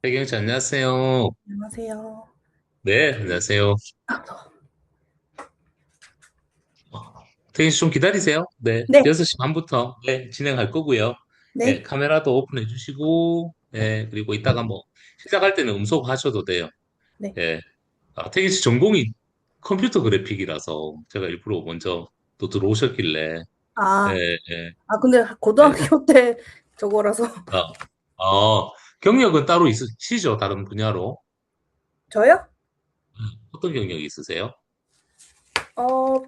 태경 씨, 안녕하세요. 안녕하세요. 네, 안녕하세요. 태경 씨 좀 기다리세요. 네, 네, 6시 반부터 네, 진행할 거고요. 네, 네, 카메라도 오픈해 주시고, 네, 그리고 이따가 뭐, 시작할 때는 음소거 하셔도 돼요. 네. 예. 태경 씨 전공이 컴퓨터 그래픽이라서 제가 일부러 먼저 또 들어오셨길래, 예, 아, 예, 근데 네. 고등학교 때 저거라서. 경력은 따로 있으시죠? 다른 분야로? 저요? 어떤 경력이 있으세요?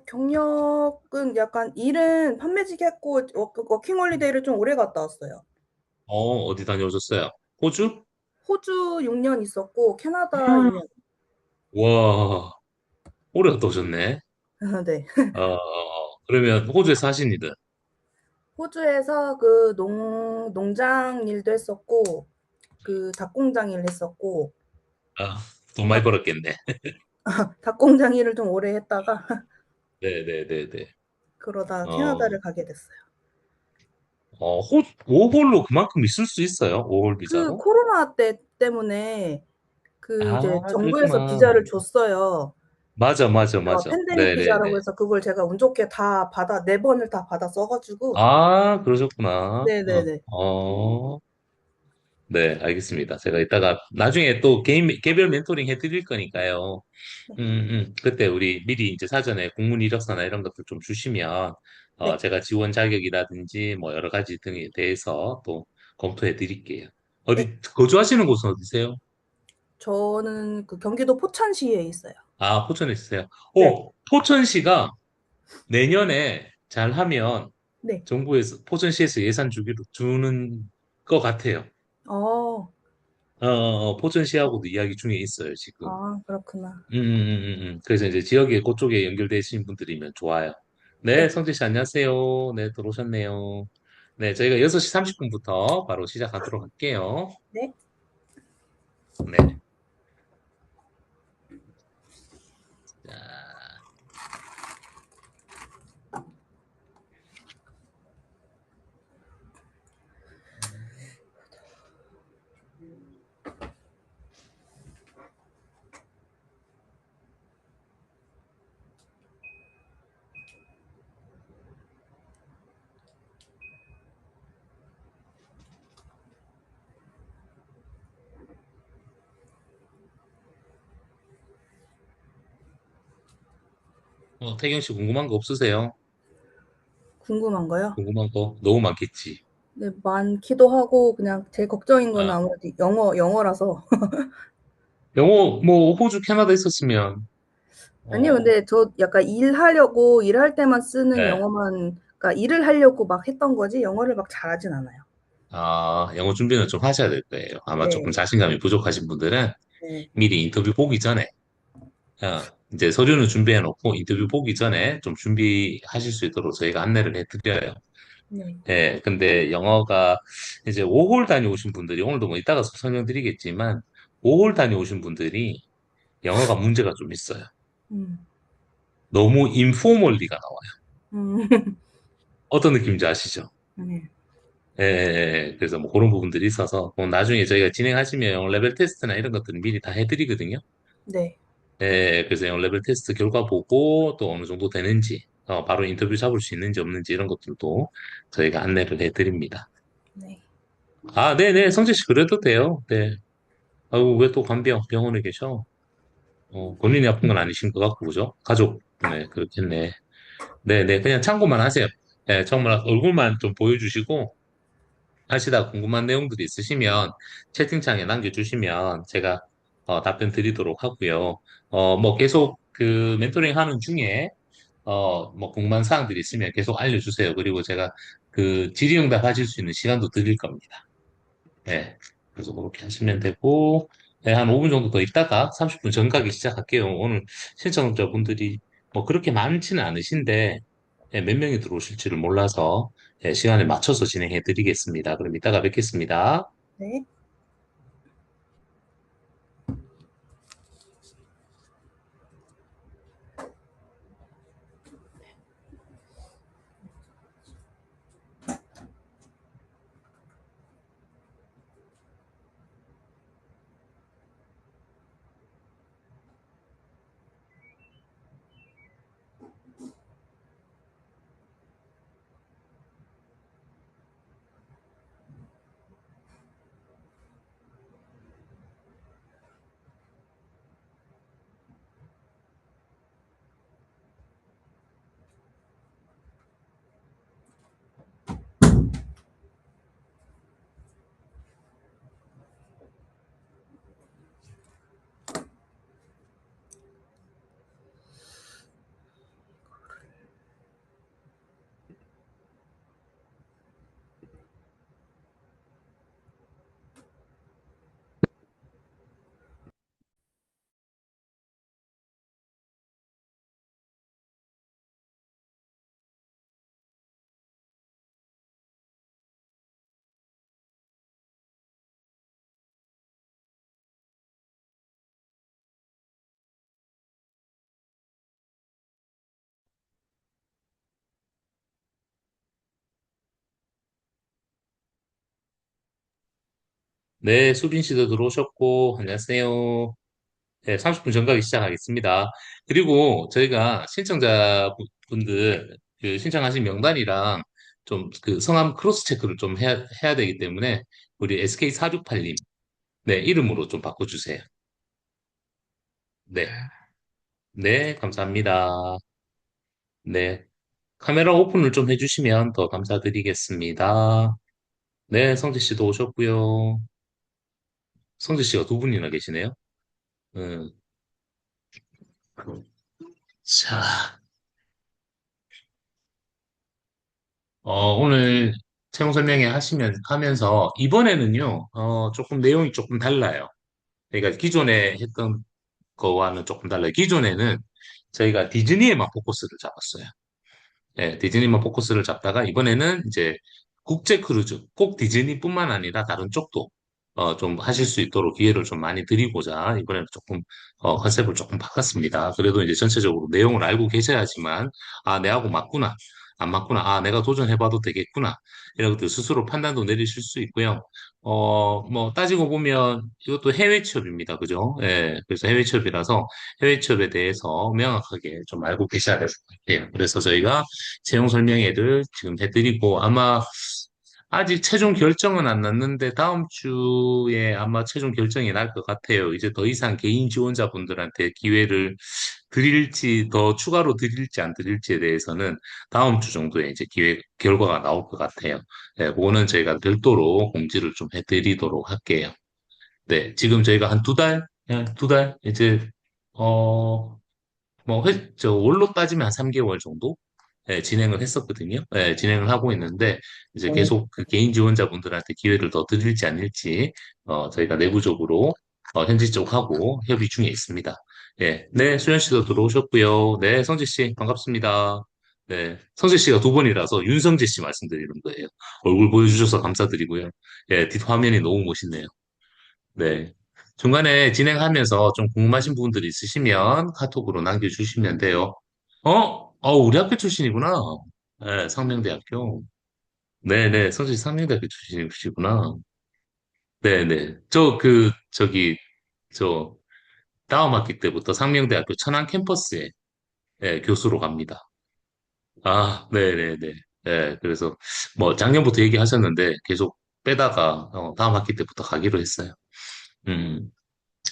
경력은 약간 일은 판매직 했고, 워킹홀리데이를 좀 오래 갔다 왔어요. 어디 다녀오셨어요? 호주? 호주 6년 있었고, 캐나다 음. 2년. 와, 오래 갔다 오셨네. 네. 그러면 호주에 사시니든, 호주에서 농장 일도 했었고, 닭공장 일 했었고, 아, 돈 많이 닭, 벌었겠네. 닭공장 일을 좀 오래 했다가, 네네네네. 그러다 어, 캐나다를 가게 됐어요. 오홀로 그만큼 있을 수 있어요? 오홀 비자로? 코로나 때 때문에 이제 아, 정부에서 그랬구나. 비자를 줬어요. 맞아, 맞아, 맞아. 팬데믹 비자라고 네네네. 해서 그걸 제가 운 좋게 다 받아, 네 번을 다 받아 써가지고. 아, 그러셨구나. 네네네. 네, 알겠습니다. 제가 이따가 나중에 또 개별 멘토링 해드릴 거니까요. 그때 우리 미리 이제 사전에 공문 이력서나 이런 것들 좀 주시면, 네. 제가 지원 자격이라든지 뭐 여러 가지 등에 대해서 또 검토해 드릴게요. 네. 어디, 거주하시는 곳은 어디세요? 저는 경기도 포천시에 있어요. 포천에 있으세요? 네. 포천시가 내년에 잘하면 네. 포천시에서 예산 주는 것 같아요. 어, 포천시하고도 이야기 중에 있어요, 지금. 그렇구나. 그래서 이제 지역에 그쪽에 연결되신 분들이면 좋아요. 네, 네. 성재 씨 안녕하세요. 네, 들어오셨네요. 네, 저희가 6시 30분부터 바로 시작하도록 할게요. 네. 네. 자, 태경 씨 궁금한 거 없으세요? 궁금한 거요? 궁금한 거 너무 많겠지. 네, 많기도 하고, 그냥 제일 걱정인 건 아, 아무래도 영어라서. 영어, 뭐, 호주, 캐나다 있었으면, 아니요, 어, 근데 저 약간 일할 때만 쓰는 네. 영어만, 그러니까 일을 하려고 막 했던 거지, 영어를 막 잘하진 않아요. 영어 준비는 좀 하셔야 될 거예요. 아마 조금 네. 자신감이 부족하신 분들은 네. 미리 인터뷰 보기 전에 이제 서류는 준비해 놓고 인터뷰 보기 전에 좀 준비하실 수 있도록 저희가 안내를 해드려요. 네. 예, 근데 영어가 이제 5홀 다녀오신 분들이 오늘도 뭐 이따가 설명드리겠지만 5홀 다녀오신 분들이 영어가 문제가 좀 있어요. 음. 너무 인포멀리가 나와요. 음. 어떤 느낌인지 아시죠? 네. 예, 예, 예. 그래서 뭐 그런 부분들이 있어서 뭐 나중에 저희가 진행하시면 영어 레벨 테스트나 이런 것들은 미리 다 해드리거든요. 네. 예, 그래서 영어 레벨 테스트 결과 보고 또 어느 정도 되는지, 바로 인터뷰 잡을 수 있는지 없는지 이런 것들도 저희가 안내를 해드립니다. 네. 네네, 성재 씨 그래도 돼요. 네. 아유, 왜 또 병원에 계셔? 본인이 아픈 건 아니신 것 같고, 그죠? 가족, 네, 그렇겠네. 네네, 그냥 참고만 하세요. 네, 정말 얼굴만 좀 보여주시고, 하시다 궁금한 내용들이 있으시면 채팅창에 남겨주시면 제가 답변 드리도록 하고요. 뭐 계속 그 멘토링 하는 중에 뭐 궁금한 사항들이 있으면 계속 알려주세요. 그리고 제가 그 질의응답 하실 수 있는 시간도 드릴 겁니다. 네. 그래서 그렇게 하시면 되고, 네, 한 5분 정도 더 있다가 30분 전가기 시작할게요. 오늘 신청자분들이 뭐 그렇게 많지는 않으신데, 몇 명이 들어오실지를 몰라서, 시간에 맞춰서 진행해 드리겠습니다. 그럼 이따가 뵙겠습니다. 네. 네, 수빈 씨도 들어오셨고, 안녕하세요. 네, 30분 전가기 시작하겠습니다. 그리고 저희가 신청자분들 그 신청하신 명단이랑 좀 그 성함 크로스 체크를 좀 해야 되기 때문에 우리 SK468님, 네, 이름으로 좀 바꿔주세요. 네, 네, 감사합니다. 네, 카메라 오픈을 좀 해주시면 더 감사드리겠습니다. 네, 성재 씨도 오셨고요. 성재 씨가 두 분이나 계시네요. 음, 자, 오늘 채용 설명회 하면서, 이번에는요, 조금 내용이 조금 달라요. 그러니까 기존에 했던 거와는 조금 달라요. 기존에는 저희가 디즈니에만 포커스를 잡았어요. 예, 디즈니만 포커스를 잡다가 이번에는 이제 국제 크루즈, 꼭 디즈니뿐만 아니라 다른 쪽도 좀 하실 수 있도록 기회를 좀 많이 드리고자 이번에는 조금 컨셉을 조금 바꿨습니다. 그래도 이제 전체적으로 내용을 알고 계셔야지만 아, 내하고 맞구나. 안 맞구나. 아, 내가 도전해봐도 되겠구나. 이런 것들 스스로 판단도 내리실 수 있고요. 뭐, 따지고 보면 이것도 해외 취업입니다. 그죠? 예, 그래서 해외 취업이라서 해외 취업에 대해서 명확하게 좀 알고 계셔야 될 것 같아요. 그래서 저희가 채용 설명회를 지금 해드리고 아마 아직 최종 결정은 안 났는데 다음 주에 아마 최종 결정이 날 것 같아요. 이제 더 이상 개인 지원자분들한테 기회를 드릴지 더 추가로 드릴지 안 드릴지에 대해서는 다음 주 정도에 이제 결과가 나올 것 같아요. 네, 그거는 저희가 별도로 공지를 좀 해드리도록 할게요. 네, 지금 저희가 한 두 달, 이제, 월로 따지면 한 3개월 정도? 예, 진행을 했었거든요. 예, 진행을 하고 있는데, 이제 계속 그 개인 지원자분들한테 기회를 더 드릴지 아닐지, 저희가 내부적으로, 현지 쪽하고 협의 중에 있습니다. 예, 네, 수현 씨도 들어오셨고요. 네, 성재 씨, 반갑습니다. 네, 성재 씨가 두 번이라서 윤성재 씨 말씀드리는 거예요. 얼굴 보여주셔서 감사드리고요. 예, 뒷 화면이 너무 멋있네요. 네. 중간에 진행하면서 좀 궁금하신 부분들이 있으시면 카톡으로 남겨주시면 돼요. 우리 학교 출신이구나. 네, 상명대학교. 네네, 성실 상명대학교 출신이시구나. 네네. 저, 다음 학기 때부터 상명대학교 천안 캠퍼스에 교수로 갑니다. 아, 네네네. 네, 그래서 뭐 작년부터 얘기하셨는데 계속 빼다가 다음 학기 때부터 가기로 했어요. 음,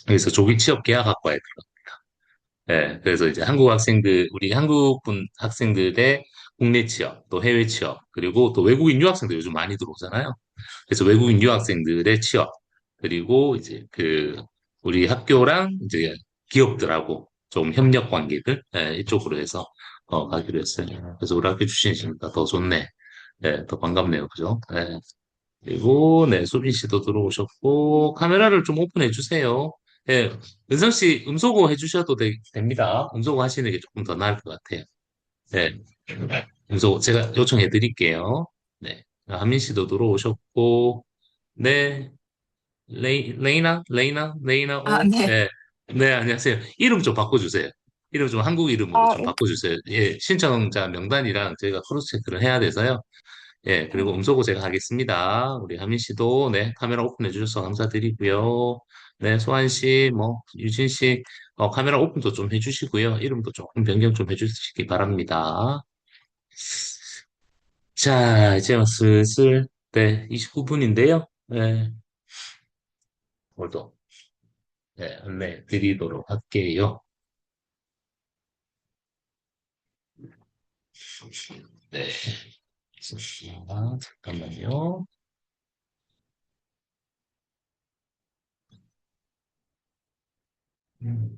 그래서 조기 취업 계약학과에 네, 그래서 이제 우리 한국분 학생들의 국내 취업, 또 해외 취업, 그리고 또 외국인 유학생들 요즘 많이 들어오잖아요. 그래서 외국인 유학생들의 취업, 그리고 이제 우리 학교랑 이제 기업들하고 좀 협력 관계들, 이쪽으로 해서, 가기로 했어요. 그래서 우리 학교 출신이시니까 더 좋네. 네, 더 반갑네요. 그죠? 네. 그리고, 네, 수빈 씨도 들어오셨고, 카메라를 좀 오픈해 주세요. 네, 은성 씨 음소거 해주셔도 됩니다. 음소거 하시는 게 조금 더 나을 것 같아요. 네, 음소거 제가 요청해 드릴게요. 네, 한민 씨도 들어오셨고, 네, 레이나, 아, 네. 네, 네, 안녕하세요. 이름 좀 바꿔주세요. 이름 좀 한국 이름으로 아, 좀 바꿔주세요. 예, 신청자 명단이랑 저희가 크로스 체크를 해야 돼서요. 예, 그리고 음소거 제가 하겠습니다. 우리 하민 씨도, 네, 카메라 오픈해 주셔서 감사드리고요. 네, 소환 씨, 뭐, 유진 씨, 카메라 오픈도 좀 해주시고요. 이름도 조금 변경 좀 해주시기 바랍니다. 자, 이제 슬슬, 네, 29분인데요. 네, 오늘도, 네, 안내 드리도록 할게요. 네, 잠깐만요. 음,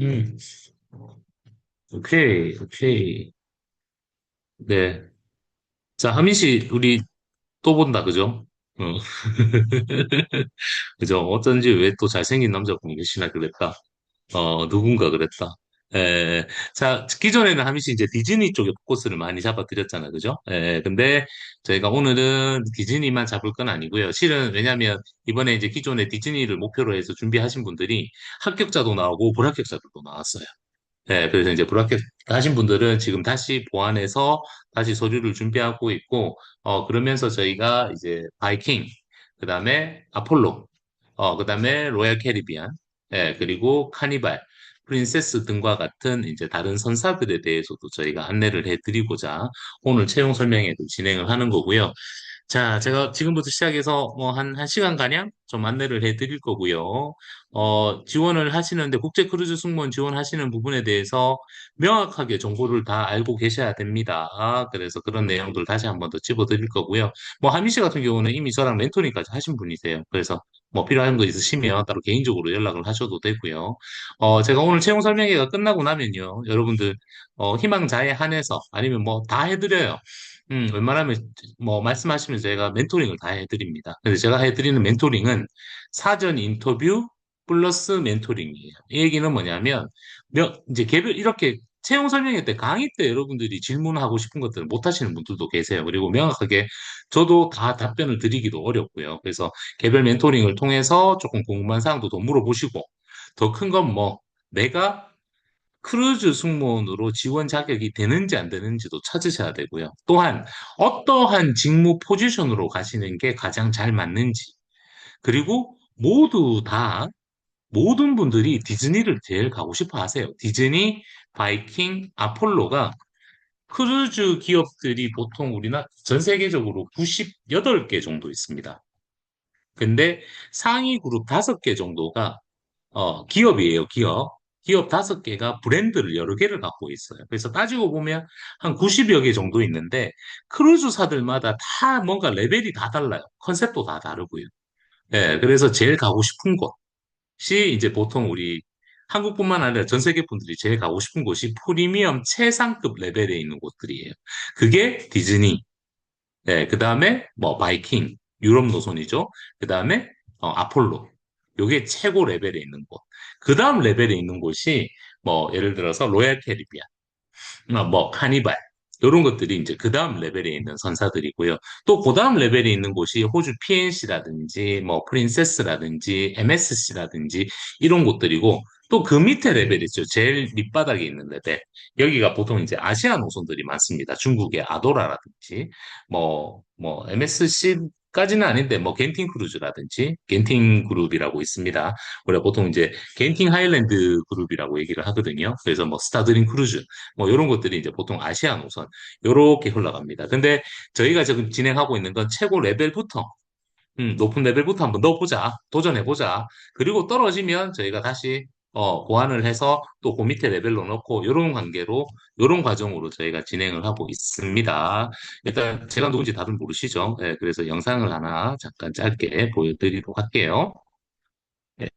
음, 오케이, 오케이. 네. 자, 하민 씨, 우리 또 본다, 그죠? 어. 그죠? 어쩐지 왜 또 잘생긴 남자분이 계시나 그랬다. 누군가 그랬다. 에, 자, 기존에는 하민 씨 이제 디즈니 쪽에 포커스를 많이 잡아드렸잖아요. 그죠? 근데 저희가 오늘은 디즈니만 잡을 건 아니고요. 실은 왜냐면 이번에 이제 기존에 디즈니를 목표로 해서 준비하신 분들이 합격자도 나오고 불합격자들도 나왔어요. 네, 그래서 이제 브라켓 하신 분들은 지금 다시 보완해서 다시 서류를 준비하고 있고, 그러면서 저희가 이제 바이킹, 그 다음에 아폴로, 그 다음에 로얄 캐리비안, 예, 그리고 카니발, 프린세스 등과 같은 이제 다른 선사들에 대해서도 저희가 안내를 해드리고자 오늘 채용 설명회도 진행을 하는 거고요. 자, 제가 지금부터 시작해서 뭐 한 시간가량 좀 안내를 해드릴 거고요. 지원을 하시는데 국제 크루즈 승무원 지원하시는 부분에 대해서 명확하게 정보를 다 알고 계셔야 됩니다. 그래서 그런 내용들 다시 한번 더 짚어드릴 거고요. 뭐 하민 씨 같은 경우는 이미 저랑 멘토링까지 하신 분이세요. 그래서 뭐 필요한 거 있으시면 따로 개인적으로 연락을 하셔도 되고요. 제가 오늘 채용 설명회가 끝나고 나면요. 여러분들 희망자에 한해서 아니면 뭐 다 해드려요. 웬만하면 뭐 말씀하시면 제가 멘토링을 다 해드립니다. 근데 제가 해드리는 멘토링은 사전 인터뷰 플러스 멘토링이에요. 이 얘기는 뭐냐면 이제 개별 이렇게 채용 설명회 때 강의 때 여러분들이 질문하고 싶은 것들을 못 하시는 분들도 계세요. 그리고 명확하게 저도 다 답변을 드리기도 어렵고요. 그래서 개별 멘토링을 통해서 조금 궁금한 사항도 더 물어보시고 더 큰 건 뭐 내가 크루즈 승무원으로 지원 자격이 되는지 안 되는지도 찾으셔야 되고요. 또한 어떠한 직무 포지션으로 가시는 게 가장 잘 맞는지, 그리고 모든 분들이 디즈니를 제일 가고 싶어 하세요. 디즈니, 바이킹, 아폴로가 크루즈 기업들이 보통 우리나라 전 세계적으로 98개 정도 있습니다. 근데 상위 그룹 5개 정도가 기업이에요, 기업. 기업 5개가 브랜드를 여러 개를 갖고 있어요. 그래서 따지고 보면 한 90여 개 정도 있는데, 크루즈사들마다 다 뭔가 레벨이 다 달라요. 컨셉도 다 다르고요. 예, 그래서 제일 가고 싶은 곳이 이제 보통 우리 한국뿐만 아니라 전 세계 분들이 제일 가고 싶은 곳이 프리미엄 최상급 레벨에 있는 곳들이에요. 그게 디즈니, 네, 그 다음에 뭐 바이킹, 유럽 노선이죠. 그 다음에 아폴로. 요게 최고 레벨에 있는 곳. 그 다음 레벨에 있는 곳이 뭐 예를 들어서 로얄 캐리비안, 뭐 카니발. 이런 것들이 이제 그 다음 레벨에 있는 선사들이고요. 또 그 다음 레벨에 있는 곳이 호주 PNC라든지 뭐 프린세스라든지 MSC라든지 이런 곳들이고 또 그 밑에 레벨 있죠. 제일 밑바닥에 있는 레벨. 여기가 보통 이제 아시아 노선들이 많습니다. 중국의 아도라라든지 뭐 MSC까지는 아닌데 뭐 겐팅 크루즈라든지 겐팅 그룹이라고 있습니다. 우리가 보통 이제 겐팅 하일랜드 그룹이라고 얘기를 하거든요. 그래서 뭐 스타드림 크루즈 뭐 이런 것들이 이제 보통 아시아 노선 요렇게 흘러갑니다. 근데 저희가 지금 진행하고 있는 건 최고 레벨부터 높은 레벨부터 한번 넣어보자. 도전해보자. 그리고 떨어지면 저희가 다시 보완을 해서 또 그 밑에 레벨로 넣고 이런 관계로 이런 과정으로 저희가 진행을 하고 있습니다. 일단 제가 누군지 다들 모르시죠? 예, 그래서 영상을 하나 잠깐 짧게 보여드리도록 할게요. 예,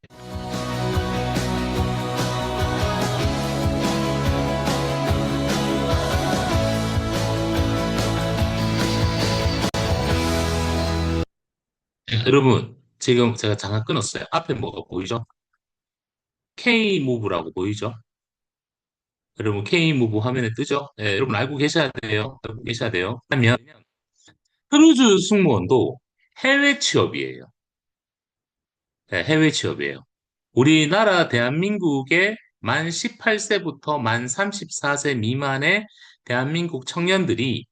여러분 지금 제가 잠깐 끊었어요. 앞에 뭐가 보이죠? K-무브라고 보이죠? 여러분 K-무브 화면에 뜨죠? 예, 여러분 알고 계셔야 돼요. 알고 계셔야 돼요. 그러면 크루즈 승무원도 해외 취업이에요. 네, 해외 취업이에요. 우리나라 대한민국의 만 18세부터 만 34세 미만의 대한민국 청년들이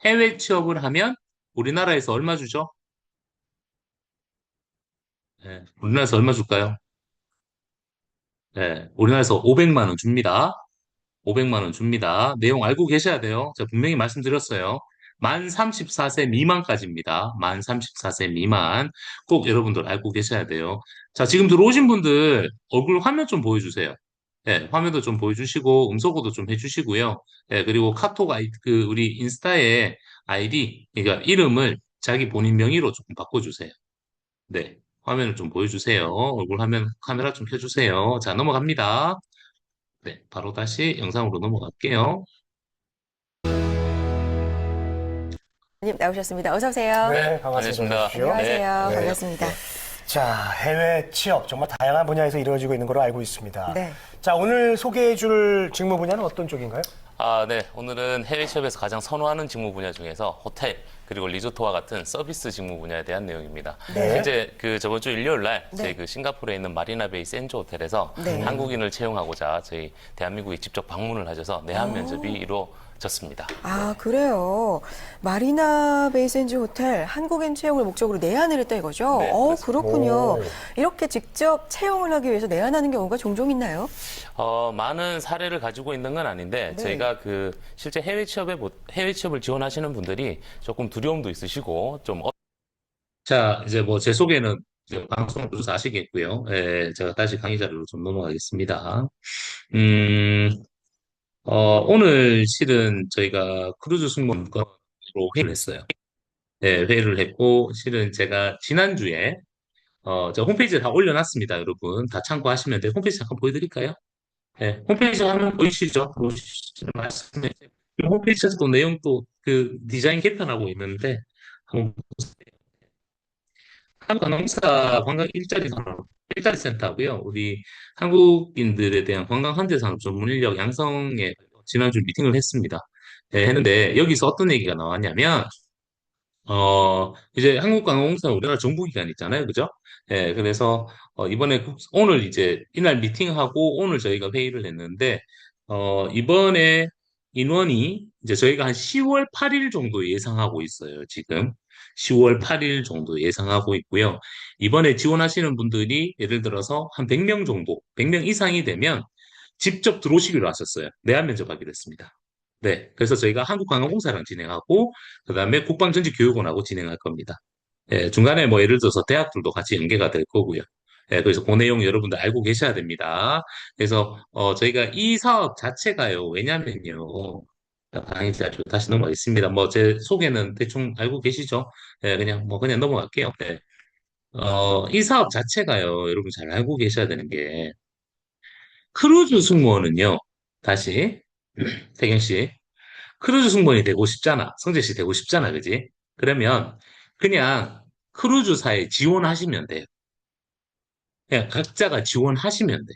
해외 취업을 하면 우리나라에서 얼마 주죠? 네, 우리나라에서 얼마 줄까요? 네, 우리나라에서 500만 원 줍니다. 500만 원 줍니다. 내용 알고 계셔야 돼요. 제가 분명히 말씀드렸어요. 만 34세 미만까지입니다. 만 34세 미만. 꼭 여러분들 알고 계셔야 돼요. 자, 지금 들어오신 분들 얼굴 화면 좀 보여주세요. 예, 화면도 좀 보여주시고, 음소거도 좀 해주시고요. 예, 그리고 카톡 우리 인스타에 아이디, 그러니까 이름을 자기 본인 명의로 조금 바꿔주세요. 네, 화면을 좀 보여주세요. 얼굴 화면, 카메라 좀 켜주세요. 자, 넘어갑니다. 네, 바로 다시 영상으로 넘어갈게요. 님 나오셨습니다. 어서 오세요. 네, 반갑습니다. 안녕하십니까. 어서 오십시오. 안녕하세요. 네. 반갑습니다. 자, 해외 취업 정말 다양한 분야에서 이루어지고 있는 걸로 알고 있습니다. 네. 자, 오늘 소개해 줄 직무 분야는 어떤 쪽인가요? 네. 오늘은 해외 취업에서 가장 선호하는 직무 분야 중에서 호텔, 그리고 리조트와 같은 서비스 직무 분야에 대한 내용입니다. 네. 실제 그 저번 주 일요일 날 네. 저희 그 싱가포르에 있는 마리나베이 센조 호텔에서 네. 한국인을 채용하고자 저희 대한민국에 직접 방문을 하셔서 내한 면접이 이루어졌습니다. 아, 그래요. 마리나 베이센즈 호텔 한국인 채용을 목적으로 내한을 했다 이거죠? 네, 그렇습니다. 그렇군요. 오. 이렇게 직접 채용을 하기 위해서 내한하는 경우가 종종 있나요? 많은 사례를 가지고 있는 건 아닌데 네. 저희가 그 실제 해외 취업을 지원하시는 분들이 조금 두려움도 있으시고 좀 자, 이제 뭐 제 소개는 이제 방송을 보셔서 아시겠고요. 예, 제가 다시 강의 자료로 좀 넘어가겠습니다. 음, 오늘 실은 저희가 크루즈 승무원으로 회의를 했어요. 네, 회의를 했고, 실은 제가 지난주에, 저 홈페이지에 다 올려놨습니다, 여러분. 다 참고하시면 돼요. 홈페이지 잠깐 보여드릴까요? 네, 홈페이지 화면 보이시죠? 보시죠. 말씀해. 홈페이지에서도 내용 또 그 디자인 개편하고 있는데, 한번 한국관광사 관광 일자리 센터고요. 우리 한국인들에 대한 관광 현대산 전문 인력 양성에 지난주 미팅을 했습니다. 네, 했는데 여기서 어떤 얘기가 나왔냐면 이제 한국관광공사는 우리나라 정부기관 있잖아요. 그죠? 예, 그래서, 이번에, 오늘 이제, 이날 미팅하고 오늘 저희가 회의를 했는데, 이번에 인원이 이제 저희가 한 10월 8일 정도 예상하고 있어요. 지금. 10월 8일 정도 예상하고 있고요. 이번에 지원하시는 분들이 예를 들어서 한 100명 정도, 100명 이상이 되면 직접 들어오시기로 하셨어요. 내한 면접하기로 했습니다. 네. 그래서 저희가 한국관광공사랑 진행하고, 그 다음에 국방전지교육원하고 진행할 겁니다. 예, 중간에 뭐 예를 들어서 대학들도 같이 연계가 될 거고요. 예, 그래서 그 내용 여러분들 알고 계셔야 됩니다. 그래서, 저희가 이 사업 자체가요, 왜냐면요. 강의자 다시 넘어가겠습니다. 뭐 제 소개는 대충 알고 계시죠? 예, 그냥 넘어갈게요. 네. 이 사업 자체가요, 여러분 잘 알고 계셔야 되는 게, 크루즈 승무원은요, 다시, 태경 씨. 크루즈 승무원이 되고 싶잖아. 성재 씨 되고 싶잖아. 그지? 그러면 그냥 크루즈사에 지원하시면 돼요. 그냥 각자가 지원하시면 돼요.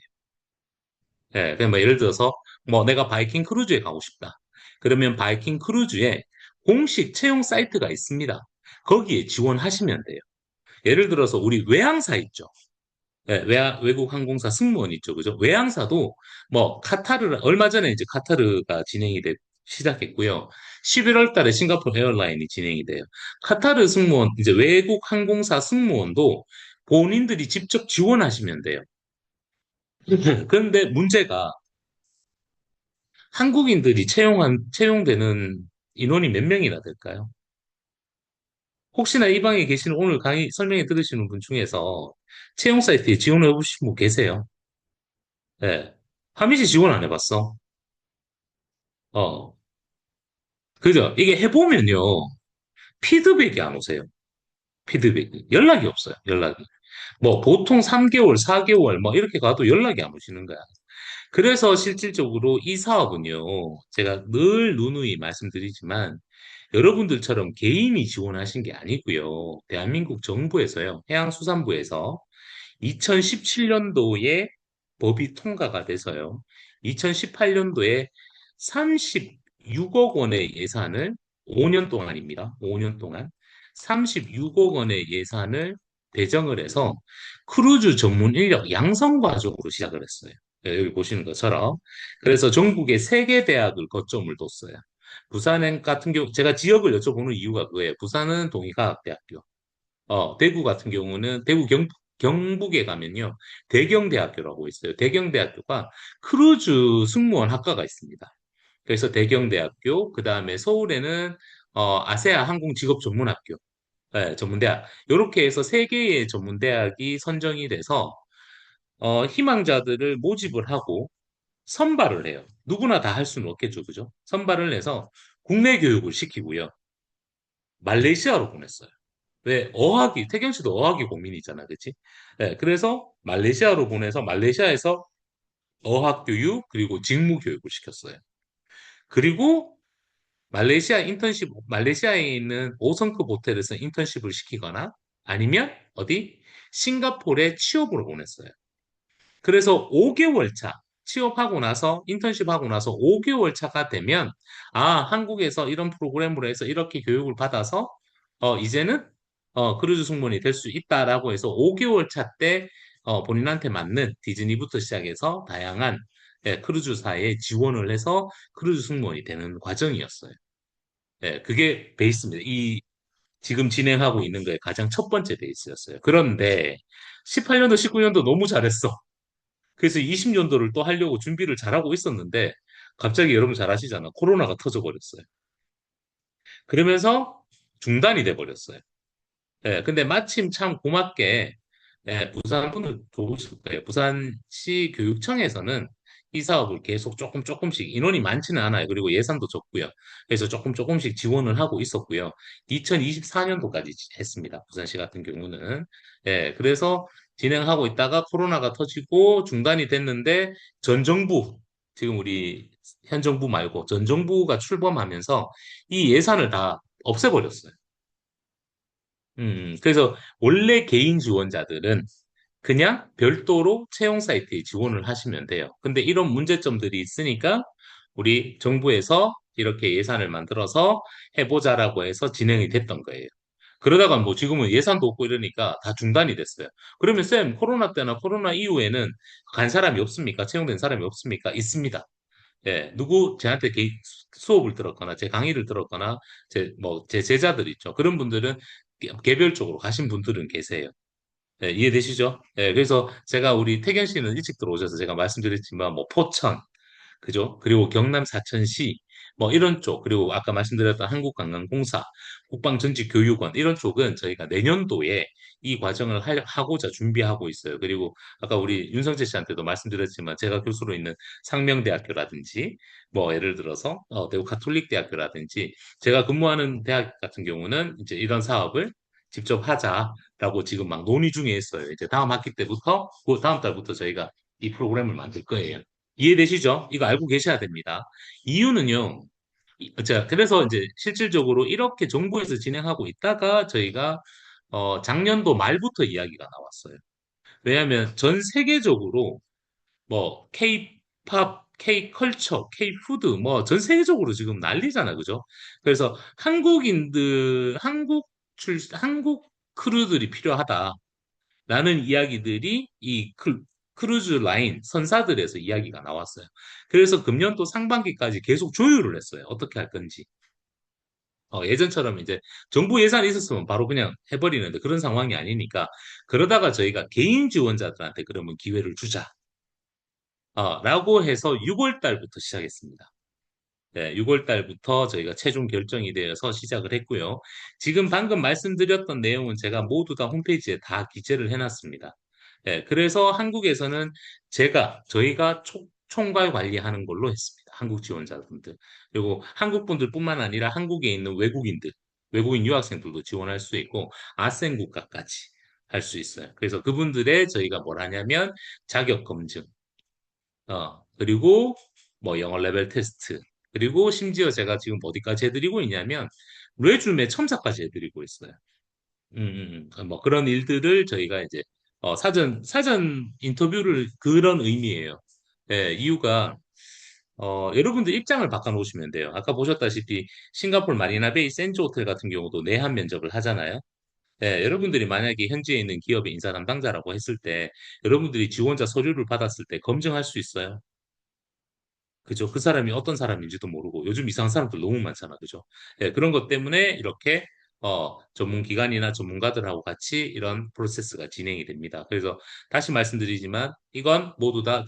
예, 그냥 뭐 예를 들어서 뭐 내가 바이킹 크루즈에 가고 싶다. 그러면 바이킹 크루즈에 공식 채용 사이트가 있습니다. 거기에 지원하시면 돼요. 예를 들어서 우리 외항사 있죠. 예, 외국 항공사 승무원 있죠. 그죠? 외항사도 뭐 얼마 전에 이제 카타르가 시작했고요. 11월 달에 싱가포르 에어라인이 진행이 돼요. 카타르 승무원, 이제 외국 항공사 승무원도 본인들이 직접 지원하시면 돼요. 그런데 문제가 한국인들이 채용되는 인원이 몇 명이나 될까요? 혹시나 이 방에 계시는 오늘 강의 설명해 들으시는 분 중에서 채용 사이트에 지원해 보신 분 계세요? 예. 하민 씨 지원 안 해봤어? 어. 그죠? 이게 해보면요. 피드백이 안 오세요. 피드백이. 연락이 없어요. 연락이. 뭐, 보통 3개월, 4개월, 뭐, 이렇게 가도 연락이 안 오시는 거야. 그래서 실질적으로 이 사업은요. 제가 늘 누누이 말씀드리지만, 여러분들처럼 개인이 지원하신 게 아니고요. 대한민국 정부에서요. 해양수산부에서 2017년도에 법이 통과가 돼서요. 2018년도에 36억 원의 예산을 5년 동안입니다. 5년 동안 36억 원의 예산을 배정을 해서 크루즈 전문 인력 양성 과정으로 시작을 했어요. 네, 여기 보시는 것처럼. 그래서 전국에 3개 대학을 거점을 뒀어요. 부산 같은 경우, 제가 지역을 여쭤보는 이유가 그거예요. 부산은 동의과학대학교, 대구 같은 경우는 경북에 가면요. 대경대학교라고 있어요. 대경대학교가 크루즈 승무원 학과가 있습니다. 그래서 대경대학교, 그 다음에 서울에는 아세아 항공직업전문학교, 네, 전문대학. 이렇게 해서 3개의 전문대학이 선정이 돼서 희망자들을 모집을 하고 선발을 해요. 누구나 다 할 수는 없겠죠, 그죠? 선발을 해서 국내 교육을 시키고요. 말레이시아로 보냈어요. 왜 태경 씨도 어학이 고민이잖아, 그치? 네, 그래서 말레이시아로 보내서 말레이시아에서 어학 교육 그리고 직무 교육을 시켰어요. 그리고 말레이시아에 있는 5성급 호텔에서 인턴십을 시키거나 아니면 어디? 싱가포르에 취업으로 보냈어요. 그래서 5개월 차, 취업하고 나서 인턴십 하고 나서 5개월 차가 되면 한국에서 이런 프로그램으로 해서 이렇게 교육을 받아서 이제는 크루즈 승무원이 될 수 있다라고 해서 5개월 차 때 본인한테 맞는 디즈니부터 시작해서 다양한 크루즈사에 지원을 해서 크루즈 승무원이 되는 과정이었어요. 그게 베이스입니다. 이 지금 진행하고 있는 거에 가장 첫 번째 베이스였어요. 그런데 18년도, 19년도 너무 잘했어. 그래서 20년도를 또 하려고 준비를 잘하고 있었는데 갑자기 여러분 잘 아시잖아. 코로나가 터져버렸어요. 그러면서 중단이 돼 버렸어요. 근데 마침 참 고맙게 부산 분들 좋으실 거예요. 부산시 교육청에서는 이 사업을 계속 조금씩 인원이 많지는 않아요. 그리고 예산도 적고요. 그래서 조금씩 지원을 하고 있었고요. 2024년도까지 했습니다. 부산시 같은 경우는. 그래서 진행하고 있다가 코로나가 터지고 중단이 됐는데 전 정부, 지금 우리 현 정부 말고 전 정부가 출범하면서 이 예산을 다 없애버렸어요. 그래서 원래 개인 지원자들은 그냥 별도로 채용 사이트에 지원을 하시면 돼요. 근데 이런 문제점들이 있으니까 우리 정부에서 이렇게 예산을 만들어서 해보자라고 해서 진행이 됐던 거예요. 그러다가 뭐 지금은 예산도 없고 이러니까 다 중단이 됐어요. 그러면 쌤, 코로나 때나 코로나 이후에는 간 사람이 없습니까? 채용된 사람이 없습니까? 있습니다. 저한테 수업을 들었거나, 제 강의를 들었거나, 제 제자들 있죠. 그런 분들은 개별적으로 가신 분들은 계세요. 이해되시죠? 그래서 제가 우리 태견 씨는 일찍 들어오셔서 제가 말씀드렸지만, 뭐, 포천, 그죠? 그리고 경남 사천시, 뭐 이런 쪽, 그리고 아까 말씀드렸던 한국관광공사, 국방전직교육원, 이런 쪽은 저희가 내년도에 이 과정을 하고자 준비하고 있어요. 그리고 아까 우리 윤성재 씨한테도 말씀드렸지만 제가 교수로 있는 상명대학교라든지, 뭐 예를 들어서 대구 가톨릭대학교라든지, 제가 근무하는 대학 같은 경우는 이제 이런 사업을 직접 하자라고 지금 막 논의 중에 있어요. 이제 다음 학기 때부터, 그 다음 달부터 저희가 이 프로그램을 만들 거예요. 이해되시죠? 이거 알고 계셔야 됩니다. 이유는요, 자, 그래서 이제 실질적으로 이렇게 정부에서 진행하고 있다가 저희가 작년도 말부터 이야기가 나왔어요. 왜냐하면 전 세계적으로 뭐 K-팝, K-컬처, K-푸드 뭐 전 세계적으로 지금 난리잖아, 그죠? 그래서 한국 크루들이 필요하다. 라는 이야기들이 크루즈 라인 선사들에서 이야기가 나왔어요. 그래서 금년도 상반기까지 계속 조율을 했어요. 어떻게 할 건지. 예전처럼 이제 정부 예산이 있었으면 바로 그냥 해버리는데 그런 상황이 아니니까 그러다가 저희가 개인 지원자들한테 그러면 기회를 주자. 라고 해서 6월 달부터 시작했습니다. 6월 달부터 저희가 최종 결정이 되어서 시작을 했고요. 지금 방금 말씀드렸던 내용은 제가 모두 다 홈페이지에 다 기재를 해놨습니다. 그래서 한국에서는 저희가 총괄 관리하는 걸로 했습니다. 한국 지원자분들. 그리고 한국 분들뿐만 아니라 한국에 있는 외국인 유학생들도 지원할 수 있고, 아세안 국가까지 할 수 있어요. 그래서 그분들의 저희가 뭘 하냐면, 자격 검증, 그리고 뭐 영어 레벨 테스트, 그리고 심지어 제가 지금 어디까지 해드리고 있냐면 레줌에 첨삭까지 해드리고 있어요. 뭐 그런 일들을 저희가 이제 사전 인터뷰를 그런 의미예요. 이유가 여러분들 입장을 바꿔놓으시면 돼요. 아까 보셨다시피 싱가포르 마리나베이 샌즈 호텔 같은 경우도 내한 면접을 하잖아요. 여러분들이 만약에 현지에 있는 기업의 인사 담당자라고 했을 때 여러분들이 지원자 서류를 받았을 때 검증할 수 있어요. 그죠? 그 사람이 어떤 사람인지도 모르고 요즘 이상한 사람들 너무 많잖아. 그죠? 그런 것 때문에 이렇게 전문 기관이나 전문가들하고 같이 이런 프로세스가 진행이 됩니다. 그래서 다시 말씀드리지만 이건 모두 다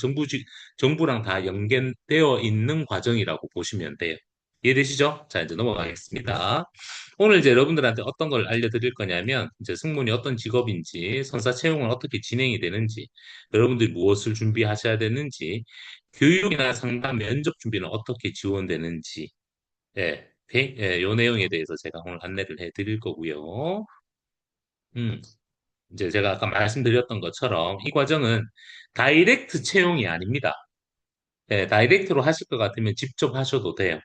정부랑 다 연계되어 있는 과정이라고 보시면 돼요. 이해되시죠? 자, 이제 넘어가겠습니다. 오늘 이제 여러분들한테 어떤 걸 알려드릴 거냐면, 이제 승무원이 어떤 직업인지, 선사 채용은 어떻게 진행이 되는지, 여러분들이 무엇을 준비하셔야 되는지, 교육이나 상담, 면접 준비는 어떻게 지원되는지, 요 내용에 대해서 제가 오늘 안내를 해드릴 거고요. 음, 이제 제가 아까 말씀드렸던 것처럼 이 과정은 다이렉트 채용이 아닙니다. 다이렉트로 하실 것 같으면 직접 하셔도 돼요.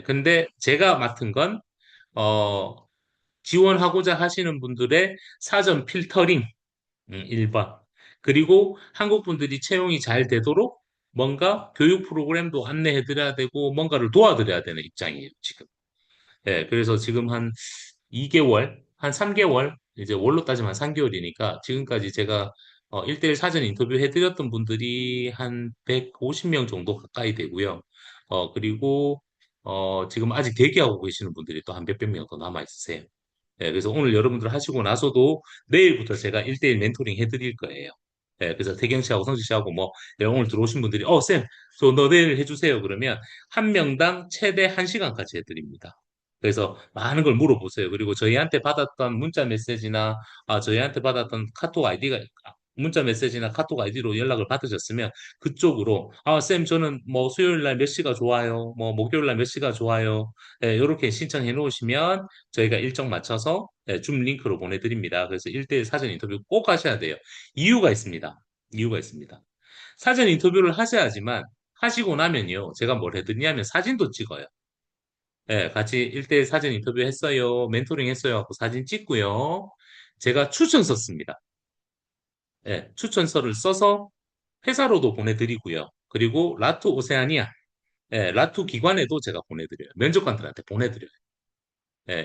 근데 제가 맡은 건, 어, 지원하고자 하시는 분들의 사전 필터링, 1번. 그리고 한국 분들이 채용이 잘 되도록 뭔가 교육 프로그램도 안내해드려야 되고 뭔가를 도와드려야 되는 입장이에요, 지금. 예, 그래서 지금 한 2개월, 한 3개월, 이제 월로 따지면 한 3개월이니까 지금까지 제가 1대1 사전 인터뷰 해드렸던 분들이 한 150명 정도 가까이 되고요. 그리고 지금 아직 대기하고 계시는 분들이 또 한 몇백 명 더 남아 있으세요. 예, 그래서 오늘 여러분들 하시고 나서도 내일부터 제가 1대1 멘토링 해드릴 거예요. 예, 그래서 태경 씨하고 성지 씨하고 뭐, 예, 오늘 들어오신 분들이, 쌤, 저 너 내일 해주세요. 그러면 한 명당 최대 1시간까지 해드립니다. 그래서 많은 걸 물어보세요. 그리고 저희한테 받았던 문자 메시지나, 저희한테 받았던 카톡 아이디가, 문자 메시지나 카톡 아이디로 연락을 받으셨으면 그쪽으로, 쌤, 저는 뭐 수요일 날 몇 시가 좋아요. 뭐 목요일 날 몇 시가 좋아요. 예, 이렇게 신청해 놓으시면 저희가 일정 맞춰서 줌 링크로 보내드립니다. 그래서 1대1 사전 인터뷰 꼭 하셔야 돼요. 이유가 있습니다. 이유가 있습니다. 사전 인터뷰를 하셔야지만 하시고 나면요. 제가 뭘 해드리냐면 사진도 찍어요. 예, 같이 1대1 사전 인터뷰 했어요. 멘토링 했어요. 하고 사진 찍고요. 제가 추천서 씁니다. 예, 추천서를 써서 회사로도 보내드리고요. 그리고 라투 오세아니아, 라투 기관에도 제가 보내드려요. 면접관들한테 보내드려요.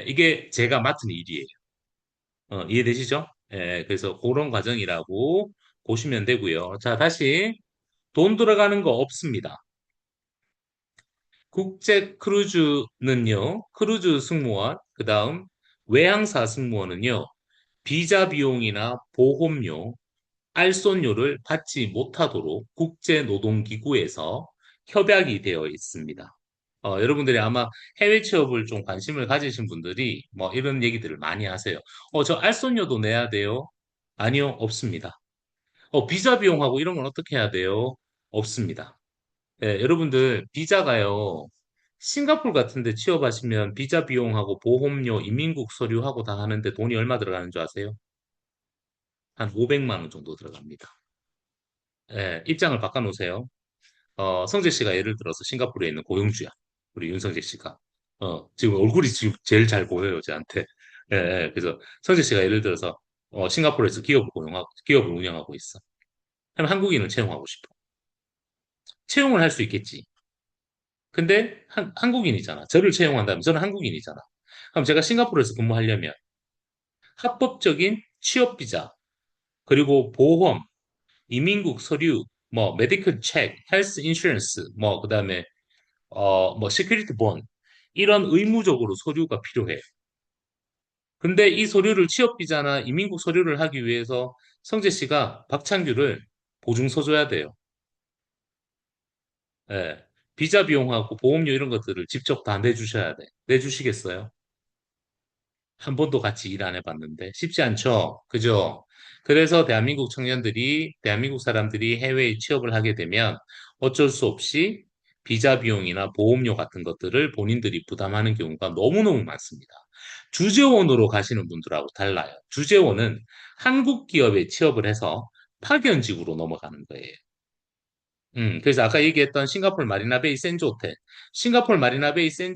이게 제가 맡은 일이에요. 이해되시죠? 그래서 그런 과정이라고 보시면 되고요. 자, 다시 돈 들어가는 거 없습니다. 국제 크루즈는요, 크루즈 승무원, 그 다음 외항사 승무원은요, 비자 비용이나 보험료, 알선료를 받지 못하도록 국제노동기구에서 협약이 되어 있습니다. 여러분들이 아마 해외 취업을 좀 관심을 가지신 분들이 뭐 이런 얘기들을 많이 하세요. 저 알선료도 내야 돼요? 아니요, 없습니다. 비자 비용하고 이런 건 어떻게 해야 돼요? 없습니다. 여러분들 비자가요. 싱가포르 같은 데 취업하시면 비자 비용하고 보험료, 이민국 서류하고 다 하는데 돈이 얼마 들어가는 줄 아세요? 한 500만 원 정도 들어갑니다. 입장을 바꿔놓으세요. 성재 씨가 예를 들어서 싱가포르에 있는 고용주야. 우리 윤성재 씨가. 지금 얼굴이 지금 제일 잘 보여요, 저한테. 그래서 성재 씨가 예를 들어서 싱가포르에서 기업을 운영하고 있어. 그럼 한국인을 채용하고 싶어. 채용을 할 수 있겠지. 근데 한국인이잖아. 저를 채용한다면 저는 한국인이잖아. 그럼 제가 싱가포르에서 근무하려면 합법적인 취업 비자, 그리고 보험, 이민국 서류, 뭐 메디컬 체크, 헬스 인슈런스, 뭐 그다음에 뭐 시큐리티 본 이런 의무적으로 서류가 필요해. 근데 이 서류를 취업 비자나 이민국 서류를 하기 위해서 성재 씨가 박창규를 보증서 줘야 돼요. 예. 비자 비용하고 보험료 이런 것들을 직접 다 내주셔야 돼. 내주시겠어요? 한 번도 같이 일 안 해봤는데 쉽지 않죠? 그죠? 그래서 대한민국 사람들이 해외에 취업을 하게 되면 어쩔 수 없이 비자 비용이나 보험료 같은 것들을 본인들이 부담하는 경우가 너무너무 많습니다. 주재원으로 가시는 분들하고 달라요. 주재원은 한국 기업에 취업을 해서 파견직으로 넘어가는 거예요. 그래서 아까 얘기했던 싱가포르 마리나베이 센즈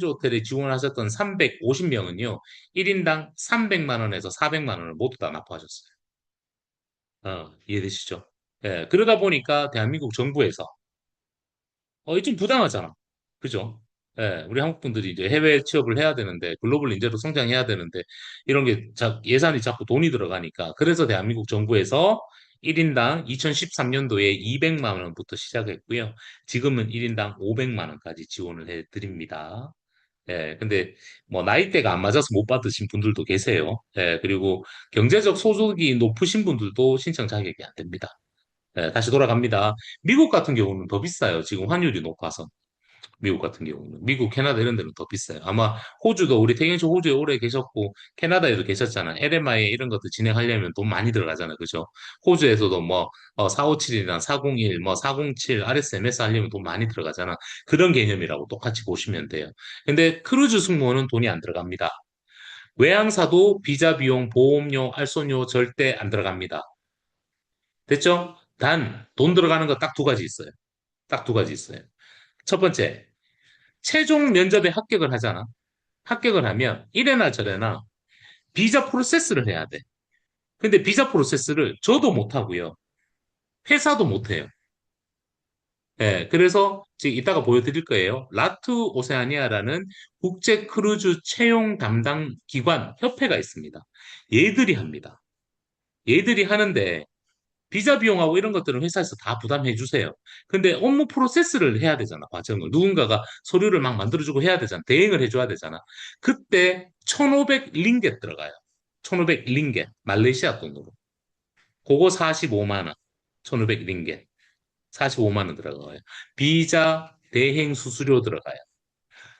호텔에 지원하셨던 350명은요, 1인당 300만 원에서 400만 원을 모두 다 납부하셨어요. 이해되시죠? 그러다 보니까 대한민국 정부에서 이게 좀 부당하잖아. 그죠? 우리 한국 분들이 이제 해외 취업을 해야 되는데, 글로벌 인재로 성장해야 되는데, 이런 게 예산이 자꾸 돈이 들어가니까. 그래서 대한민국 정부에서 1인당 2013년도에 200만 원부터 시작했고요. 지금은 1인당 500만 원까지 지원을 해 드립니다. 근데 뭐 나이대가 안 맞아서 못 받으신 분들도 계세요. 그리고 경제적 소득이 높으신 분들도 신청 자격이 안 됩니다. 다시 돌아갑니다. 미국 같은 경우는 더 비싸요. 지금 환율이 높아서. 미국 같은 경우는. 미국, 캐나다 이런 데는 더 비싸요. 아마 호주도 우리 태경 씨 호주에 오래 계셨고 캐나다에도 계셨잖아. LMI 이런 것도 진행하려면 돈 많이 들어가잖아. 그죠? 호주에서도 뭐 457이나 401, 뭐 407 RSMS 하려면 돈 많이 들어가잖아. 그런 개념이라고 똑같이 보시면 돼요. 근데 크루즈 승무원은 돈이 안 들어갑니다. 외항사도 비자 비용, 보험료, 알선료 절대 안 들어갑니다. 됐죠? 단 돈 들어가는 거 딱 두 가지 있어요. 딱 두 가지 있어요. 첫 번째, 최종 면접에 합격을 하잖아. 합격을 하면 이래나 저래나 비자 프로세스를 해야 돼. 근데 비자 프로세스를 저도 못하고요. 회사도 못해요. 예, 그래서 지금 이따가 보여드릴 거예요. 라투 오세아니아라는 국제 크루즈 채용 담당 기관 협회가 있습니다. 얘들이 합니다. 얘들이 하는데 비자 비용하고 이런 것들은 회사에서 다 부담해 주세요. 근데 업무 프로세스를 해야 되잖아, 과정을. 누군가가 서류를 막 만들어주고 해야 되잖아. 대행을 해줘야 되잖아. 그때 1,500 링겟 들어가요. 1,500 링겟. 말레이시아 돈으로. 그거 45만 원. 1,500 링겟. 45만 원 들어가요. 비자 대행 수수료 들어가요.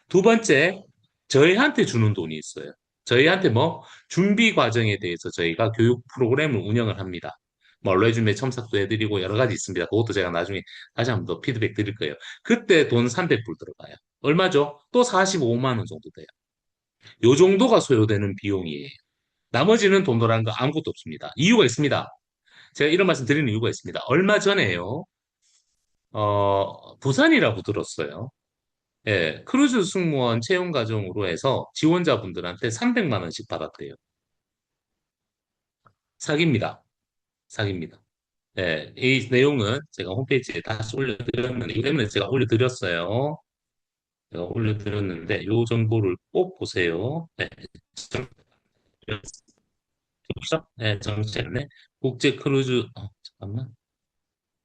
두 번째, 저희한테 주는 돈이 있어요. 저희한테 뭐 준비 과정에 대해서 저희가 교육 프로그램을 운영을 합니다. 뭐 레주메 첨삭도 해드리고 여러 가지 있습니다. 그것도 제가 나중에 다시 한번 더 피드백 드릴 거예요. 그때 돈 300불 들어가요. 얼마죠? 또 45만 원 정도 돼요. 요 정도가 소요되는 비용이에요. 나머지는 돈 들어가는 거 아무것도 없습니다. 이유가 있습니다. 제가 이런 말씀 드리는 이유가 있습니다. 얼마 전에요. 부산이라고 들었어요. 예, 크루즈 승무원 채용 과정으로 해서 지원자분들한테 300만 원씩 받았대요. 사기입니다. 사기입니다. 예, 이 내용은 제가 홈페이지에 다시 올려드렸는데, 이거는 제가 올려드렸어요. 제가 올려드렸는데, 이 정보를 꼭 보세요. 네, 네, 정책네. 국제 크루즈, 잠깐만.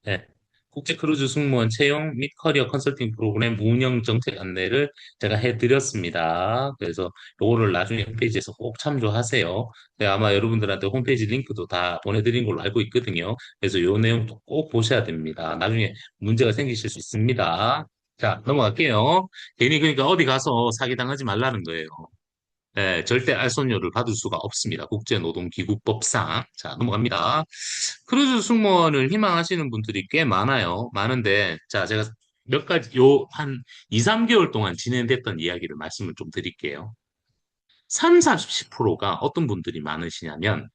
네. 국제 크루즈 승무원 채용 및 커리어 컨설팅 프로그램 운영 정책 안내를 제가 해드렸습니다. 그래서 요거를 나중에 홈페이지에서 꼭 참조하세요. 네, 아마 여러분들한테 홈페이지 링크도 다 보내드린 걸로 알고 있거든요. 그래서 요 내용도 꼭 보셔야 됩니다. 나중에 문제가 생기실 수 있습니다. 자, 넘어갈게요. 괜히 그러니까 어디 가서 사기당하지 말라는 거예요. 네, 절대 알선료를 받을 수가 없습니다. 국제노동기구법상. 자, 넘어갑니다. 크루즈 승무원을 희망하시는 분들이 꽤 많아요. 많은데, 자, 제가 몇 가지, 한 2, 3개월 동안 진행됐던 이야기를 말씀을 좀 드릴게요. 3, 40%가 어떤 분들이 많으시냐면,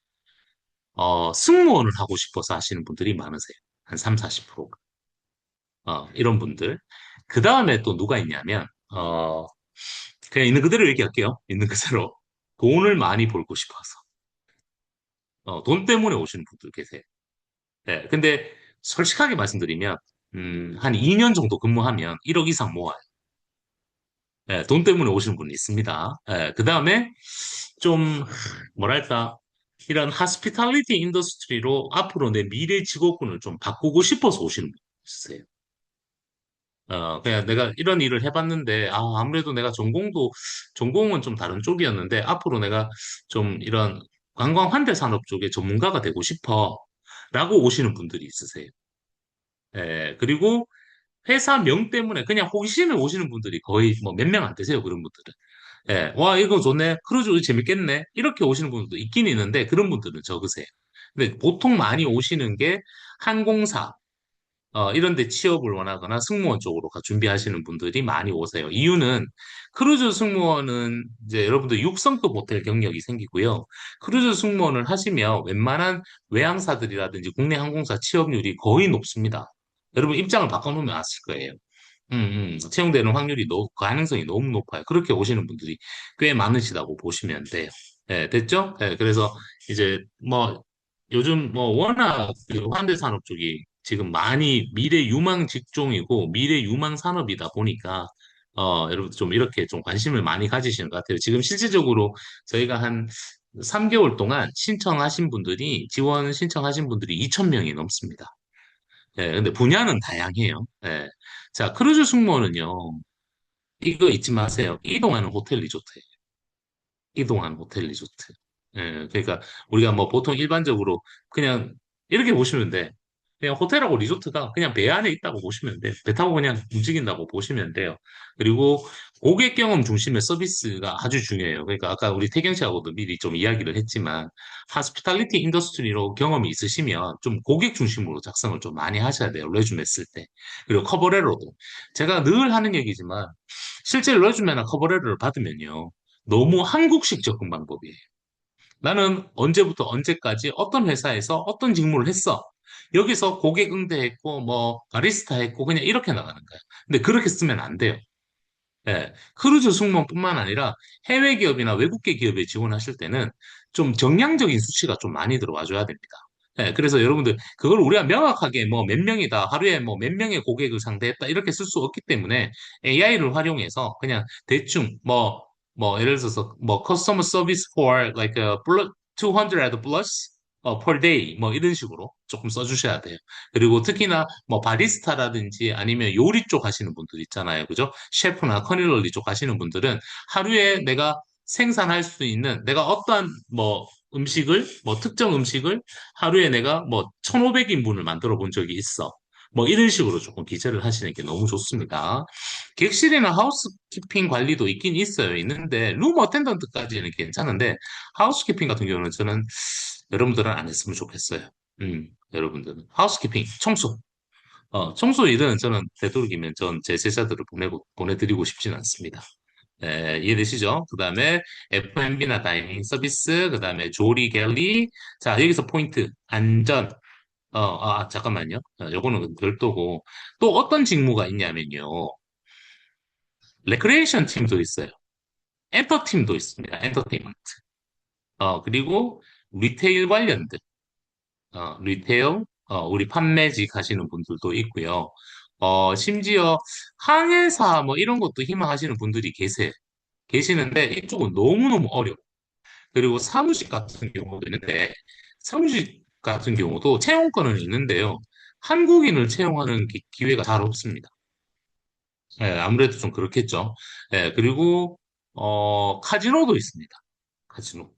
승무원을 하고 싶어서 하시는 분들이 많으세요. 한 3, 40%가. 이런 분들. 그 다음에 또 누가 있냐면, 그냥 있는 그대로 얘기할게요. 있는 그대로. 돈을 많이 벌고 싶어서. 돈 때문에 오시는 분들 계세요. 네, 근데 솔직하게 말씀드리면, 한 2년 정도 근무하면 1억 이상 모아요. 네, 돈 때문에 오시는 분이 있습니다. 네, 그 다음에 좀, 뭐랄까, 이런 하스피탈리티 인더스트리로 앞으로 내 미래 직업군을 좀 바꾸고 싶어서 오시는 분이 있으세요. 그냥 내가 이런 일을 해봤는데, 아무래도 내가 전공은 좀 다른 쪽이었는데, 앞으로 내가 좀 이런 관광 환대 산업 쪽에 전문가가 되고 싶어. 라고 오시는 분들이 있으세요. 예, 그리고 회사 명 때문에 그냥 호기심에 오시는 분들이 거의 뭐 몇 명 안 되세요, 그런 분들은. 예, 와, 이거 좋네. 크루즈 재밌겠네. 이렇게 오시는 분들도 있긴 있는데, 그런 분들은 적으세요. 근데 보통 많이 오시는 게 항공사, 이런 데 취업을 원하거나 승무원 쪽으로 준비하시는 분들이 많이 오세요. 이유는 크루즈 승무원은 이제 여러분들 6성급 호텔 경력이 생기고요. 크루즈 승무원을 하시면 웬만한 외항사들이라든지 국내 항공사 취업률이 거의 높습니다. 여러분 입장을 바꿔놓으면 아실 거예요. 채용되는 확률이 가능성이 너무 높아요. 그렇게 오시는 분들이 꽤 많으시다고 보시면 돼요. 네, 됐죠? 네, 그래서 이제 뭐 요즘 뭐 워낙 그 현대산업 쪽이 지금 많이 미래 유망 직종이고 미래 유망 산업이다 보니까 여러분 좀 이렇게 좀 관심을 많이 가지시는 것 같아요. 지금 실질적으로 저희가 한 3개월 동안 지원 신청하신 분들이 2,000명이 넘습니다. 예, 근데 분야는 다양해요. 예. 자, 크루즈 승무원은요, 이거 잊지 마세요. 이동하는 호텔 리조트예요. 이동하는 호텔 리조트. 예, 그러니까 우리가 뭐 보통 일반적으로 그냥 이렇게 보시면 돼. 그냥 호텔하고 리조트가 그냥 배 안에 있다고 보시면 돼. 배 타고 그냥 움직인다고 보시면 돼요. 그리고 고객 경험 중심의 서비스가 아주 중요해요. 그러니까 아까 우리 태경 씨하고도 미리 좀 이야기를 했지만, 하스피탈리티 인더스트리로 경험이 있으시면 좀 고객 중심으로 작성을 좀 많이 하셔야 돼요. 레주메 쓸 때. 그리고 커버레터도. 제가 늘 하는 얘기지만, 실제 레주메나 커버레터를 받으면요. 너무 한국식 접근 방법이에요. 나는 언제부터 언제까지 어떤 회사에서 어떤 직무를 했어. 여기서 고객 응대했고, 뭐, 바리스타 했고, 그냥 이렇게 나가는 거야. 근데 그렇게 쓰면 안 돼요. 예. 크루즈 승무원뿐만 아니라 해외 기업이나 외국계 기업에 지원하실 때는 좀 정량적인 수치가 좀 많이 들어와 줘야 됩니다. 예, 그래서 여러분들 그걸 우리가 명확하게 뭐 몇 명이다, 하루에 뭐 몇 명의 고객을 상대했다 이렇게 쓸 수 없기 때문에 AI를 활용해서 그냥 대충 뭐 예를 들어서 뭐 customer service for like 200 plus per day 뭐 이런 식으로 조금 써주셔야 돼요. 그리고 특히나 뭐 바리스타라든지 아니면 요리 쪽 하시는 분들 있잖아요, 그죠? 셰프나 커널리 쪽 하시는 분들은 하루에 내가 생산할 수 있는 내가 어떠한 뭐 음식을 뭐 특정 음식을 하루에 내가 뭐 1,500인분을 만들어 본 적이 있어. 뭐 이런 식으로 조금 기재를 하시는 게 너무 좋습니다. 객실이나 하우스키핑 관리도 있긴 있어요. 있는데 룸 어텐던트까지는 괜찮은데 하우스키핑 같은 경우는 저는 여러분들은 안 했으면 좋겠어요. 여러분들은 하우스키핑, 청소. 청소 일은 저는 되도록이면 전 제 제자들을 보내드리고 싶지는 않습니다. 이해되시죠? 그 다음에 F&B나 다이닝 서비스, 그 다음에 조리 갤리. 자, 여기서 포인트. 안전. 잠깐만요. 요거는 별도고. 또 어떤 직무가 있냐면요. 레크레이션 팀도 있어요. 엔터 팀도 있습니다. 엔터테인먼트. 그리고 리테일 관련들. 리테일, 우리 판매직 하시는 분들도 있고요. 심지어 항해사 뭐 이런 것도 희망하시는 분들이 계시는데 이쪽은 너무너무 어려워. 그리고 사무직 같은 경우도 있는데, 사무직 같은 경우도 채용권은 있는데요. 한국인을 채용하는 기회가 잘 없습니다. 아무래도 좀 그렇겠죠. 그리고, 카지노도 있습니다. 카지노.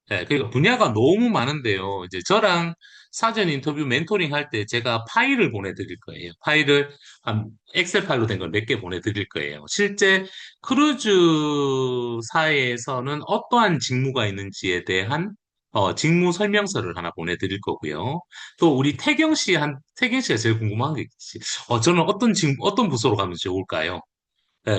그러니까 분야가 너무 많은데요. 이제 저랑 사전 인터뷰 멘토링 할 때 제가 파일을 보내드릴 거예요. 파일을 한 엑셀 파일로 된 걸 몇 개 보내드릴 거예요. 실제 크루즈사에서는 어떠한 직무가 있는지에 대한 직무 설명서를 하나 보내드릴 거고요. 또 우리 태경 씨가 제일 궁금한 게 있지. 저는 어떤 부서로 가면 좋을까요?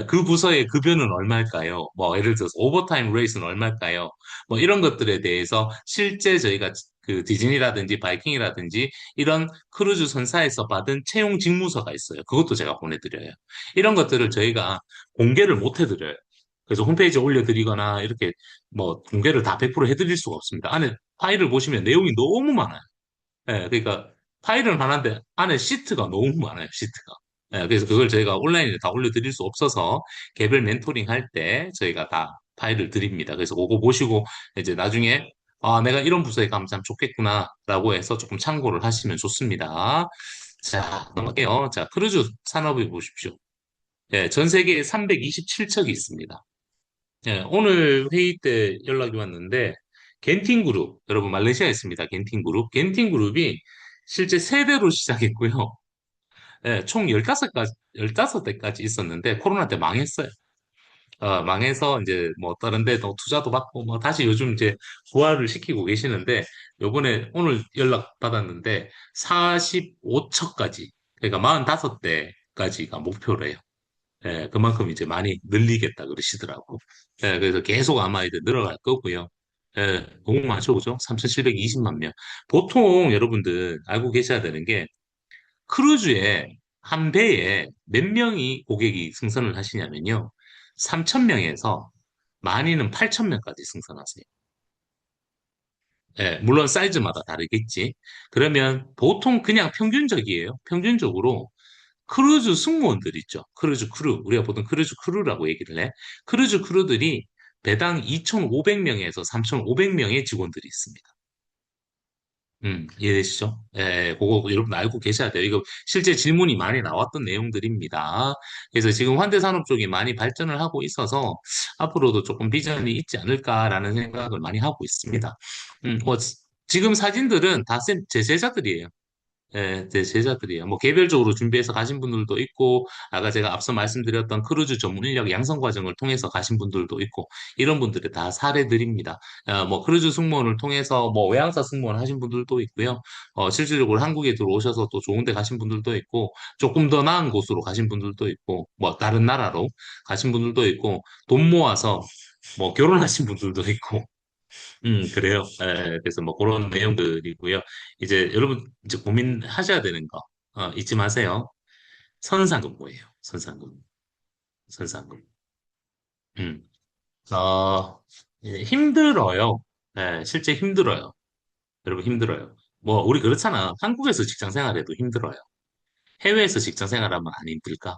그 부서의 급여는 얼마일까요? 뭐, 예를 들어서 오버타임 레이스는 얼마일까요? 뭐, 이런 것들에 대해서 실제 저희가 그 디즈니라든지 바이킹이라든지 이런 크루즈 선사에서 받은 채용 직무서가 있어요. 그것도 제가 보내드려요. 이런 것들을 저희가 공개를 못 해드려요. 그래서 홈페이지에 올려드리거나 이렇게 뭐 공개를 다 100% 해드릴 수가 없습니다. 안에 파일을 보시면 내용이 너무 많아요. 그러니까 파일은 하나인데 안에 시트가 너무 많아요, 시트가. 그래서 그걸 저희가 온라인에 다 올려드릴 수 없어서 개별 멘토링 할 때 저희가 다 파일을 드립니다. 그래서 그거 보시고 이제 나중에 내가 이런 부서에 가면 참 좋겠구나라고 해서 조금 참고를 하시면 좋습니다. 자, 넘어갈게요. 자, 크루즈 산업을 보십시오. 전 세계에 327척이 있습니다. 오늘 회의 때 연락이 왔는데, 겐팅 그룹, 여러분 말레이시아에 있습니다. 겐팅 그룹. 겐팅 그룹이 실제 세대로 시작했고요. 총 15대까지 있었는데, 코로나 때 망했어요. 망해서 이제 뭐 다른 데도 투자도 받고, 뭐 다시 요즘 이제 부활을 시키고 계시는데, 요번에 오늘 연락 받았는데, 45척까지, 그러니까 45대까지가 목표래요. 그만큼 이제 많이 늘리겠다 그러시더라고. 그래서 계속 아마 이제 늘어갈 거고요. 너무 많죠, 그죠? 3,720만 명. 보통 여러분들 알고 계셔야 되는 게 크루즈에 한 배에 몇 명이 고객이 승선을 하시냐면요. 3,000명에서 많이는 8,000명까지 승선하세요. 물론 사이즈마다 다르겠지. 그러면 보통 그냥 평균적이에요. 평균적으로 크루즈 승무원들 있죠. 크루즈 크루. 우리가 보통 크루즈 크루라고 얘기를 해. 크루즈 크루들이 배당 2,500명에서 3,500명의 직원들이 있습니다. 이해되시죠? 그거 여러분 알고 계셔야 돼요. 이거 실제 질문이 많이 나왔던 내용들입니다. 그래서 지금 현대산업 쪽이 많이 발전을 하고 있어서 앞으로도 조금 비전이 있지 않을까라는 생각을 많이 하고 있습니다. 지금 사진들은 다 제 제자들이에요. 제 제자들이에요. 뭐 개별적으로 준비해서 가신 분들도 있고, 아까 제가 앞서 말씀드렸던 크루즈 전문 인력 양성 과정을 통해서 가신 분들도 있고, 이런 분들이 다 사례들입니다. 뭐 크루즈 승무원을 통해서 뭐 외항사 승무원 하신 분들도 있고요. 실질적으로 한국에 들어오셔서 또 좋은 데 가신 분들도 있고, 조금 더 나은 곳으로 가신 분들도 있고, 뭐 다른 나라로 가신 분들도 있고, 돈 모아서 뭐 결혼하신 분들도 있고, 그래요. 그래서 뭐 그런 내용들이고요. 이제 여러분 이제 고민하셔야 되는 거 잊지 마세요. 선상근무예요. 선상근무. 선상근무. 음. 어, 힘들어요. 실제 힘들어요. 여러분 힘들어요. 뭐, 우리 그렇잖아. 한국에서 직장 생활해도 힘들어요. 해외에서 직장 생활하면 안 힘들까?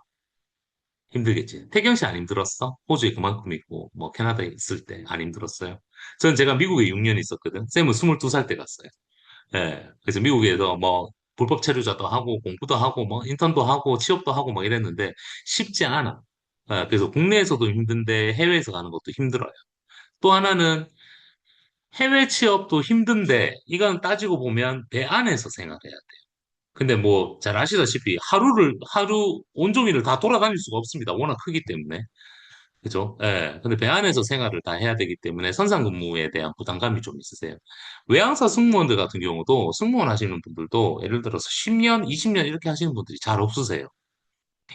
힘들겠지. 태경 씨 안 힘들었어? 호주에 그만큼 있고, 뭐, 캐나다에 있을 때 안 힘들었어요? 전 제가 미국에 6년 있었거든. 쌤은 22살 때 갔어요. 예. 그래서 미국에서 뭐, 불법 체류자도 하고, 공부도 하고, 뭐, 인턴도 하고, 취업도 하고, 막 이랬는데, 쉽지 않아. 예, 그래서 국내에서도 힘든데, 해외에서 가는 것도 힘들어요. 또 하나는 해외 취업도 힘든데, 이건 따지고 보면 배 안에서 생활해야 돼. 근데 뭐, 잘 아시다시피, 하루 온종일을 다 돌아다닐 수가 없습니다. 워낙 크기 때문에. 그죠? 예. 근데 배 안에서 생활을 다 해야 되기 때문에 선상 근무에 대한 부담감이 좀 있으세요. 외항사 승무원들 같은 경우도 승무원 하시는 분들도 예를 들어서 10년, 20년 이렇게 하시는 분들이 잘 없으세요.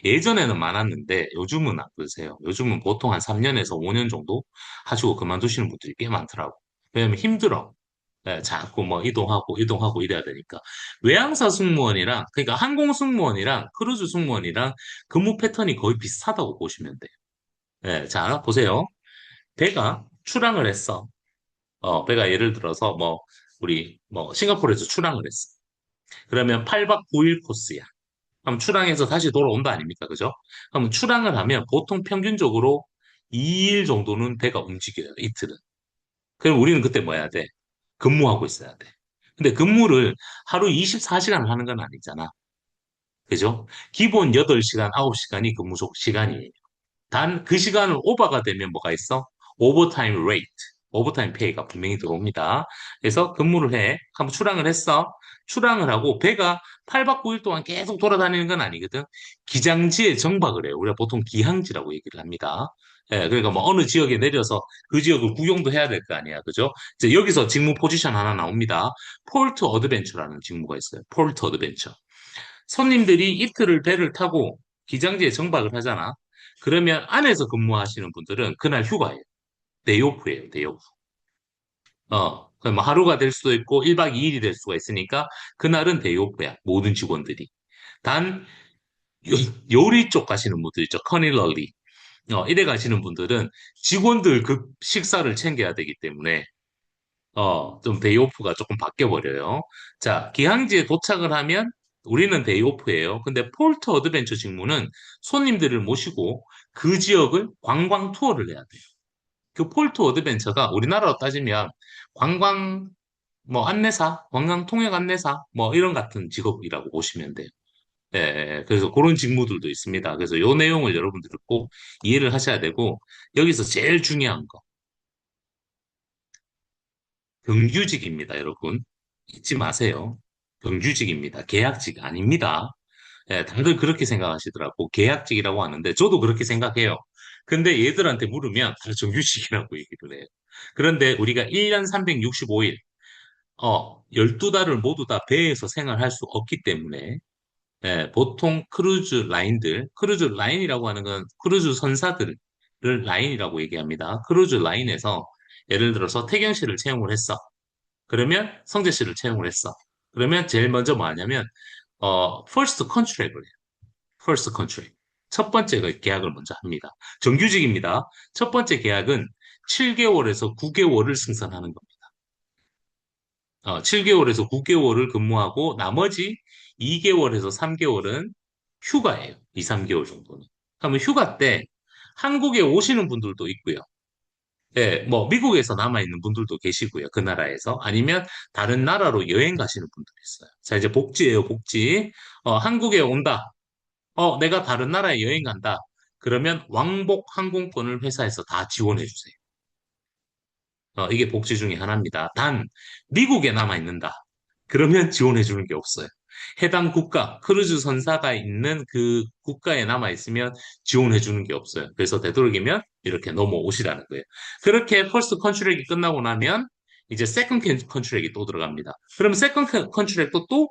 예전에는 많았는데 요즘은 안 그러세요. 요즘은 보통 한 3년에서 5년 정도 하시고 그만두시는 분들이 꽤 많더라고. 왜냐면 힘들어. 예, 자꾸 뭐 이동하고 이래야 되니까. 외항사 승무원이랑, 그러니까 항공 승무원이랑 크루즈 승무원이랑 근무 패턴이 거의 비슷하다고 보시면 돼요. 예, 자, 보세요. 배가 출항을 했어. 배가 예를 들어서 뭐, 우리, 뭐, 싱가포르에서 출항을 했어. 그러면 8박 9일 코스야. 그럼 출항해서 다시 돌아온다 아닙니까? 그죠? 그럼 출항을 하면 보통 평균적으로 2일 정도는 배가 움직여요. 이틀은. 그럼 우리는 그때 뭐 해야 돼? 근무하고 있어야 돼. 근데 근무를 하루 24시간 하는 건 아니잖아. 그죠? 기본 8시간, 9시간이 근무 시간이에요. 단 그 시간을 오버가 되면 뭐가 있어? 오버타임 레이트, 오버타임 페이가 분명히 들어옵니다. 그래서 근무를 해. 한번 출항을 했어. 출항을 하고 배가 8박 9일 동안 계속 돌아다니는 건 아니거든. 기장지에 정박을 해요. 우리가 보통 기항지라고 얘기를 합니다. 예, 그러니까 뭐 어느 지역에 내려서 그 지역을 구경도 해야 될 거 아니야. 그죠? 이제 여기서 직무 포지션 하나 나옵니다. 폴트 어드벤처라는 직무가 있어요. 폴트 어드벤처. 손님들이 이틀을 배를 타고 기장지에 정박을 하잖아. 그러면 안에서 근무하시는 분들은 그날 휴가예요. 데이오프예요, 데이오프. 그럼 뭐 하루가 될 수도 있고 1박 2일이 될 수가 있으니까 그날은 데이오프야. 모든 직원들이. 단 요- 요리 쪽 가시는 분들 있죠. 커닐러리. 이래 가시는 분들은 직원들 그 식사를 챙겨야 되기 때문에 좀 데이오프가 조금 바뀌어 버려요. 자, 기항지에 도착을 하면 우리는 데이오프예요. 근데 폴트 어드벤처 직무는 손님들을 모시고 그 지역을 관광 투어를 해야 돼요. 그 폴트 어드벤처가 우리나라로 따지면 관광 뭐 안내사, 관광 통역 안내사 뭐 이런 같은 직업이라고 보시면 돼요. 예, 예, 예. 그래서 그런 직무들도 있습니다. 그래서 요 내용을 여러분들이 꼭 이해를 하셔야 되고 여기서 제일 중요한 거 정규직입니다, 여러분. 잊지 마세요. 정규직입니다. 계약직 아닙니다. 예, 다들 그렇게 생각하시더라고. 계약직이라고 하는데, 저도 그렇게 생각해요. 근데 얘들한테 물으면 다 정규직이라고 얘기를 해요. 그런데 우리가 1년 365일, 12달을 모두 다 배에서 생활할 수 없기 때문에, 예, 보통 크루즈 라인이라고 하는 건 크루즈 선사들을 라인이라고 얘기합니다. 크루즈 라인에서 예를 들어서 태경 씨를 채용을 했어. 그러면 성재 씨를 채용을 했어. 그러면 제일 먼저 뭐 하냐면, first contract을 해요. first contract. 첫 번째 그 계약을 먼저 합니다. 정규직입니다. 첫 번째 계약은 7개월에서 9개월을 승선하는 겁니다. 7개월에서 9개월을 근무하고 나머지 2개월에서 3개월은 휴가예요. 2, 3개월 정도는. 그러면 휴가 때 한국에 오시는 분들도 있고요. 예, 뭐, 미국에서 남아있는 분들도 계시고요. 그 나라에서. 아니면 다른 나라로 여행 가시는 분들이 있어요. 자, 이제 복지예요, 복지. 한국에 온다. 내가 다른 나라에 여행 간다. 그러면 왕복 항공권을 회사에서 다 지원해 주세요. 이게 복지 중에 하나입니다. 단, 미국에 남아있는다. 그러면 지원해 주는 게 없어요. 해당 국가, 크루즈 선사가 있는 그 국가에 남아있으면 지원해 주는 게 없어요. 그래서 되도록이면 이렇게 넘어오시라는 거예요. 그렇게 퍼스트 컨트랙이 끝나고 나면 이제 세컨드 컨트랙이 또 들어갑니다. 그러면 세컨드 컨트랙도 또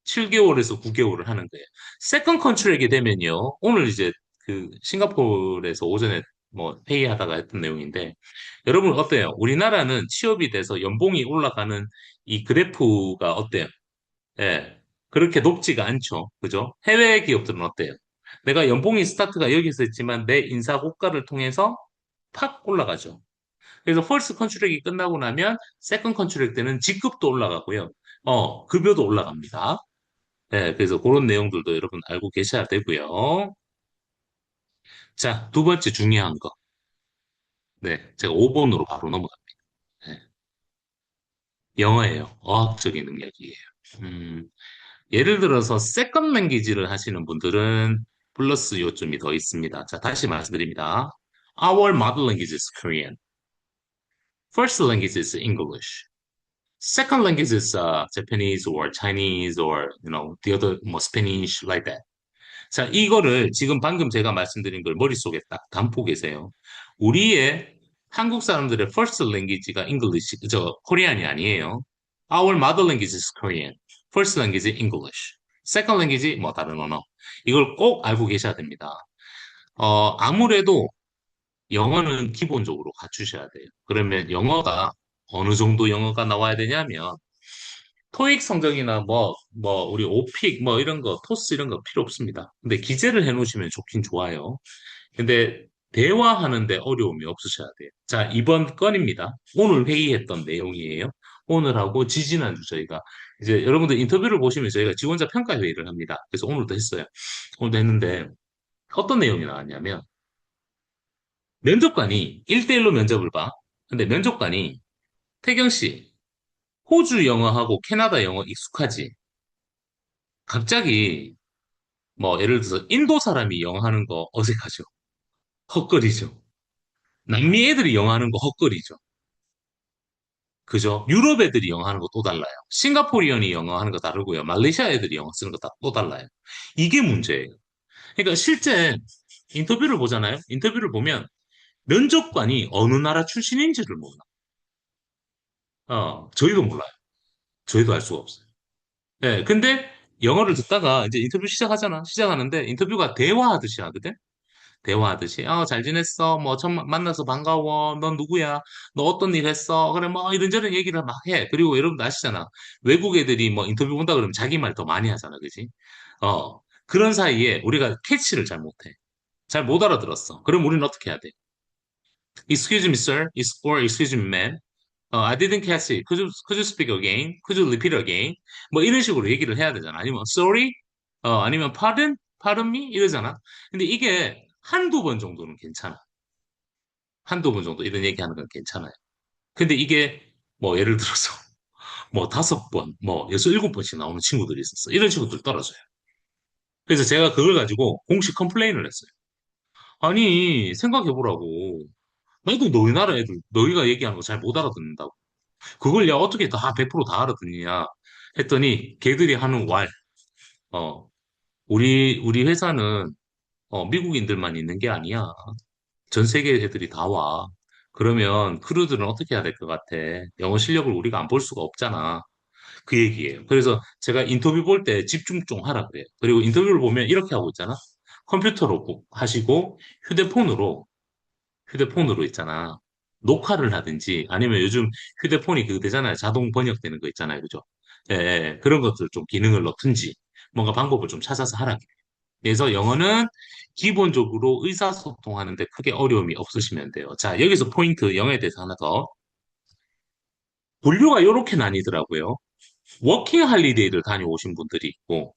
7개월에서 9개월을 하는 거예요. 세컨드 컨트랙이 되면요. 오늘 이제 그 싱가포르에서 오전에 뭐 회의하다가 했던 내용인데 여러분 어때요? 우리나라는 취업이 돼서 연봉이 올라가는 이 그래프가 어때요? 예. 그렇게 높지가 않죠. 그죠? 해외 기업들은 어때요? 내가 연봉이 스타트가 여기서 있지만 내 인사 고과를 통해서 팍 올라가죠. 그래서 펄스 컨트랙이 끝나고 나면 세컨 컨트랙 때는 직급도 올라가고요. 급여도 올라갑니다. 네, 그래서 그런 내용들도 여러분 알고 계셔야 되고요. 자, 두 번째 중요한 거. 네, 제가 5번으로 바로 넘어갑니다. 네, 영어예요. 어학적인 능력이에요. 음, 예를 들어서 세컨 랭귀지를 하시는 분들은 플러스 요점이 더 있습니다. 자, 다시 말씀드립니다. Our mother language is Korean. First language is English. Second language is Japanese or Chinese or the other 뭐 Spanish like that. 자, 이거를 지금 방금 제가 말씀드린 걸 머릿속에 딱 담고 계세요. 우리의 한국 사람들의 first language가 English, 코리안이 아니에요. Our mother language is Korean. First language is English. Second language 뭐 다른 언어. 이걸 꼭 알고 계셔야 됩니다. 아무래도 영어는 기본적으로 갖추셔야 돼요. 그러면 영어가 어느 정도 영어가 나와야 되냐면 토익 성적이나 우리 오픽, 이런 거, 토스 이런 거 필요 없습니다. 근데 기재를 해놓으시면 좋긴 좋아요. 근데 대화하는데 어려움이 없으셔야 돼요. 자, 이번 건입니다. 오늘 회의했던 내용이에요. 오늘하고 지지난주 저희가 이제 여러분들 인터뷰를 보시면 저희가 지원자 평가 회의를 합니다. 그래서 오늘도 했어요. 오늘도 했는데 어떤 내용이 나왔냐면 면접관이 1대1로 면접을 봐. 근데 면접관이 태경 씨, 호주 영어하고 캐나다 영어 익숙하지? 갑자기 예를 들어서 인도 사람이 영어 하는 거 어색하죠? 헛거리죠? 남미 애들이 영어 하는 거 헛거리죠? 그죠? 유럽 애들이 영어 하는 거 또 달라요. 싱가포리언이 영어 하는 거 다르고요. 말레이시아 애들이 영어 쓰는 거 또 달라요. 이게 문제예요. 그러니까 실제 인터뷰를 보잖아요. 인터뷰를 보면 면접관이 어느 나라 출신인지를 몰라. 저희도 몰라요. 저희도 알 수가 없어요. 네, 근데 영어를 듣다가 이제 인터뷰 시작하잖아. 시작하는데 인터뷰가 대화하듯이 하거든? 대화하듯이. 잘 지냈어. 처음 만나서 반가워. 넌 누구야? 너 어떤 일 했어? 그래, 이런저런 얘기를 막 해. 그리고 여러분 아시잖아. 외국 애들이 인터뷰 본다 그러면 자기 말 더 많이 하잖아. 그지? 그런 사이에 우리가 캐치를 잘 못해. 잘 못 알아들었어. 그럼 우리는 어떻게 해야 돼? Excuse me, sir. Or excuse me, ma'am. I didn't catch it. Could you speak again? Could you repeat again? 이런 식으로 얘기를 해야 되잖아. 아니면 sorry? 아니면 pardon? Pardon me? 이러잖아. 근데 이게 한두 번 정도는 괜찮아. 한두 번 정도 이런 얘기하는 건 괜찮아요. 근데 이게 예를 들어서 다섯 번, 여섯 일곱 번씩 나오는 친구들이 있었어. 이런 친구들 떨어져요. 그래서 제가 그걸 가지고 공식 컴플레인을 했어요. 아니, 생각해보라고. 나도 너희 나라 애들, 너희가 얘기하는 거 잘 못 알아듣는다고. 그걸 야 어떻게 다 100%다 알아듣느냐 했더니 걔들이 하는 말, 어, 우리 회사는 미국인들만 있는 게 아니야. 전 세계 애들이 다 와. 그러면 크루들은 어떻게 해야 될 것 같아? 영어 실력을 우리가 안 볼 수가 없잖아. 그 얘기예요. 그래서 제가 인터뷰 볼 때 집중 좀 하라 그래요. 그리고 인터뷰를 보면 이렇게 하고 있잖아. 컴퓨터로 하시고 휴대폰으로 있잖아. 녹화를 하든지 아니면 요즘 휴대폰이 그거 되잖아요. 자동 번역되는 거 있잖아요. 그죠? 예, 예. 그런 것들 좀 기능을 넣든지 뭔가 방법을 좀 찾아서 하라. 그래서 영어는 기본적으로 의사소통하는데 크게 어려움이 없으시면 돼요. 자, 여기서 포인트 영어에 대해서 하나 더. 분류가 이렇게 나뉘더라고요. 워킹 할리데이를 다녀오신 분들이 있고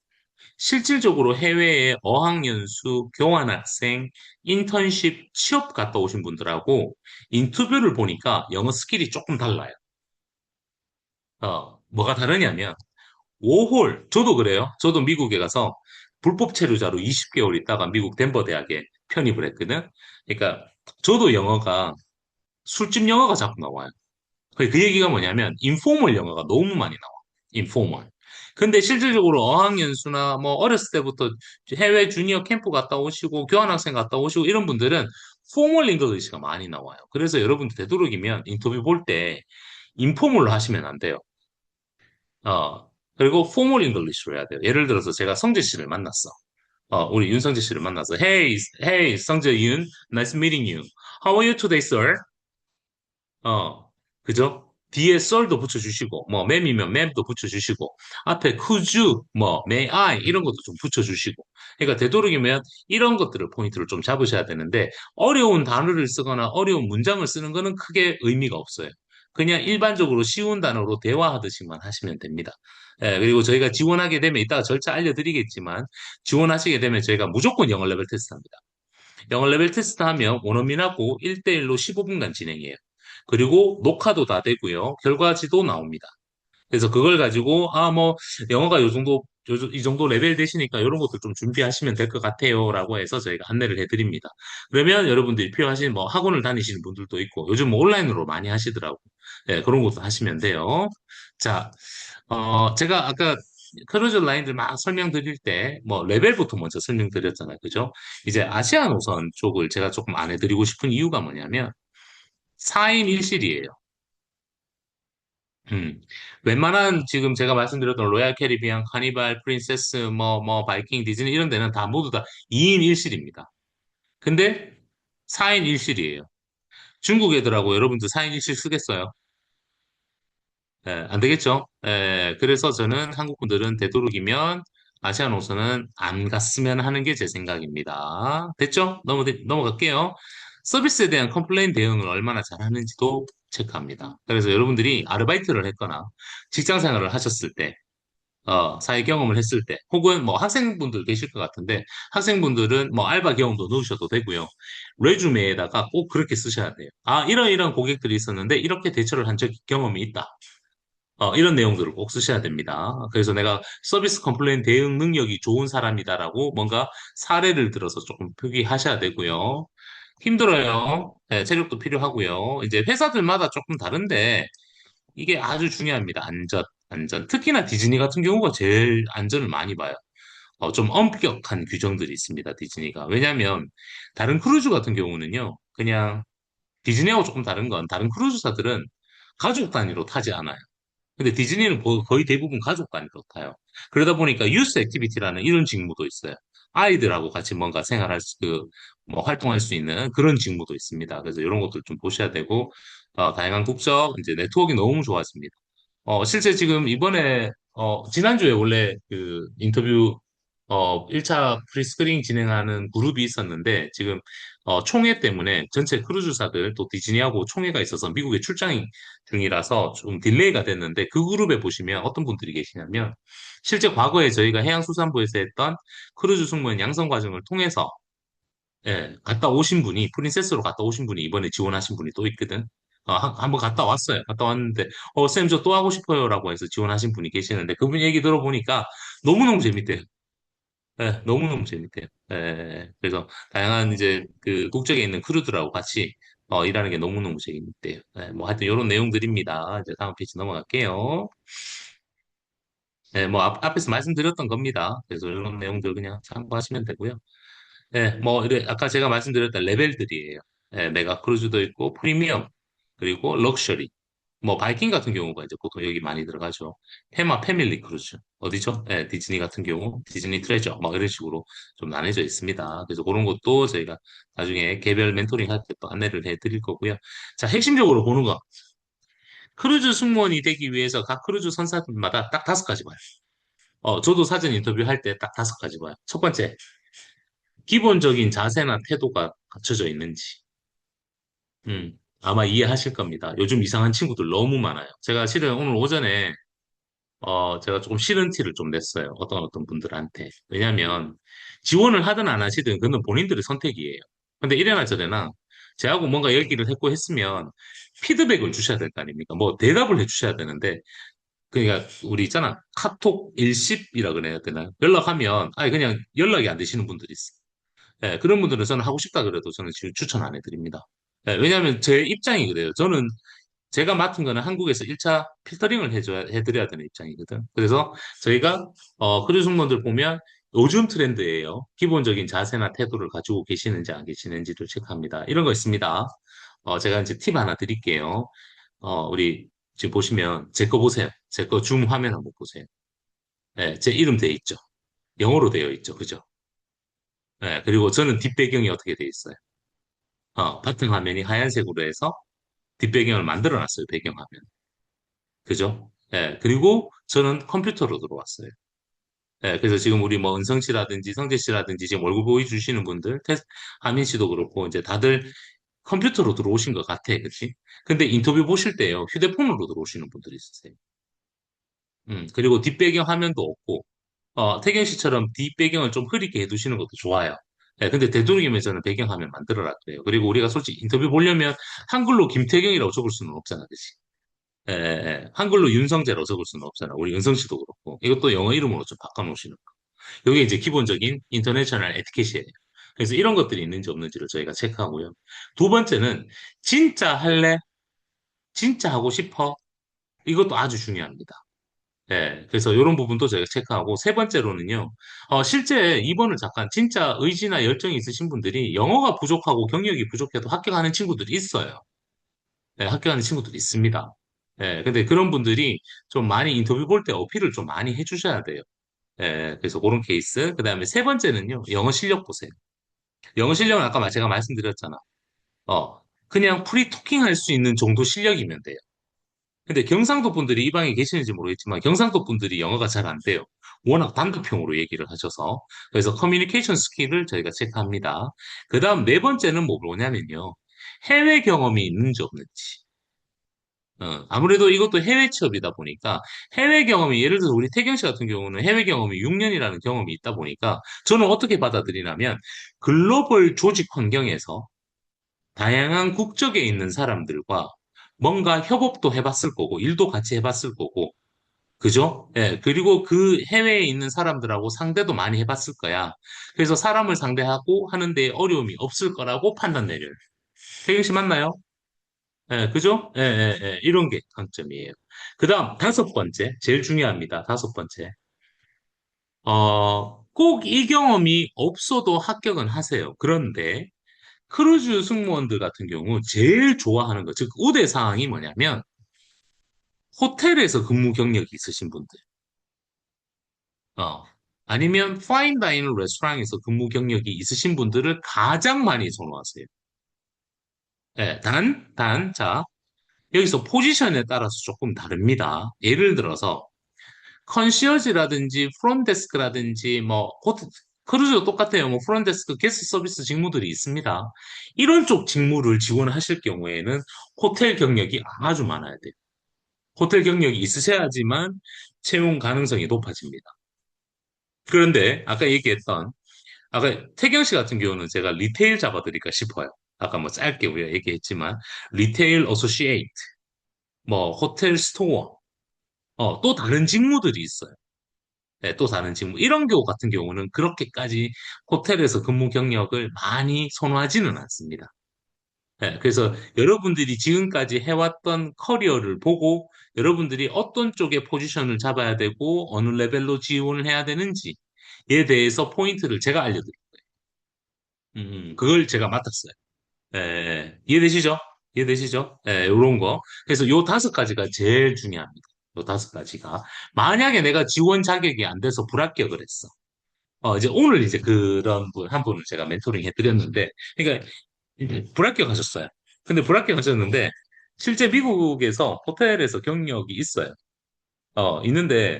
실질적으로 해외에 어학연수, 교환학생, 인턴십, 취업 갔다 오신 분들하고 인터뷰를 보니까 영어 스킬이 조금 달라요. 뭐가 다르냐면 5홀, 저도 그래요. 저도 미국에 가서 불법 체류자로 20개월 있다가 미국 덴버 대학에 편입을 했거든. 그러니까 저도 영어가 술집 영어가 자꾸 나와요. 그 얘기가 뭐냐면 인포멀 영어가 너무 많이 나와. 인포멀. 근데 실질적으로 어학연수나 어렸을 때부터 해외 주니어 캠프 갔다 오시고 교환학생 갔다 오시고 이런 분들은 포멀 잉글리시가 많이 나와요. 그래서 여러분들 되도록이면 인터뷰 볼 때 인포멀로 하시면 안 돼요. 그리고 포멀 잉글리시로 해야 돼요. 예를 들어서 제가 성재 씨를 만났어. 우리 윤성재 씨를 만나서 Hey, 성재 윤, nice meeting you. How are you today, sir? 그죠? 뒤에 썰도 붙여주시고, 맴이면 맴도 붙여주시고, 앞에 could you, may I, 이런 것도 좀 붙여주시고. 그러니까 되도록이면 이런 것들을 포인트를 좀 잡으셔야 되는데, 어려운 단어를 쓰거나 어려운 문장을 쓰는 거는 크게 의미가 없어요. 그냥 일반적으로 쉬운 단어로 대화하듯이만 하시면 됩니다. 그리고 저희가 지원하게 되면 이따가 절차 알려드리겠지만 지원하시게 되면 저희가 무조건 영어 레벨 테스트 합니다. 영어 레벨 테스트 하면 원어민하고 1대1로 15분간 진행해요. 그리고 녹화도 다 되고요. 결과지도 나옵니다. 그래서 그걸 가지고 뭐 영어가 이 정도 레벨 되시니까 이런 것들 좀 준비하시면 될 것 같아요라고 해서 저희가 안내를 해드립니다. 그러면 여러분들이 필요하신 뭐 학원을 다니시는 분들도 있고 요즘 뭐 온라인으로 많이 하시더라고. 그런 것도 하시면 돼요. 자, 제가 아까 크루즈 라인들 막 설명드릴 때 뭐 레벨부터 먼저 설명드렸잖아요. 그죠? 이제 아시아 노선 쪽을 제가 조금 안 해드리고 싶은 이유가 뭐냐면 4인 1실이에요. 음. 웬만한 지금 제가 말씀드렸던 로얄 캐리비안, 카니발, 프린세스, 바이킹, 디즈니 이런 데는 다 모두 다 2인 1실입니다. 근데 4인 1실이에요. 중국 애들하고 여러분들 4인 1실 쓰겠어요? 안 되겠죠? 그래서 저는 한국 분들은 되도록이면 아시아 노선은 안 갔으면 하는 게 제 생각입니다. 됐죠? 넘어갈게요. 서비스에 대한 컴플레인 대응을 얼마나 잘하는지도 체크합니다. 그래서 여러분들이 아르바이트를 했거나 직장 생활을 하셨을 때, 사회 경험을 했을 때, 혹은 뭐 학생분들 계실 것 같은데, 학생분들은 뭐 알바 경험도 넣으셔도 되고요. 레주메에다가 꼭 그렇게 쓰셔야 돼요. 이런 고객들이 있었는데, 이렇게 대처를 한 경험이 있다. 이런 내용들을 꼭 쓰셔야 됩니다. 그래서 내가 서비스 컴플레인 대응 능력이 좋은 사람이다라고 뭔가 사례를 들어서 조금 표기하셔야 되고요. 힘들어요. 체력도 필요하고요. 이제 회사들마다 조금 다른데 이게 아주 중요합니다. 안전. 특히나 디즈니 같은 경우가 제일 안전을 많이 봐요. 좀 엄격한 규정들이 있습니다. 디즈니가. 왜냐하면 다른 크루즈 같은 경우는요. 그냥 디즈니하고 조금 다른 건 다른 크루즈사들은 가족 단위로 타지 않아요. 근데 디즈니는 거의 대부분 가족 단위로 타요. 그러다 보니까 유스 액티비티라는 이런 직무도 있어요. 아이들하고 같이 뭔가 뭐 활동할 수 있는 그런 직무도 있습니다. 그래서 이런 것들 좀 보셔야 되고, 다양한 국적, 이제 네트워크가 너무 좋았습니다. 실제 지금 이번에, 지난주에 원래 그 인터뷰, 1차 프리스크린 진행하는 그룹이 있었는데, 지금, 총회 때문에 전체 크루즈사들 또 디즈니하고 총회가 있어서 미국에 출장 중이라서 좀 딜레이가 됐는데, 그 그룹에 보시면 어떤 분들이 계시냐면, 실제 과거에 저희가 해양수산부에서 했던 크루즈 승무원 양성 과정을 통해서, 갔다 오신 분이, 프린세스로 갔다 오신 분이 이번에 지원하신 분이 또 있거든. 한번 갔다 왔어요. 갔다 왔는데, 쌤, 저 또 하고 싶어요라고 해서 지원하신 분이 계시는데, 그분 얘기 들어보니까 너무너무 재밌대요. 너무너무 재밌대요. 그래서 다양한 이제 그 국적에 있는 크루들하고 같이 일하는 게 너무너무 재밌대요. 뭐 하여튼 이런 내용들입니다. 이제 다음 페이지 넘어갈게요. 뭐 앞에서 말씀드렸던 겁니다. 그래서 이런 내용들 그냥 참고하시면 되고요. 아까 제가 말씀드렸던 레벨들이에요. 메가 크루즈도 있고, 프리미엄, 그리고 럭셔리. 뭐, 바이킹 같은 경우가 이제 보통 여기 많이 들어가죠. 테마 패밀리 크루즈. 어디죠? 디즈니 같은 경우, 디즈니 트레저, 막 이런 식으로 좀 나눠져 있습니다. 그래서 그런 것도 저희가 나중에 개별 멘토링 할 때 또 안내를 해 드릴 거고요. 자, 핵심적으로 보는 거. 크루즈 승무원이 되기 위해서 각 크루즈 선사들마다 딱 5가지 봐요. 저도 사전 인터뷰 할 때 딱 5가지 봐요. 첫 번째, 기본적인 자세나 태도가 갖춰져 있는지. 아마 이해하실 겁니다. 요즘 이상한 친구들 너무 많아요. 제가 실은 오늘 오전에, 제가 조금 싫은 티를 좀 냈어요. 어떤 분들한테. 왜냐면, 지원을 하든 안 하시든 그건 본인들의 선택이에요. 근데 이래나 저래나, 제하고 뭔가 얘기를 했고 했으면, 피드백을 주셔야 될 거 아닙니까? 뭐, 대답을 해 주셔야 되는데, 그러니까, 우리 있잖아. 카톡 일십이라 그래야 되나? 연락하면, 아니, 그냥 연락이 안 되시는 분들이 있어. 그런 분들은 저는 하고 싶다 그래도 저는 지금 추천 안 해드립니다. 왜냐하면 제 입장이 그래요. 저는 제가 맡은 거는 한국에서 1차 필터링을 해드려야 되는 입장이거든. 그래서 저희가, 크루 승무원들 보면 요즘 트렌드예요. 기본적인 자세나 태도를 가지고 계시는지 안 계시는지를 체크합니다. 이런 거 있습니다. 제가 이제 팁 하나 드릴게요. 우리 지금 보시면 제 거 보세요. 제 거 줌 화면 한번 보세요. 제 이름 돼 있죠. 영어로 되어 있죠. 그죠? 그리고 저는 뒷배경이 어떻게 돼 있어요? 바탕화면이 하얀색으로 해서 뒷배경을 만들어 놨어요, 배경화면. 그죠? 그리고 저는 컴퓨터로 들어왔어요. 그래서 지금 우리 뭐 은성 씨라든지 성재 씨라든지 지금 얼굴 보여주시는 분들, 하민 씨도 그렇고, 이제 다들 컴퓨터로 들어오신 것 같아, 그치? 근데 인터뷰 보실 때요, 휴대폰으로 들어오시는 분들이 있으세요. 그리고 뒷배경 화면도 없고, 태경 씨처럼 뒷배경을 좀 흐리게 해두시는 것도 좋아요. 예, 근데 되도록이면 저는 배경화면 만들어라 그래요. 그리고 우리가 솔직히 인터뷰 보려면 한글로 김태경이라고 적을 수는 없잖아, 그치? 예, 예, 예. 한글로 윤성재라고 적을 수는 없잖아. 우리 은성 씨도 그렇고. 이것도 영어 이름으로 좀 바꿔놓으시는 거. 이게 이제 기본적인 인터내셔널 에티켓이에요. 그래서 이런 것들이 있는지 없는지를 저희가 체크하고요. 두 번째는 진짜 할래? 진짜 하고 싶어? 이것도 아주 중요합니다. 네, 그래서 이런 부분도 저희가 체크하고 세 번째로는요, 실제 이번을 잠깐 진짜 의지나 열정이 있으신 분들이 영어가 부족하고 경력이 부족해도 합격하는 친구들이 있어요. 네, 합격하는 친구들이 있습니다. 네, 근데 그런 분들이 좀 많이 인터뷰 볼 때 어필을 좀 많이 해주셔야 돼요. 네, 그래서 그런 케이스. 그 다음에 세 번째는요, 영어 실력 보세요. 영어 실력은 아까 제가 말씀드렸잖아. 어, 그냥 프리토킹 할 수 있는 정도 실력이면 돼요. 근데 경상도 분들이 이 방에 계시는지 모르겠지만 경상도 분들이 영어가 잘 안 돼요. 워낙 단도평으로 얘기를 하셔서. 그래서 커뮤니케이션 스킬을 저희가 체크합니다. 그 다음 네 번째는 뭐냐면요. 해외 경험이 있는지 없는지. 아무래도 이것도 해외 취업이다 보니까 해외 경험이 예를 들어서 우리 태경 씨 같은 경우는 해외 경험이 6년이라는 경험이 있다 보니까 저는 어떻게 받아들이냐면 글로벌 조직 환경에서 다양한 국적에 있는 사람들과 뭔가 협업도 해봤을 거고, 일도 같이 해봤을 거고, 그죠? 예, 그리고 그 해외에 있는 사람들하고 상대도 많이 해봤을 거야. 그래서 사람을 상대하고 하는데 어려움이 없을 거라고 판단 내려요. 태경 씨 맞나요? 예, 그죠? 예, 예, 예. 이런 게 강점이에요. 그 다음, 다섯 번째. 제일 중요합니다. 다섯 번째. 꼭 이 경험이 없어도 합격은 하세요. 그런데, 크루즈 승무원들 같은 경우 제일 좋아하는 것, 즉 우대 사항이 뭐냐면 호텔에서 근무 경력이 있으신 분들, 어, 아니면 파인 다이닝 레스토랑에서 근무 경력이 있으신 분들을 가장 많이 선호하세요. 예, 자, 여기서 포지션에 따라서 조금 다릅니다. 예를 들어서 컨시어지라든지 프론데스크라든지 뭐 호텔, 크루즈도 똑같아요. 뭐 프론데스크, 게스트 서비스 직무들이 있습니다. 이런 쪽 직무를 지원하실 경우에는 호텔 경력이 아주 많아야 돼요. 호텔 경력이 있으셔야지만 채용 가능성이 높아집니다. 그런데 아까 태경 씨 같은 경우는 제가 리테일 잡아드릴까 싶어요. 아까 뭐 짧게 우리가 얘기했지만 리테일 어소시에이트, 뭐 호텔 스토어, 또 다른 직무들이 있어요. 네, 또 다른 직무. 이런 경우 같은 경우는 그렇게까지 호텔에서 근무 경력을 많이 선호하지는 않습니다. 네, 그래서 여러분들이 지금까지 해왔던 커리어를 보고 여러분들이 어떤 쪽에 포지션을 잡아야 되고 어느 레벨로 지원을 해야 되는지에 대해서 포인트를 제가 알려드릴게요. 그걸 제가 맡았어요. 예, 이해되시죠? 이해되시죠? 예, 요런 거. 그래서 요 다섯 가지가 제일 중요합니다. 요 다섯 가지가. 만약에 내가 지원 자격이 안 돼서 불합격을 했어. 이제 오늘 이제 그런 한 분을 제가 멘토링 해드렸는데, 그러니까 이제 불합격하셨어요. 근데 불합격하셨는데, 실제 미국에서 호텔에서 경력이 있어요. 있는데,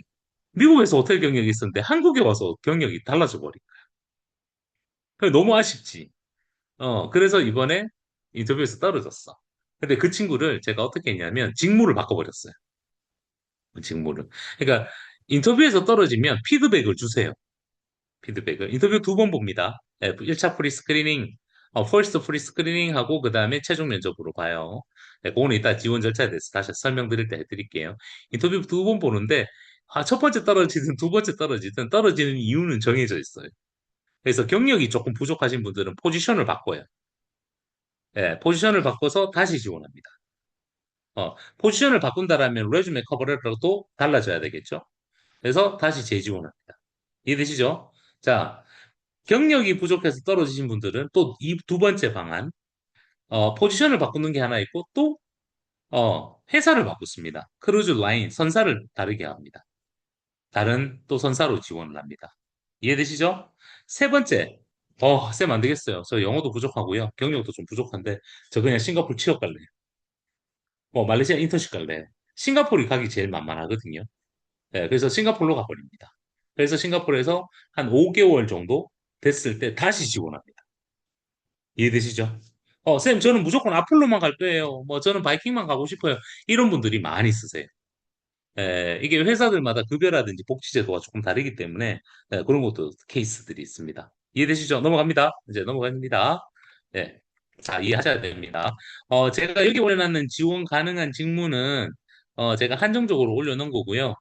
미국에서 호텔 경력이 있었는데, 한국에 와서 경력이 달라져 버린 거야. 너무 아쉽지. 그래서 이번에 인터뷰에서 떨어졌어. 근데 그 친구를 제가 어떻게 했냐면 직무를 바꿔버렸어요. 그 직무를. 그러니까 인터뷰에서 떨어지면 피드백을 주세요. 피드백을. 인터뷰 두 번 봅니다. 1차 프리스크리닝, 퍼스트 프리스크리닝 하고 그 다음에 최종 면접으로 봐요. 그거는 이따 지원 절차에 대해서 다시 설명드릴 때 해드릴게요. 인터뷰 두 번 보는데 첫 번째 떨어지든 두 번째 떨어지든 떨어지는 이유는 정해져 있어요. 그래서 경력이 조금 부족하신 분들은 포지션을 바꿔요. 포지션을 바꿔서 다시 지원합니다. 포지션을 바꾼다라면 레주메 커버레터도 달라져야 되겠죠? 그래서 다시 재지원합니다. 이해되시죠? 자, 경력이 부족해서 떨어지신 분들은 또 이 두 번째 방안, 포지션을 바꾸는 게 하나 있고 또, 회사를 바꿨습니다. 크루즈 라인, 선사를 다르게 합니다. 다른 또 선사로 지원을 합니다. 이해되시죠? 세 번째, 쌤 안 되겠어요. 저 영어도 부족하고요. 경력도 좀 부족한데, 저 그냥 싱가포르 취업 갈래요. 말레이시아 인턴십 갈래요. 싱가포르 가기 제일 만만하거든요. 네, 그래서 싱가포르로 가버립니다. 그래서 싱가포르에서 한 5개월 정도 됐을 때 다시 지원합니다. 이해되시죠? 쌤, 저는 무조건 아폴로만 갈 거예요. 뭐, 저는 바이킹만 가고 싶어요. 이런 분들이 많이 있으세요. 이게 회사들마다 급여라든지 복지 제도가 조금 다르기 때문에 그런 것도 케이스들이 있습니다. 이해되시죠? 넘어갑니다. 이제 넘어갑니다. 네. 자, 이해하셔야 됩니다. 제가 여기 올려놨는 지원 가능한 직무는 제가 한정적으로 올려놓은 거고요.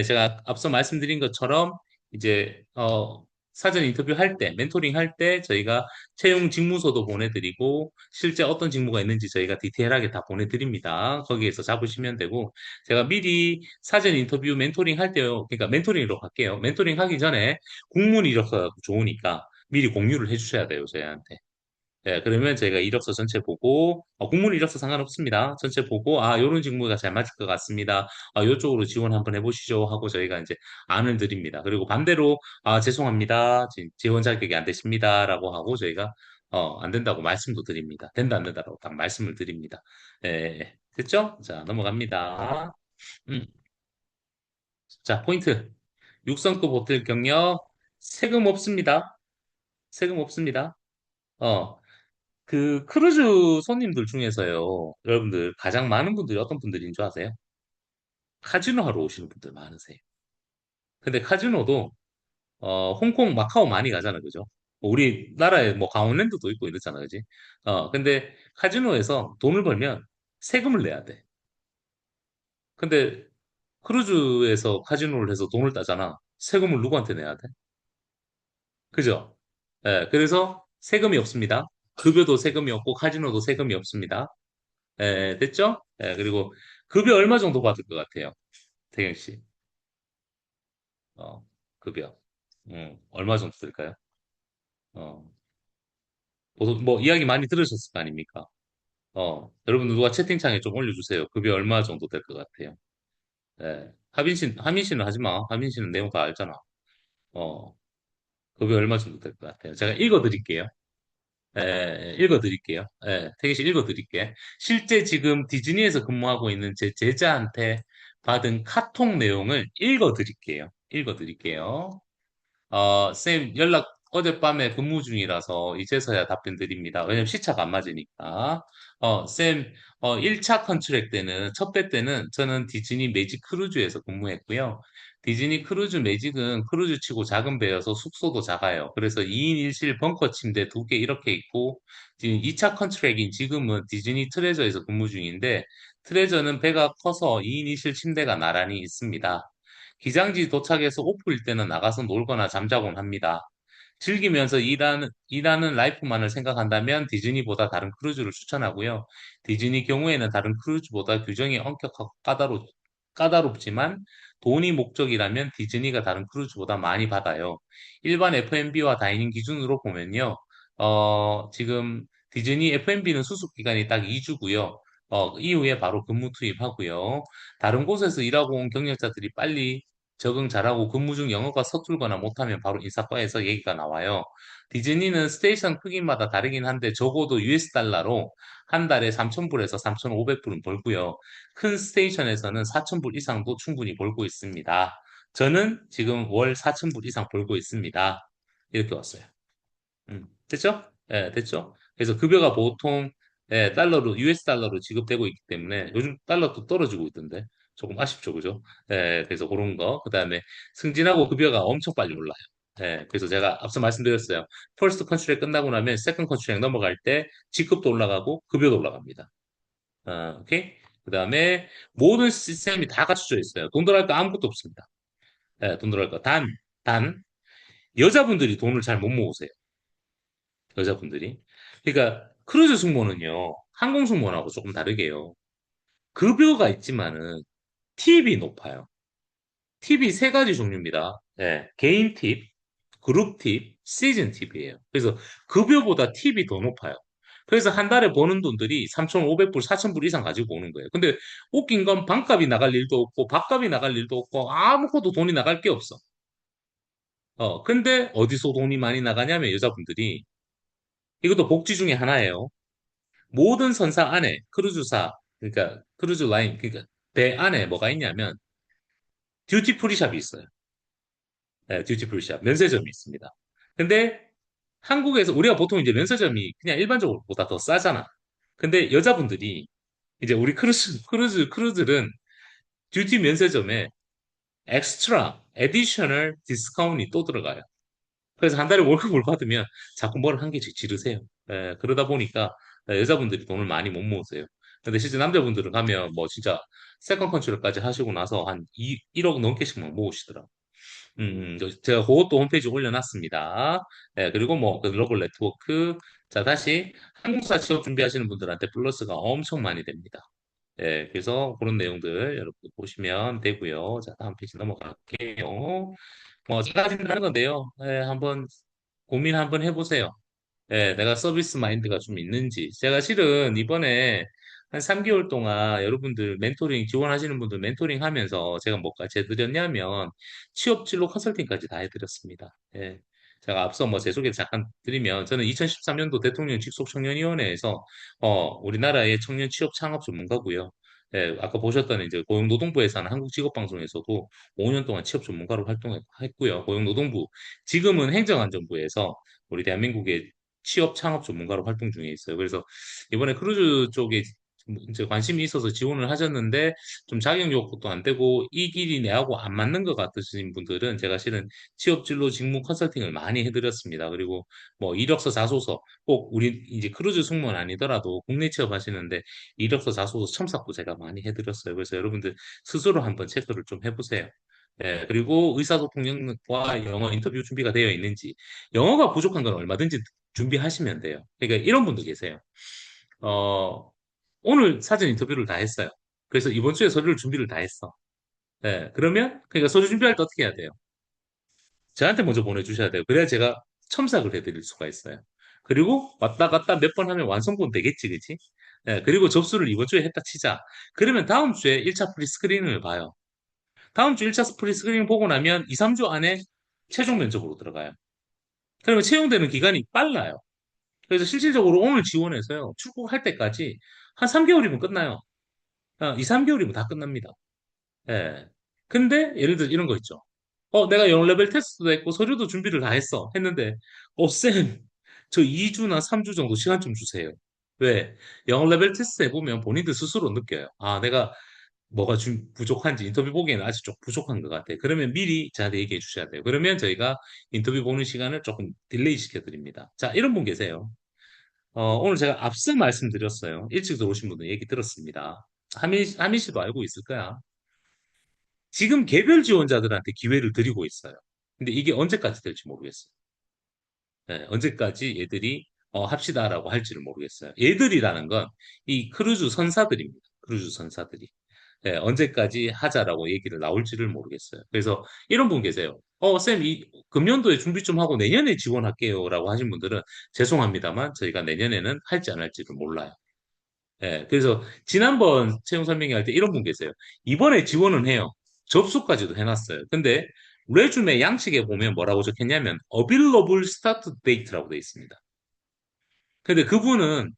제가 앞서 말씀드린 것처럼 이제 사전 인터뷰 할 때, 멘토링 할 때 저희가 채용 직무서도 보내드리고 실제 어떤 직무가 있는지 저희가 디테일하게 다 보내드립니다. 거기에서 잡으시면 되고 제가 미리 사전 인터뷰 멘토링 할 때요. 그러니까 멘토링으로 갈게요. 멘토링 하기 전에 공문 이력서가 좋으니까 미리 공유를 해주셔야 돼요, 저희한테. 예, 그러면 저희가 이력서 전체 보고, 공문 이력서 상관없습니다. 전체 보고, 요런 직무가 잘 맞을 것 같습니다. 요쪽으로 지원 한번 해보시죠 하고 저희가 이제 안을 드립니다. 그리고 반대로, 죄송합니다. 지원 자격이 안 되십니다. 라고 하고 저희가, 안 된다고 말씀도 드립니다. 된다, 안 된다라고 딱 말씀을 드립니다. 예, 됐죠? 자, 넘어갑니다. 음. 자, 포인트. 6성급 호텔 경력, 세금 없습니다. 세금 없습니다. 어, 크루즈 손님들 중에서요, 여러분들, 가장 많은 분들이 어떤 분들인 줄 아세요? 카지노 하러 오시는 분들 많으세요. 근데 카지노도, 홍콩, 마카오 많이 가잖아, 그죠? 뭐 우리나라에 뭐 강원랜드도 있고 이렇잖아, 그지? 근데 카지노에서 돈을 벌면 세금을 내야 돼. 근데 크루즈에서 카지노를 해서 돈을 따잖아. 세금을 누구한테 내야 돼? 그죠? 그래서 세금이 없습니다. 급여도 세금이 없고 카지노도 세금이 없습니다. 됐죠? 그리고 급여 얼마 정도 받을 것 같아요? 태경 씨. 어, 급여. 얼마 정도 들까요? 어, 뭐 이야기 많이 들으셨을 거 아닙니까? 여러분 누가 채팅창에 좀 올려주세요. 급여 얼마 정도 될 것 같아요? 하민 씨는 하지 마. 하민 씨는 내용 다 알잖아. 어, 급여 얼마 정도 될 것 같아요? 제가 읽어 드릴게요. 읽어드릴게요. 태기 씨 읽어드릴게. 실제 지금 디즈니에서 근무하고 있는 제 제자한테 받은 카톡 내용을 읽어드릴게요. 읽어드릴게요. 쌤, 연락 어젯밤에 근무 중이라서 이제서야 답변 드립니다. 왜냐면 시차가 안 맞으니까. 쌤, 1차 컨트랙 때는, 첫 배 때는 저는 디즈니 매직 크루즈에서 근무했고요. 디즈니 크루즈 매직은 크루즈 치고 작은 배여서 숙소도 작아요. 그래서 2인 1실 벙커 침대 2개 이렇게 있고, 지금 2차 컨트랙인 지금은 디즈니 트레저에서 근무 중인데, 트레저는 배가 커서 2인 1실 침대가 나란히 있습니다. 기장지 도착해서 오프일 때는 나가서 놀거나 잠자곤 합니다. 즐기면서 일하는 라이프만을 생각한다면 디즈니보다 다른 크루즈를 추천하고요. 디즈니 경우에는 다른 크루즈보다 규정이 엄격하고 까다롭지만 돈이 목적이라면 디즈니가 다른 크루즈보다 많이 받아요. 일반 F&B와 다이닝 기준으로 보면요. 지금 디즈니 F&B는 수습 기간이 딱 2주고요. 이후에 바로 근무 투입하고요. 다른 곳에서 일하고 온 경력자들이 빨리 적응 잘하고 근무 중 영어가 서툴거나 못하면 바로 인사과에서 얘기가 나와요. 디즈니는 스테이션 크기마다 다르긴 한데 적어도 US 달러로 한 달에 3,000불에서 3,500불은 벌고요. 큰 스테이션에서는 4,000불 이상도 충분히 벌고 있습니다. 저는 지금 월 4,000불 이상 벌고 있습니다. 이렇게 왔어요. 됐죠? 됐죠? 그래서 급여가 보통 US 달러로 지급되고 있기 때문에 요즘 달러도 떨어지고 있던데 조금 아쉽죠, 그죠? 그래서 그런 거. 그다음에 승진하고 급여가 엄청 빨리 올라요. 그래서 제가 앞서 말씀드렸어요. 퍼스트 컨트랙 끝나고 나면 세컨 컨트랙 넘어갈 때 직급도 올라가고 급여도 올라갑니다. 오케이? 그다음에 모든 시스템이 다 갖춰져 있어요. 돈 들어갈 거 아무것도 없습니다. 돈 들어갈 거. 단, 여자분들이 돈을 잘 못 모으세요. 여자분들이. 그러니까 크루즈 승무원은요, 항공 승무원하고 조금 다르게요. 급여가 있지만은 팁이 높아요. 팁이 세 가지 종류입니다. 개인 팁, 그룹 팁, 시즌 팁이에요. 그래서 급여보다 팁이 더 높아요. 그래서 한 달에 버는 돈들이 3,500불, 4,000불 이상 가지고 오는 거예요. 근데 웃긴 건 방값이 나갈 일도 없고, 밥값이 나갈 일도 없고, 아무것도 돈이 나갈 게 없어. 근데 어디서 돈이 많이 나가냐면 여자분들이, 이것도 복지 중에 하나예요. 모든 선사 안에 크루즈사 그러니까 크루즈 라인 그러니까 배 안에 뭐가 있냐면 듀티 프리 샵이 있어요. 듀티 프리 샵 면세점이 있습니다. 근데 한국에서 우리가 보통 이제 면세점이 그냥 일반적으로 보다 더 싸잖아. 근데 여자분들이 이제 우리 크루즈들은 듀티 면세점에 엑스트라, 에디셔널 디스카운트이 또 들어가요. 그래서 한 달에 월급을 받으면 자꾸 뭘 한 개씩 지르세요. 그러다 보니까 여자분들이 돈을 많이 못 모으세요. 근데 실제 남자분들은 가면 뭐 진짜 세컨 컨트롤까지 하시고 나서 한 1억 넘게씩만 모으시더라고요. 제가 그것도 홈페이지에 올려놨습니다. 그리고 뭐, 그 글로벌 네트워크. 자, 다시 한국사 취업 준비하시는 분들한테 플러스가 엄청 많이 됩니다. 그래서 그런 내용들 여러분 보시면 되고요. 자, 다음 페이지 넘어갈게요. 뭐, 제가 생각하는 건데요. 한번 고민 한번 해보세요. 내가 서비스 마인드가 좀 있는지. 제가 실은 이번에 한 3개월 동안 여러분들 멘토링 지원하시는 분들 멘토링 하면서 제가 뭐까지 해드렸냐면 취업 진로 컨설팅까지 다 해드렸습니다. 제가 앞서 뭐 제 소개 잠깐 드리면 저는 2013년도 대통령 직속 청년위원회에서 우리나라의 청년 취업 창업 전문가고요. 아까 보셨던 이제 고용노동부에서 하는 한국직업방송에서도 5년 동안 취업 전문가로 활동했고요. 고용노동부 지금은 행정안전부에서 우리 대한민국의 취업 창업 전문가로 활동 중에 있어요. 그래서 이번에 크루즈 쪽에 이제 관심이 있어서 지원을 하셨는데 좀 자격 요건도 안 되고 이 길이 내하고 안 맞는 것 같으신 분들은 제가 실은 취업 진로 직무 컨설팅을 많이 해드렸습니다. 그리고 뭐 이력서 자소서 꼭 우리 이제 크루즈 승무원 아니더라도 국내 취업하시는데 이력서 자소서 첨삭도 제가 많이 해드렸어요. 그래서 여러분들 스스로 한번 체크를 좀 해보세요. 그리고 의사소통력과 영어 인터뷰 준비가 되어 있는지 영어가 부족한 건 얼마든지 준비하시면 돼요. 그러니까 이런 분도 계세요. 어, 오늘 사전 인터뷰를 다 했어요. 그래서 이번 주에 서류를 준비를 다 했어. 그러면, 그러니까 서류 준비할 때 어떻게 해야 돼요? 저한테 먼저 보내주셔야 돼요. 그래야 제가 첨삭을 해드릴 수가 있어요. 그리고 왔다 갔다 몇 번 하면 완성본 되겠지, 그치? 그리고 접수를 이번 주에 했다 치자. 그러면 다음 주에 1차 프리스크린을 봐요. 다음 주 1차 프리스크린 보고 나면 2, 3주 안에 최종 면접으로 들어가요. 그러면 채용되는 기간이 빨라요. 그래서 실질적으로 오늘 지원해서요, 출국할 때까지 한 3개월이면 끝나요. 2, 3개월이면 다 끝납니다. 예. 근데 예를 들어 이런 거 있죠. 내가 영어 레벨 테스트도 했고 서류도 준비를 다 했어. 했는데, 쌤, 저 2주나 3주 정도 시간 좀 주세요. 왜? 영어 레벨 테스트 해보면 본인들 스스로 느껴요. 아, 내가 뭐가 좀 부족한지 인터뷰 보기에는 아직 좀 부족한 것 같아. 그러면 미리 저한테 얘기해 주셔야 돼요. 그러면 저희가 인터뷰 보는 시간을 조금 딜레이 시켜드립니다. 자, 이런 분 계세요. 오늘 제가 앞서 말씀드렸어요. 일찍 들어오신 분들 얘기 들었습니다. 하민 씨도 알고 있을 거야. 지금 개별 지원자들한테 기회를 드리고 있어요. 근데 이게 언제까지 될지 모르겠어요. 언제까지 얘들이 합시다라고 할지를 모르겠어요. 얘들이라는 건 이 크루즈 선사들입니다. 크루즈 선사들이. 언제까지 하자라고 얘기를 나올지를 모르겠어요. 그래서 이런 분 계세요. 쌤, 금년도에 준비 좀 하고 내년에 지원할게요라고 하신 분들은 죄송합니다만 저희가 내년에는 할지 안 할지를 몰라요. 그래서 지난번 채용 설명회 할 때 이런 분 계세요. 이번에 지원은 해요. 접수까지도 해놨어요. 근데 레주메 양식에 보면 뭐라고 적혔냐면 available start date라고 돼 있습니다. 근데 그분은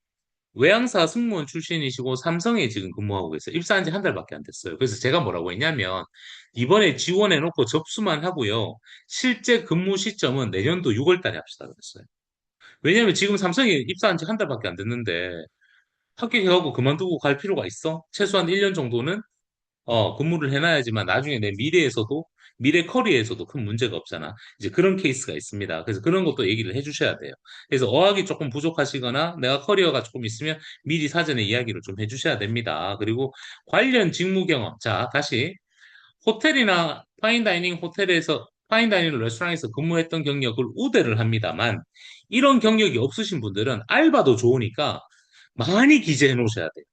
외항사 승무원 출신이시고 삼성에 지금 근무하고 계세요. 입사한 지 한 달밖에 안 됐어요. 그래서 제가 뭐라고 했냐면 이번에 지원해놓고 접수만 하고요. 실제 근무 시점은 내년도 6월 달에 합시다 그랬어요. 왜냐면 지금 삼성에 입사한 지 한 달밖에 안 됐는데 합격해가고 그만두고 갈 필요가 있어? 최소한 1년 정도는 근무를 해놔야지만 나중에 내 미래에서도 미래 커리어에서도 큰 문제가 없잖아. 이제 그런 케이스가 있습니다. 그래서 그런 것도 얘기를 해주셔야 돼요. 그래서 어학이 조금 부족하시거나 내가 커리어가 조금 있으면 미리 사전에 이야기를 좀 해주셔야 됩니다. 그리고 관련 직무 경험. 자, 다시 호텔이나 파인다이닝 호텔에서 파인다이닝 레스토랑에서 근무했던 경력을 우대를 합니다만 이런 경력이 없으신 분들은 알바도 좋으니까 많이 기재해 놓으셔야 돼요.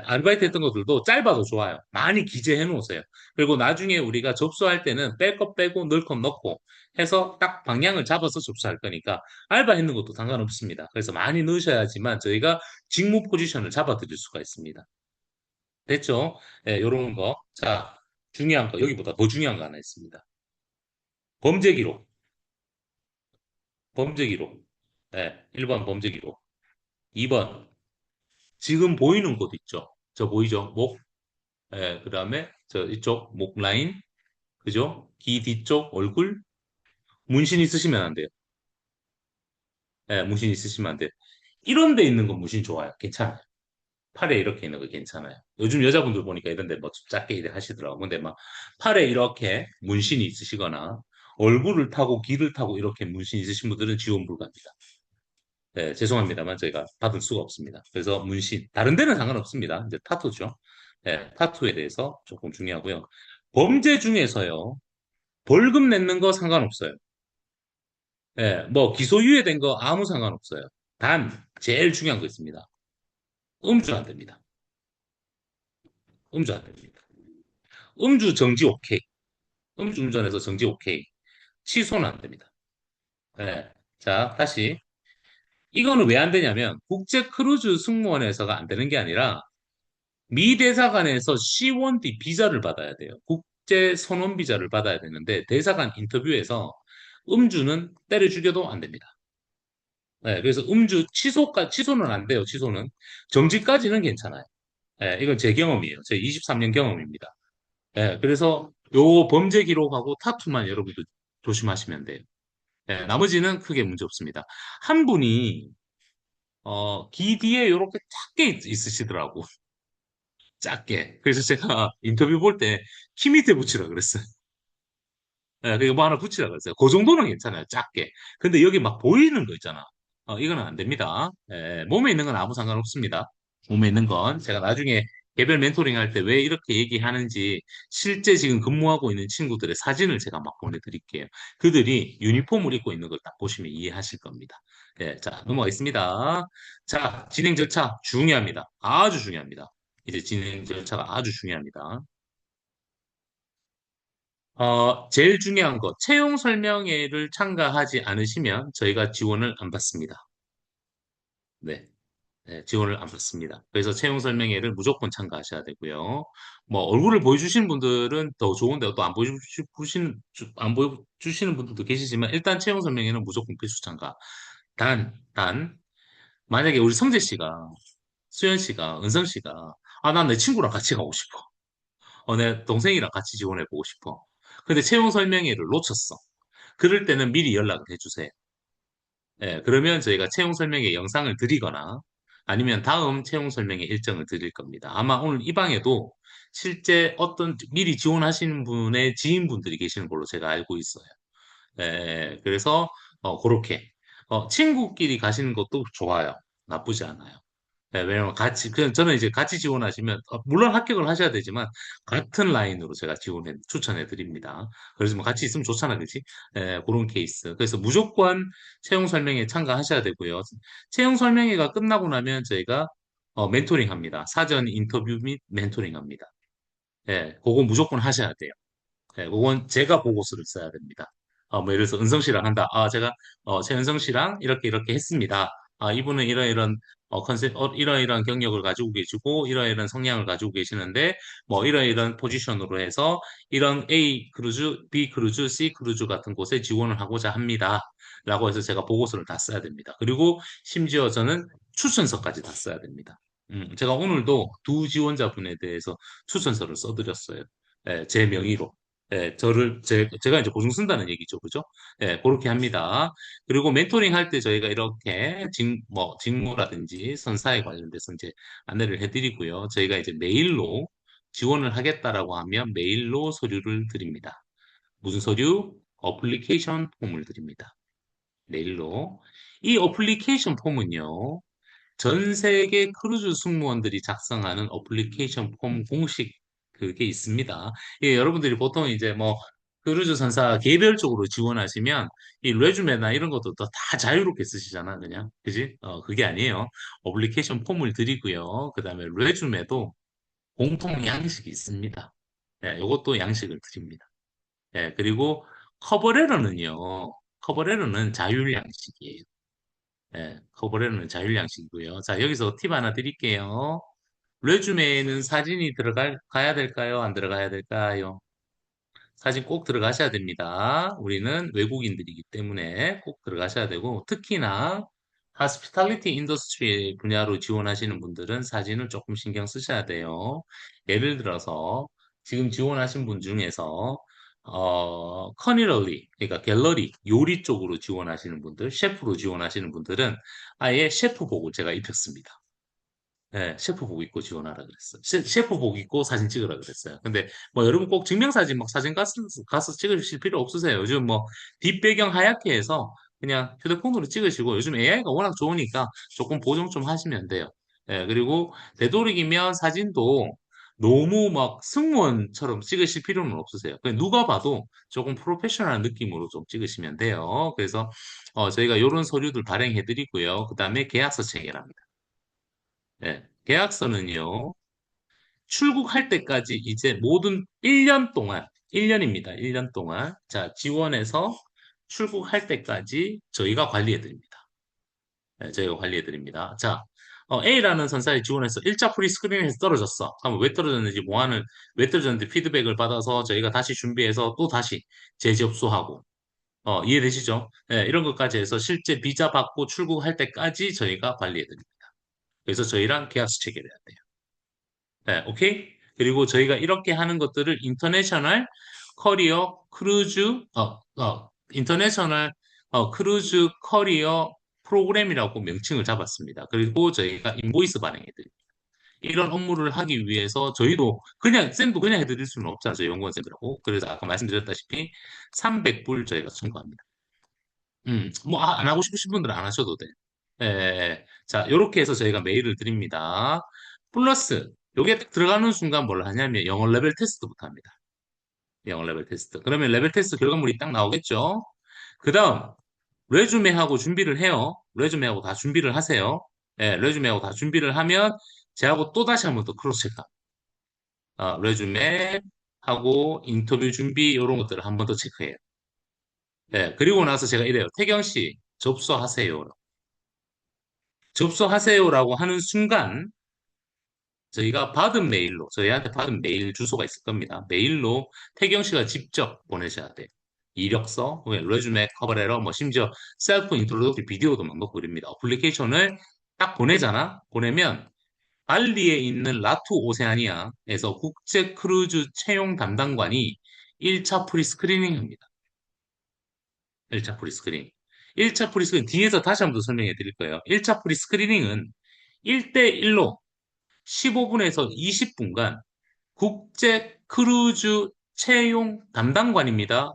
아르바이트 했던 것들도 짧아도 좋아요. 많이 기재해 놓으세요. 그리고 나중에 우리가 접수할 때는 뺄 것 빼고 넣을 것 넣고 해서 딱 방향을 잡아서 접수할 거니까 알바 했는 것도 상관없습니다. 그래서 많이 넣으셔야지만 저희가 직무 포지션을 잡아 드릴 수가 있습니다. 됐죠? 요런 거. 자, 중요한 거. 여기보다 더 중요한 거 하나 있습니다. 범죄 기록. 범죄 기록. 1번 범죄 기록. 2번 지금 보이는 곳 있죠? 저 보이죠? 그 다음에 저 이쪽 목 라인, 그죠? 귀 뒤쪽 얼굴 문신 있으시면 안 돼요. 예, 문신 있으시면 안 돼요. 이런 데 있는 건 문신 좋아요. 괜찮아요. 팔에 이렇게 있는 거 괜찮아요. 요즘 여자분들 보니까 이런 데 뭐 좀 작게 이렇게 하시더라고. 근데 막 팔에 이렇게 문신이 있으시거나 얼굴을 타고 귀를 타고 이렇게 문신 있으신 분들은 지원 불가입니다. 네, 죄송합니다만 저희가 받을 수가 없습니다. 그래서 문신, 다른 데는 상관없습니다. 이제 타투죠. 네, 타투에 대해서 조금 중요하고요. 범죄 중에서요, 벌금 내는 거 상관없어요. 예, 뭐 기소유예된 거 아무 상관없어요. 단 제일 중요한 거 있습니다. 음주 안 됩니다. 음주 안 됩니다. 음주 정지 오케이. 음주 운전해서 정지 오케이. 취소는 안 됩니다. 예. 자, 다시. 이거는 왜 안 되냐면 국제 크루즈 승무원에서가 안 되는 게 아니라 미 대사관에서 C1D 비자를 받아야 돼요. 국제 선원 비자를 받아야 되는데 대사관 인터뷰에서 음주는 때려 죽여도 안 됩니다. 네, 그래서 음주 취소는 안 돼요. 취소는 정지까지는 괜찮아요. 네, 이건 제 경험이에요. 제 23년 경험입니다. 네, 그래서 요 범죄 기록하고 타투만 여러분들 조심하시면 돼요. 네, 나머지는 크게 문제 없습니다. 한 분이 귀 뒤에 이렇게 작게 있으시더라고. 작게. 그래서 제가 인터뷰 볼 때 키 밑에 붙이라 그랬어요. 예, 그거 뭐 하나 붙이라 그랬어요. 그 정도는 괜찮아요. 작게. 근데 여기 막 보이는 거 있잖아. 이거는 안 됩니다. 예, 몸에 있는 건 아무 상관없습니다. 몸에 있는 건 제가 나중에 개별 멘토링 할 때 왜 이렇게 얘기하는지 실제 지금 근무하고 있는 친구들의 사진을 제가 막 보내드릴게요. 그들이 유니폼을 입고 있는 걸 딱 보시면 이해하실 겁니다. 예, 자, 넘어가겠습니다. 자, 진행 절차 중요합니다. 아주 중요합니다. 이제 진행 절차가 아주 중요합니다. 제일 중요한 거, 채용 설명회를 참가하지 않으시면 저희가 지원을 안 받습니다. 네, 네, 지원을 안 받습니다. 그래서 채용 설명회를 무조건 참가하셔야 되고요. 뭐, 얼굴을 보여주시는 분들은 더 좋은데 또 안 보여주시는 분들도 계시지만 일단 채용 설명회는 무조건 필수 참가. 만약에 우리 성재 씨가, 수현 씨가, 은성 씨가, 난 내 친구랑 같이 가고 싶어. 내 동생이랑 같이 지원해보고 싶어. 근데 채용 설명회를 놓쳤어. 그럴 때는 미리 연락을 해주세요. 예, 그러면 저희가 채용 설명회 영상을 드리거나 아니면 다음 채용 설명회 일정을 드릴 겁니다. 아마 오늘 이 방에도 실제 어떤 미리 지원하시는 분의 지인분들이 계시는 걸로 제가 알고 있어요. 예, 그래서 그렇게 친구끼리 가시는 것도 좋아요. 나쁘지 않아요. 네, 왜냐면 저는 이제 같이 지원하시면, 물론 합격을 하셔야 되지만, 같은 라인으로 제가 추천해 드립니다. 그래서 뭐 같이 있으면 좋잖아, 그치? 그런 케이스. 그래서 무조건 채용 설명회 참가하셔야 되고요. 채용 설명회가 끝나고 나면 저희가 멘토링 합니다. 사전 인터뷰 및 멘토링 합니다. 예, 그거 무조건 하셔야 돼요. 네, 그건 제가 보고서를 써야 됩니다. 뭐 예를 들어서 은성 씨랑 한다. 제가 최은성 씨랑 이렇게 했습니다. 이분은 이런 컨셉, 이런 경력을 가지고 계시고 이런 성향을 가지고 계시는데 뭐 이런 포지션으로 해서 이런 A 크루즈, B 크루즈, C 크루즈 같은 곳에 지원을 하고자 합니다. 라고 해서 제가 보고서를 다 써야 됩니다. 그리고 심지어 저는 추천서까지 다 써야 됩니다. 제가 오늘도 두 지원자분에 대해서 추천서를 써드렸어요. 제 명의로. 제가 이제 보증 쓴다는 얘기죠. 그죠? 그렇게 합니다. 그리고 멘토링 할 때 저희가 이렇게 직무라든지 선사에 관련돼서 이제 안내를 해드리고요. 저희가 이제 메일로 지원을 하겠다라고 하면 메일로 서류를 드립니다. 무슨 서류? 어플리케이션 폼을 드립니다. 메일로. 이 어플리케이션 폼은요, 전 세계 크루즈 승무원들이 작성하는 어플리케이션 폼 공식 그게 있습니다. 여러분들이 보통 이제 뭐 크루즈 선사 개별적으로 지원하시면 이 레주메나 이런 것도 다 자유롭게 쓰시잖아, 그냥. 그지? 그게 아니에요. 어플리케이션 폼을 드리고요. 그 다음에 레주메도 공통 양식이 있습니다. 이것도 양식을 드립니다. 그리고 커버레터는 자율 양식이에요. 커버레터는 자율 양식이고요. 자, 여기서 팁 하나 드릴게요. 레주메에는 사진이 가야 될까요? 안 들어가야 될까요? 사진 꼭 들어가셔야 됩니다. 우리는 외국인들이기 때문에 꼭 들어가셔야 되고, 특히나 hospitality industry 분야로 지원하시는 분들은 사진을 조금 신경 쓰셔야 돼요. 예를 들어서 지금 지원하신 분 중에서 커리럴리, 그러니까 갤러리, 요리 쪽으로 지원하시는 분들, 셰프로 지원하시는 분들은 아예 셰프복을 제가 입혔습니다. 네, 셰프복 입고 지원하라 그랬어요. 셰프복 입고 사진 찍으라 그랬어요. 근데 뭐 여러분 꼭 증명사진 막 사진 가서 찍으실 필요 없으세요. 요즘 뭐 뒷배경 하얗게 해서 그냥 휴대폰으로 찍으시고 요즘 AI가 워낙 좋으니까 조금 보정 좀 하시면 돼요. 예, 그리고 되도록이면 사진도 너무 막 승무원처럼 찍으실 필요는 없으세요. 그냥 누가 봐도 조금 프로페셔널한 느낌으로 좀 찍으시면 돼요. 그래서 저희가 이런 서류들 발행해 드리고요. 그 다음에 계약서 체결합니다. 예, 계약서는요, 출국할 때까지 이제 모든 1년 동안, 1년입니다. 1년 동안. 자, 지원해서 출국할 때까지 저희가 관리해 드립니다. 네, 저희가 관리해 드립니다. 자, A라는 선사에 지원해서 1차 프리스크린에서 떨어졌어. 그러면 왜 떨어졌는지, 왜 떨어졌는지 피드백을 받아서 저희가 다시 준비해서 또 다시 재접수하고, 이해되시죠? 네, 이런 것까지 해서 실제 비자 받고 출국할 때까지 저희가 관리해 드립니다. 그래서 저희랑 계약서 체결해야 돼요. 네, 오케이? 그리고 저희가 이렇게 하는 것들을 인터내셔널 크루즈 커리어 프로그램이라고 명칭을 잡았습니다. 그리고 저희가 인보이스 발행해드립니다. 이런 업무를 하기 위해서 저희도 쌤도 그냥 해드릴 수는 없잖아요. 저희 연구원쌤들하고. 그래서 아까 말씀드렸다시피 300불 저희가 청구합니다. 뭐, 안 하고 싶으신 분들은 안 하셔도 돼. 예, 예, 예. 자, 요렇게 해서 저희가 메일을 드립니다. 플러스, 요게 딱 들어가는 순간 뭘 하냐면 영어 레벨 테스트부터 합니다. 영어 레벨 테스트. 그러면 레벨 테스트 결과물이 딱 나오겠죠? 그 다음, 레주메하고 준비를 해요. 레주메하고 다 준비를 하세요. 예, 레주메하고 다 준비를 하면, 제하고 또 다시 한 번 더 크로스 체크. 레주메하고 인터뷰 준비, 이런 것들을 한 번 더 체크해요. 예, 그리고 나서 제가 이래요. 태경 씨, 접수하세요. 접수하세요라고 하는 순간 저희가 받은 메일로 저희한테 받은 메일 주소가 있을 겁니다. 메일로 태경 씨가 직접 보내셔야 돼요. 이력서, 레주메, 커버레터, 뭐 심지어 셀프 인트로덕티 비디오도 막 넣고 그럽니다. 어플리케이션을 딱 보내잖아. 보내면 발리에 있는 라투 오세아니아에서 국제 크루즈 채용 담당관이 1차 프리 스크리닝 합니다. 1차 프리 스크리닝. 1차 프리 스크리닝 뒤에서 다시 한번 더 설명해 드릴 거예요. 1차 프리 스크리닝은 1대1로 15분에서 20분간 국제 크루즈 채용 담당관입니다.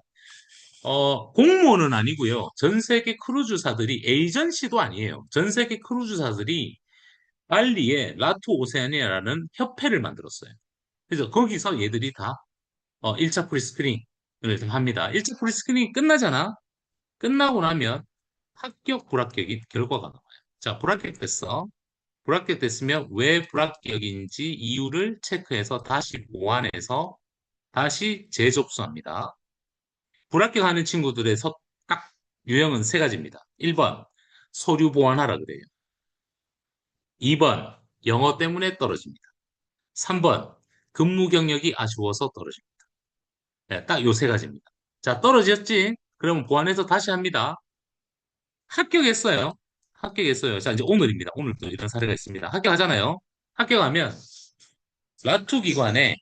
공무원은 아니고요. 전 세계 크루즈사들이 에이전시도 아니에요. 전 세계 크루즈사들이 발리에 라투 오세아니아라는 협회를 만들었어요. 그래서 거기서 얘들이 다 1차 프리스크린을 합니다. 1차 프리스크린이 끝나잖아. 끝나고 나면 합격, 불합격이 결과가 나와요. 자, 불합격됐어. 불합격됐으면 왜 불합격인지 이유를 체크해서 다시 보완해서 다시 재접수합니다. 불합격하는 친구들의 딱 유형은 세 가지입니다. 1번, 서류 보완하라 그래요. 2번, 영어 때문에 떨어집니다. 3번, 근무 경력이 아쉬워서 떨어집니다. 네, 딱 요 세 가지입니다. 자, 떨어졌지? 그러면 보완해서 다시 합니다. 합격했어요. 합격했어요. 자, 이제 오늘입니다. 오늘도 이런 사례가 있습니다. 합격하잖아요. 합격하면 라투 기관의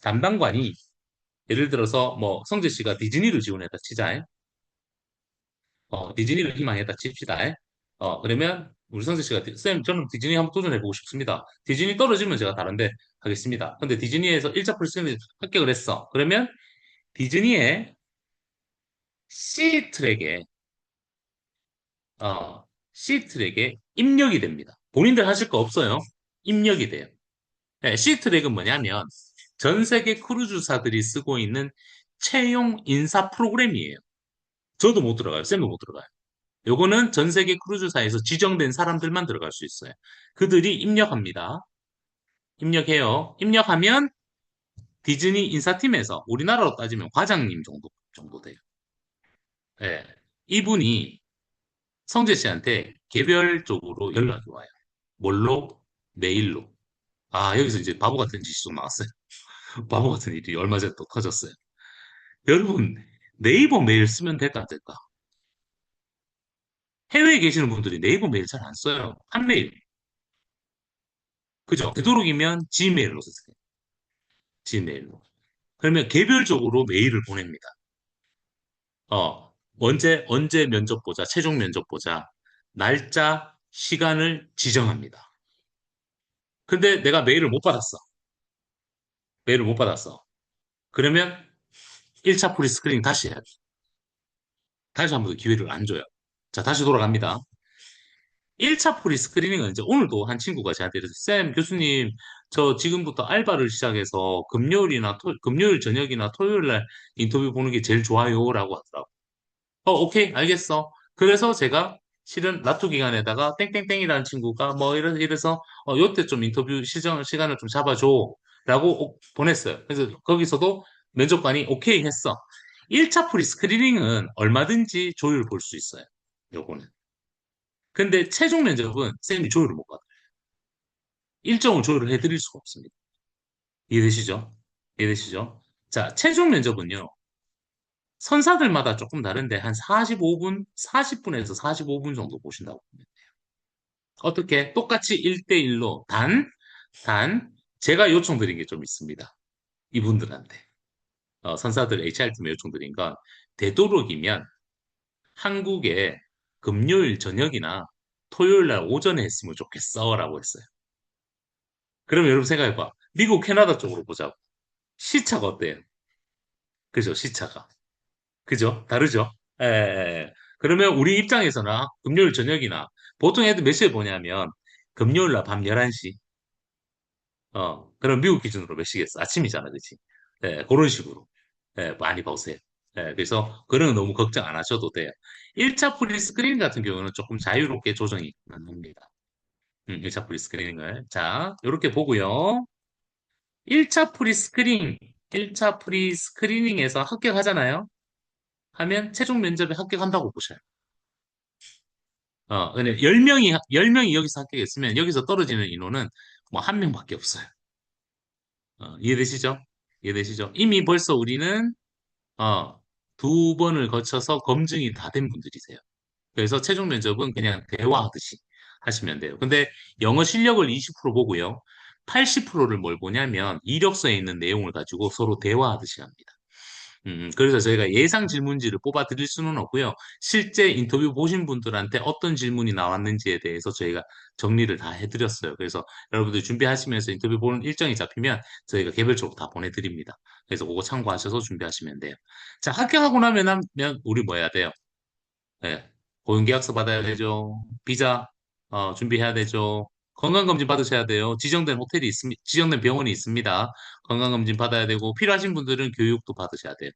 담당관이 예를 들어서 뭐 성재 씨가 디즈니를 지원했다 치자. 디즈니를 희망했다 칩시다. 그러면 우리 성재 씨가 쌤 저는 디즈니 한번 도전해보고 싶습니다. 디즈니 떨어지면 제가 다른데 하겠습니다. 근데 디즈니에서 1차 프리스크린 합격을 했어. 그러면 디즈니의 C 트랙에 C 트랙에 입력이 됩니다. 본인들 하실 거 없어요. 입력이 돼요. 네, C 트랙은 뭐냐면 전 세계 크루즈사들이 쓰고 있는 채용 인사 프로그램이에요. 저도 못 들어가요. 쌤도 못 들어가요. 요거는 전 세계 크루즈사에서 지정된 사람들만 들어갈 수 있어요. 그들이 입력합니다. 입력해요. 입력하면 디즈니 인사팀에서 우리나라로 따지면 과장님 정도 돼요. 예. 이분이 성재 씨한테 개별적으로 연락이 와요. 뭘로? 메일로. 아, 여기서 이제 바보 같은 짓이 좀 나왔어요. 바보 같은 일이 얼마 전에 또 터졌어요. 여러분, 네이버 메일 쓰면 될까, 안 될까? 해외에 계시는 분들이 네이버 메일 잘 안 써요. 한 메일. 그죠? 되도록이면 지메일로 쓰세요. 지메일로. 그러면 개별적으로 메일을 보냅니다. 언제 면접 보자, 최종 면접 보자, 날짜, 시간을 지정합니다. 근데 내가 메일을 못 받았어. 메일을 못 받았어. 그러면 1차 프리스크린 다시 해야 돼. 다시 한 번 더 기회를 안 줘요. 자, 다시 돌아갑니다. 1차 프리스크리닝은 이제 오늘도 한 친구가 저한테 이래서 쌤, 교수님, 저 지금부터 알바를 시작해서 금요일 저녁이나 토요일 날 인터뷰 보는 게 제일 좋아요라고 하더라고. 오케이, 알겠어. 그래서 제가 실은 나투 기간에다가 땡땡땡이라는 친구가 뭐 이래서 요때 좀 인터뷰 시간을 좀 잡아줘. 라고 보냈어요. 그래서 거기서도 면접관이 오케이 했어. 1차 프리스크리닝은 얼마든지 조율 볼 수 있어요. 요거는. 근데 최종 면접은 쌤이 조율을 못 받아요. 일정을 조율을 해드릴 수가 없습니다. 이해되시죠? 이해되시죠? 자, 최종 면접은요. 선사들마다 조금 다른데 한 45분, 40분에서 45분 정도 보신다고 보면 돼요. 어떻게? 똑같이 1대1로 제가 요청드린 게 좀 있습니다. 이분들한테. 선사들 HR팀에 요청드린 건 되도록이면 한국에 금요일 저녁이나 토요일 날 오전에 했으면 좋겠어 라고 했어요. 그럼 여러분 생각해봐. 미국, 캐나다 쪽으로 보자고. 시차가 어때요? 그죠? 시차가. 그죠? 다르죠? 예, 예, 예. 그러면 우리 입장에서는 금요일 저녁이나 보통 애들 몇 시에 보냐면 금요일 날 밤 11시. 그럼 미국 기준으로 몇 시겠어? 아침이잖아, 그치? 예, 그런 식으로. 예, 많이 보세요. 예, 그래서 그런 거 너무 걱정 안 하셔도 돼요. 1차 프리스크린 같은 경우는 조금 자유롭게 조정이 가능합니다. 1차 프리스크린을. 자, 이렇게 보고요. 1차 프리스크린, 1차 프리스크리닝에서 합격하잖아요? 하면 최종 면접에 합격한다고 보셔요. 근데 10명이 여기서 합격했으면 여기서 떨어지는 인원은 뭐 한 명밖에 없어요. 이해되시죠? 이해되시죠? 이미 벌써 우리는, 어, 두 번을 거쳐서 검증이 다 된 분들이세요. 그래서 최종 면접은 그냥 대화하듯이 하시면 돼요. 근데 영어 실력을 20% 보고요. 80%를 뭘 보냐면 이력서에 있는 내용을 가지고 서로 대화하듯이 합니다. 그래서 저희가 예상 질문지를 뽑아 드릴 수는 없고요. 실제 인터뷰 보신 분들한테 어떤 질문이 나왔는지에 대해서 저희가 정리를 다 해드렸어요. 그래서 여러분들 준비하시면서 인터뷰 보는 일정이 잡히면 저희가 개별적으로 다 보내드립니다. 그래서 그거 참고하셔서 준비하시면 돼요. 자, 합격하고 나면 우리 뭐 해야 돼요? 네. 고용계약서 받아야 되죠. 비자 준비해야 되죠. 건강검진 받으셔야 돼요. 지정된 병원이 있습니다. 건강검진 받아야 되고, 필요하신 분들은 교육도 받으셔야 돼요.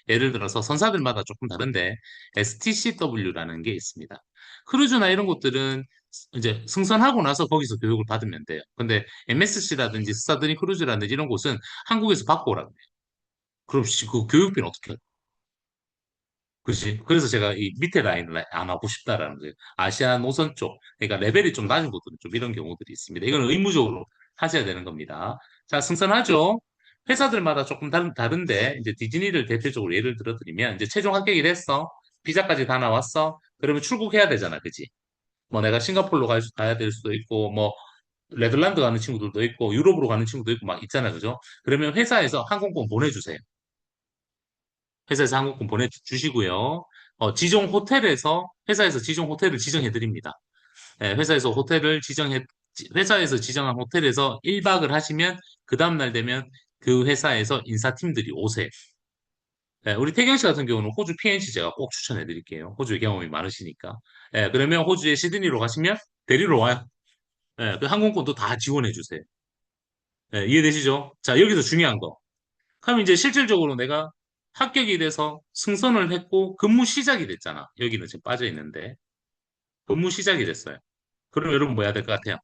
예를 들어서 선사들마다 조금 다른데, STCW라는 게 있습니다. 크루즈나 이런 곳들은 이제 승선하고 나서 거기서 교육을 받으면 돼요. 근데 MSC라든지 스타드니 크루즈라든지 이런 곳은 한국에서 받고 오라고 해요. 그럼 그 교육비는 어떻게 해요? 그지? 그래서 제가 이 밑에 라인을 안 하고 싶다라는 거예요. 아시아 노선 쪽. 그러니까 레벨이 좀 낮은 곳들은 좀 이런 경우들이 있습니다. 이건 의무적으로 하셔야 되는 겁니다. 자, 승선하죠? 회사들마다 조금 다른데, 이제 디즈니를 대표적으로 예를 들어드리면, 이제 최종 합격이 됐어. 비자까지 다 나왔어. 그러면 출국해야 되잖아. 그지? 뭐 내가 싱가포르로 가야 될 수도 있고, 뭐, 네덜란드 가는 친구들도 있고, 유럽으로 가는 친구도 있고, 막 있잖아. 그죠? 그러면 회사에서 항공권 보내주세요. 회사에서 항공권 보내주시고요. 회사에서 지정 호텔을 지정해 드립니다. 회사에서 지정한 호텔에서 1박을 하시면 그 다음날 되면 그 회사에서 인사팀들이 오세요. 우리 태경 씨 같은 경우는 호주 PNC 제가 꼭 추천해 드릴게요. 호주 경험이 많으시니까. 그러면 호주의 시드니로 가시면 데리러 와요. 그 항공권도 다 지원해 주세요. 이해되시죠? 자, 여기서 중요한 거. 그럼 이제 실질적으로 내가 합격이 돼서 승선을 했고 근무 시작이 됐잖아. 여기는 지금 빠져 있는데 근무 시작이 됐어요. 그럼 여러분 뭐 해야 될 것 같아요?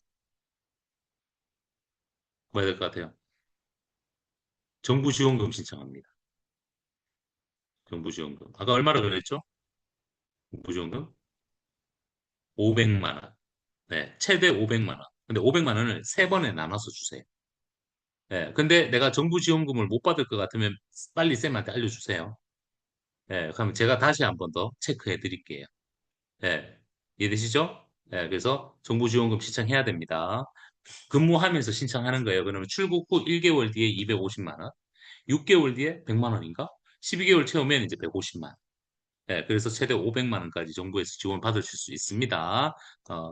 뭐 해야 될 것 같아요? 정부 지원금 신청합니다. 정부 지원금. 아까 얼마나 그랬죠? 정부 지원금? 500만 원. 네, 최대 500만 원. 근데 500만 원을 세 번에 나눠서 주세요. 근데 내가 정부 지원금을 못 받을 것 같으면 빨리 쌤한테 알려주세요. 그럼 제가 다시 한 번 더 체크해 드릴게요. 예, 이해되시죠? 그래서 정부 지원금 신청해야 됩니다. 근무하면서 신청하는 거예요. 그러면 출국 후 1개월 뒤에 250만 원. 6개월 뒤에 100만 원인가? 12개월 채우면 이제 150만. 예, 그래서 최대 500만 원까지 정부에서 지원 받으실 수 있습니다.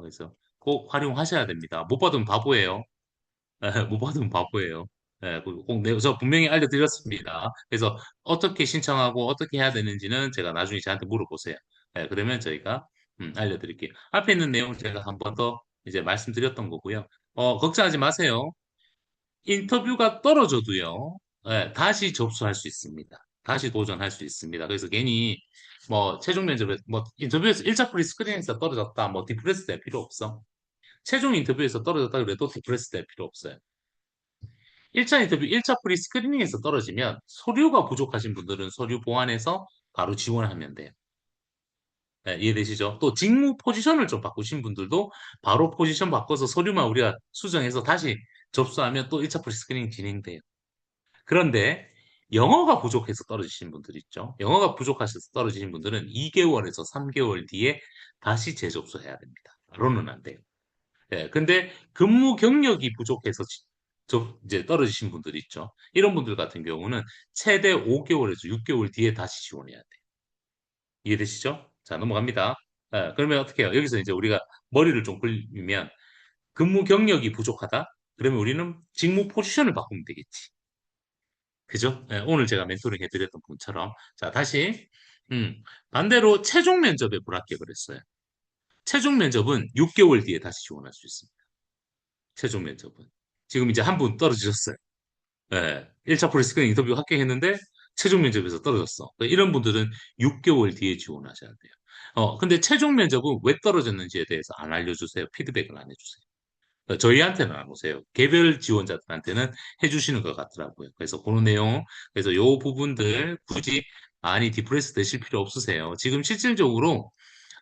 그래서 꼭 활용하셔야 됩니다. 못 받으면 바보예요. 예, 못 받으면 바보예요. 예, 저 분명히 알려드렸습니다. 그래서 어떻게 신청하고 어떻게 해야 되는지는 제가 나중에 저한테 물어보세요. 예, 그러면 저희가 알려드릴게요. 앞에 있는 내용 제가 한 번 더 이제 말씀드렸던 거고요. 걱정하지 마세요. 인터뷰가 떨어져도요, 예, 다시 접수할 수 있습니다. 다시 도전할 수 있습니다. 그래서 괜히 뭐 최종 면접에 뭐 인터뷰에서 1차 프리스크린에서 떨어졌다, 뭐 디프레스 될 필요 없어. 최종 인터뷰에서 떨어졌다 그래도 디프레스 될 필요 없어요. 1차 인터뷰, 1차 프리스크리닝에서 떨어지면 서류가 부족하신 분들은 서류 보완해서 바로 지원하면 돼요. 네, 이해되시죠? 또 직무 포지션을 좀 바꾸신 분들도 바로 포지션 바꿔서 서류만 우리가 수정해서 다시 접수하면 또 1차 프리스크리닝 진행돼요. 그런데 영어가 부족해서 떨어지신 분들 있죠? 영어가 부족하셔서 떨어지신 분들은 2개월에서 3개월 뒤에 다시 재접수해야 됩니다. 바로는 안 돼요. 예, 근데 근무 경력이 부족해서 이제 떨어지신 분들 있죠. 이런 분들 같은 경우는 최대 5개월에서 6개월 뒤에 다시 지원해야 돼요. 이해되시죠? 자, 넘어갑니다. 그러면 어떻게 해요? 여기서 이제 우리가 머리를 좀 굴리면 근무 경력이 부족하다? 그러면 우리는 직무 포지션을 바꾸면 되겠지. 그죠? 오늘 제가 멘토링 해드렸던 분처럼. 자, 다시. 반대로 최종 면접에 불합격을 했어요. 최종 면접은 6개월 뒤에 다시 지원할 수 있습니다. 최종 면접은. 지금 이제 한 분 떨어지셨어요. 1차 프리스크린 인터뷰 합격했는데 최종 면접에서 떨어졌어. 이런 분들은 6개월 뒤에 지원하셔야 돼요. 근데 최종 면접은 왜 떨어졌는지에 대해서 안 알려주세요. 피드백을 안 해주세요. 저희한테는 안 오세요. 개별 지원자들한테는 해주시는 것 같더라고요. 그래서 그런 내용, 그래서 요 부분들 굳이 많이 디프레스 되실 필요 없으세요. 지금 실질적으로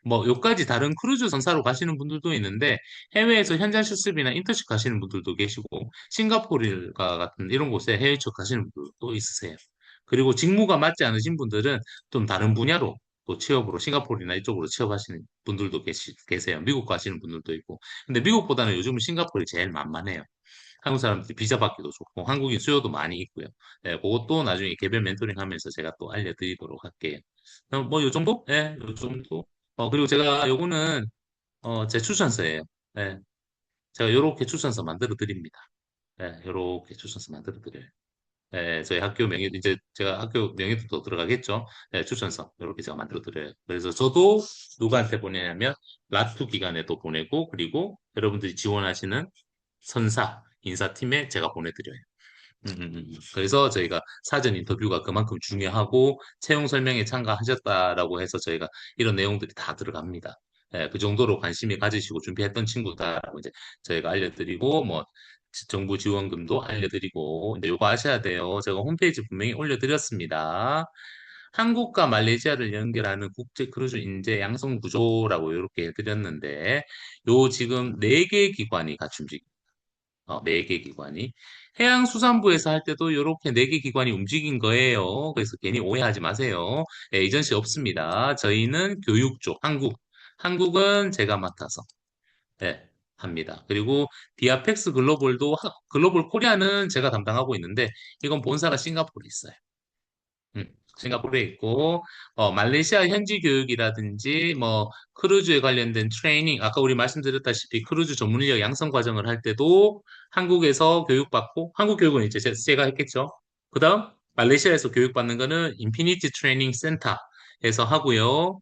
뭐 요까지 다른 크루즈 선사로 가시는 분들도 있는데 해외에서 현장 실습이나 인턴십 가시는 분들도 계시고 싱가포르가 같은 이런 곳에 해외 취업 가시는 분들도 있으세요. 그리고 직무가 맞지 않으신 분들은 좀 다른 분야로 또 취업으로 싱가포르나 이쪽으로 취업하시는 분들도 계세요. 미국 가시는 분들도 있고. 근데 미국보다는 요즘은 싱가포르이 제일 만만해요. 한국 사람들이 비자 받기도 좋고 한국인 수요도 많이 있고요. 네, 그것도 나중에 개별 멘토링 하면서 제가 또 알려드리도록 할게요. 뭐 요 정도? 네, 요 정도. 그리고 제가 요거는 제 추천서예요. 네, 제가 요렇게 추천서 만들어 드립니다. 네, 요렇게 추천서 만들어 드려요. 네, 저희 학교 명예 이제 제가 학교 명예도 들어가겠죠. 네, 추천서 요렇게 제가 만들어 드려요. 그래서 저도 누구한테 보내냐면 라투 기관에도 보내고 그리고 여러분들이 지원하시는 선사 인사팀에 제가 보내드려요. 그래서 저희가 사전 인터뷰가 그만큼 중요하고 채용 설명에 참가하셨다라고 해서 저희가 이런 내용들이 다 들어갑니다. 예, 그 정도로 관심이 가지시고 준비했던 친구다라고 이제 저희가 알려드리고 뭐 정부 지원금도 알려드리고 이제 요거 아셔야 돼요. 제가 홈페이지 분명히 올려드렸습니다. 한국과 말레이시아를 연결하는 국제 크루즈 인재 양성 구조라고 이렇게 해드렸는데 요 지금 4개 기관이 같이 움직입니다. 4개 기관이. 해양수산부에서 할 때도 이렇게 4개 기관이 움직인 거예요. 그래서 괜히 오해하지 마세요. 에이전시 없습니다. 저희는 교육 쪽, 한국은 제가 맡아서, 네, 합니다. 그리고 디아펙스 글로벌도, 글로벌 코리아는 제가 담당하고 있는데, 이건 본사가 싱가포르에 있어요. 싱가포르에 있고, 말레이시아 현지 교육이라든지, 뭐, 크루즈에 관련된 트레이닝, 아까 우리 말씀드렸다시피 크루즈 전문 인력 양성 과정을 할 때도 한국에서 교육받고, 한국 교육은 이제 제가 했겠죠. 그 다음, 말레이시아에서 교육받는 거는 인피니티 트레이닝 센터에서 하고요.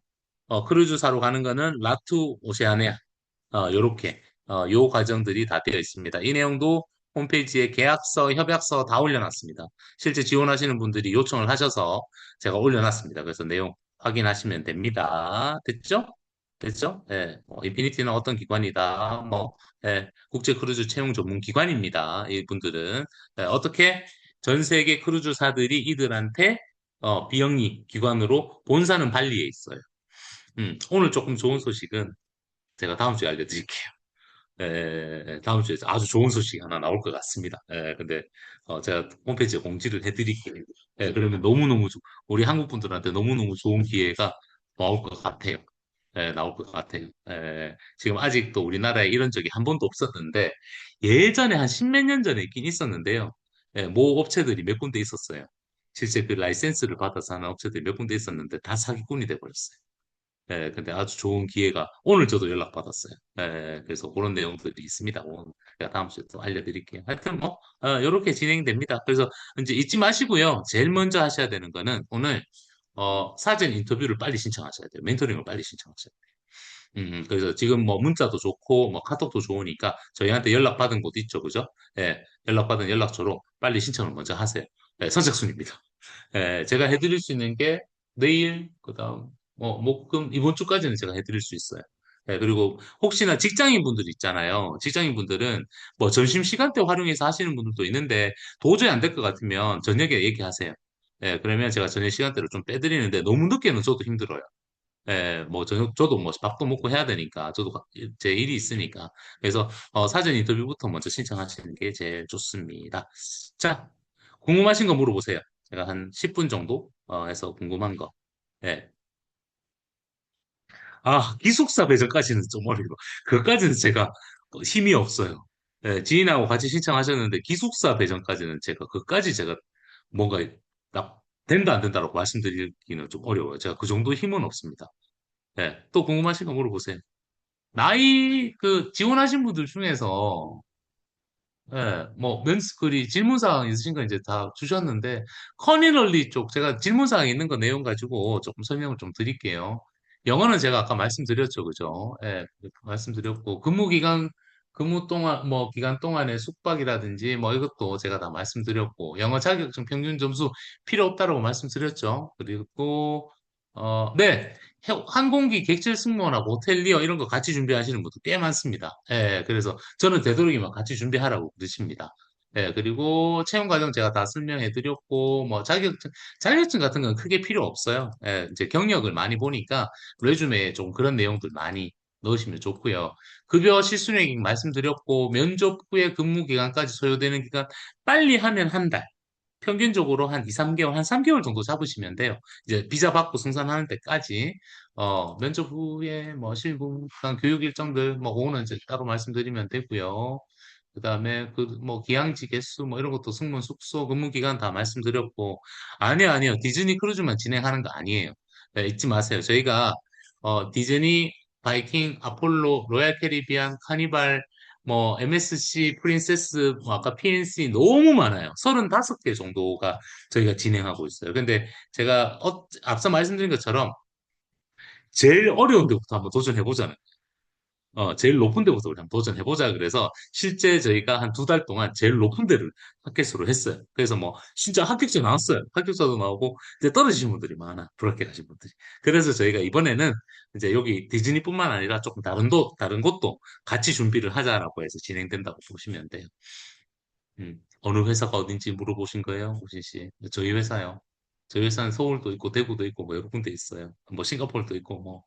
크루즈사로 가는 거는 라투 오세아네아, 요렇게, 요 과정들이 다 되어 있습니다. 이 내용도 홈페이지에 계약서, 협약서 다 올려놨습니다. 실제 지원하시는 분들이 요청을 하셔서 제가 올려놨습니다. 그래서 내용 확인하시면 됩니다. 됐죠? 됐죠? 예, 인피니티는 어떤 기관이다. 뭐, 예, 국제 크루즈 채용 전문 기관입니다. 이분들은. 어떻게 전 세계 크루즈사들이 이들한테 비영리 기관으로 본사는 발리에 있어요. 오늘 조금 좋은 소식은 제가 다음 주에 알려드릴게요. 다음 주에 아주 좋은 소식이 하나 나올 것 같습니다. 근데 제가 홈페이지에 공지를 해드릴게요. 그러면 너무너무 우리 한국 분들한테 너무너무 좋은 기회가 나올 것 같아요. 나올 것 같아요. 지금 아직도 우리나라에 이런 적이 한 번도 없었는데 예전에 한 십몇 년 전에 있긴 있었는데요. 모 업체들이 몇 군데 있었어요. 실제 그 라이센스를 받아서 하는 업체들이 몇 군데 있었는데 다 사기꾼이 돼버렸어요. 예, 근데 아주 좋은 기회가 오늘 저도 연락받았어요. 예, 그래서 그런 내용들이 있습니다. 오늘 제가 다음 주에 또 알려드릴게요. 하여튼 뭐 이렇게 진행됩니다. 그래서 이제 잊지 마시고요. 제일 먼저 하셔야 되는 거는 오늘 사전 인터뷰를 빨리 신청하셔야 돼요. 멘토링을 빨리 신청하셔야 돼요. 그래서 지금 뭐 문자도 좋고 뭐 카톡도 좋으니까 저희한테 연락받은 곳 있죠, 그죠? 예, 연락받은 연락처로 빨리 신청을 먼저 하세요. 예, 선착순입니다. 예, 제가 해드릴 수 있는 게 내일, 그다음 목금 이번 주까지는 제가 해드릴 수 있어요. 예, 그리고 혹시나 직장인 분들 있잖아요. 직장인 분들은 뭐 점심 시간대 활용해서 하시는 분들도 있는데 도저히 안 될 것 같으면 저녁에 얘기하세요. 예, 그러면 제가 저녁 시간대를 좀 빼드리는데 너무 늦게는 저도 힘들어요. 예, 뭐 저도 뭐 밥도 먹고 해야 되니까 저도 제 일이 있으니까 그래서 사전 인터뷰부터 먼저 신청하시는 게 제일 좋습니다. 자, 궁금하신 거 물어보세요. 제가 한 10분 정도 해서 궁금한 거. 예. 기숙사 배정까지는 좀 어려워. 그것까지는 제가 힘이 없어요. 예, 지인하고 같이 신청하셨는데 기숙사 배정까지는 그까지 제가 뭔가 된다 안 된다라고 말씀드리기는 좀 어려워요. 제가 그 정도 힘은 없습니다. 예, 또 궁금하신 거 물어보세요. 나이 그 지원하신 분들 중에서 예, 뭐 면스크리 질문사항 있으신 거 이제 다 주셨는데 커니럴리 쪽 제가 질문사항 있는 거 내용 가지고 조금 설명을 좀 드릴게요. 영어는 제가 아까 말씀드렸죠, 그죠? 예, 말씀드렸고 근무 동안 뭐 기간 동안의 숙박이라든지 뭐 이것도 제가 다 말씀드렸고 영어 자격증 평균 점수 필요 없다라고 말씀드렸죠. 그리고 네. 항공기 객실 승무원하고 호텔리어 이런 거 같이 준비하시는 분도 꽤 많습니다. 예, 그래서 저는 되도록이면 같이 준비하라고 그러십니다. 예, 그리고 채용 과정 제가 다 설명해 드렸고, 뭐 자격증 같은 건 크게 필요 없어요. 예, 이제 경력을 많이 보니까 레주메에 좀 그런 내용들 많이 넣으시면 좋고요. 급여 실수령 말씀드렸고, 면접 후에 근무 기간까지 소요되는 기간 빨리 하면 한 달. 평균적으로 한 2, 3개월, 한 3개월 정도 잡으시면 돼요. 이제 비자 받고 승산하는 데까지, 면접 후에 뭐 실무상 교육 일정들, 뭐, 그거는 이제 따로 말씀드리면 되고요. 그 다음에 뭐, 기항지 개수, 뭐, 이런 것도 승무원 숙소, 근무 기간 다 말씀드렸고, 아니요. 디즈니 크루즈만 진행하는 거 아니에요. 네, 잊지 마세요. 저희가, 디즈니, 바이킹, 아폴로, 로얄 캐리비안, 카니발, 뭐 MSC, 프린세스, 뭐 아까 PNC 너무 많아요. 35개 정도가 저희가 진행하고 있어요. 근데 제가 앞서 말씀드린 것처럼 제일 어려운 데부터 한번 도전해보자는. 제일 높은 데부터 우리 한번 도전해보자. 그래서 실제 저희가 한 2달 동안 제일 높은 데를 팟캐스트로 했어요. 그래서 뭐 진짜 합격자 나왔어요. 합격자도 나오고 이제 떨어지신 분들이 많아. 불합격하신 분들이. 그래서 저희가 이번에는 이제 여기 디즈니뿐만 아니라 조금 다른 곳도 같이 준비를 하자라고 해서 진행된다고 보시면 돼요. 어느 회사가 어딘지 물어보신 거예요, 우진 씨? 저희 회사요. 저희 회사는 서울도 있고 대구도 있고 뭐 여러 군데 있어요. 뭐 싱가포르도 있고 뭐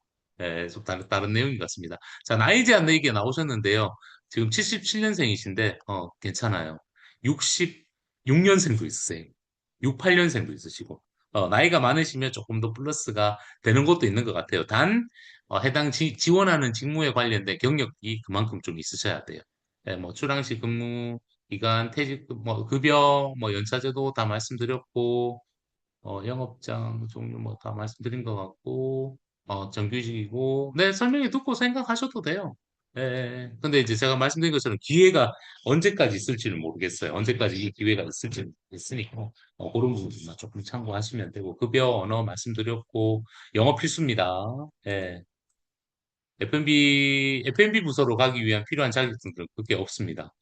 좀 다른 내용인 것 같습니다. 자, 나이 제한 얘기가 나오셨는데요. 지금 77년생이신데 괜찮아요. 66년생도 있으세요. 68년생도 있으시고 나이가 많으시면 조금 더 플러스가 되는 것도 있는 것 같아요. 단 해당 지원하는 직무에 관련된 경력이 그만큼 좀 있으셔야 돼요. 네, 뭐 출항시 근무 기간, 퇴직, 뭐, 급여, 뭐, 연차제도 다 말씀드렸고, 영업장 종류 뭐 다 말씀드린 것 같고, 정규직이고, 네, 설명해 듣고 생각하셔도 돼요. 예, 예. 예. 근데 이제 제가 말씀드린 것처럼 기회가 언제까지 있을지는 모르겠어요. 언제까지 이 기회가 있을지는 모르겠으니까, 그런 부분만 조금 참고하시면 되고, 급여, 언어 말씀드렸고, 영어 필수입니다. 예. F&B 부서로 가기 위한 필요한 자격증들은 그게 없습니다.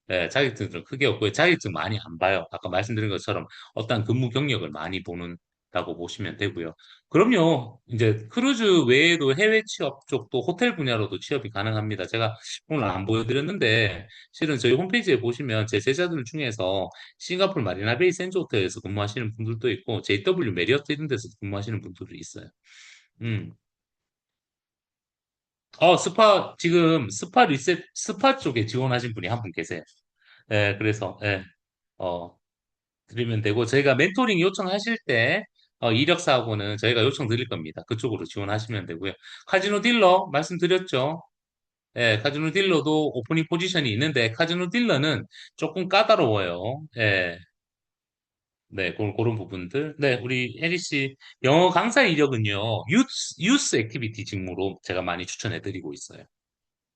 네, 자격증들은 크게 없고요. 자격증 많이 안 봐요. 아까 말씀드린 것처럼 어떤 근무 경력을 많이 보는다고 보시면 되고요. 그럼요. 이제 크루즈 외에도 해외 취업 쪽도 호텔 분야로도 취업이 가능합니다. 제가 오늘 안 보여드렸는데 실은 저희 홈페이지에 보시면 제 제자들 중에서 싱가포르 마리나 베이 샌즈 호텔에서 근무하시는 분들도 있고 JW 메리어트 이런 데서 근무하시는 분들도 있어요. 음. 지금 스파 쪽에 지원하신 분이 한 분 계세요. 예, 그래서, 예, 어, 드리면 되고, 저희가 멘토링 요청하실 때, 이력사하고는 저희가 요청 드릴 겁니다. 그쪽으로 지원하시면 되고요. 카지노 딜러 말씀드렸죠? 예, 카지노 딜러도 오프닝 포지션이 있는데, 카지노 딜러는 조금 까다로워요. 예, 네, 그런 부분들. 네, 우리 혜리 씨, 영어 강사 이력은요, 유스 액티비티 직무로 제가 많이 추천해드리고 있어요.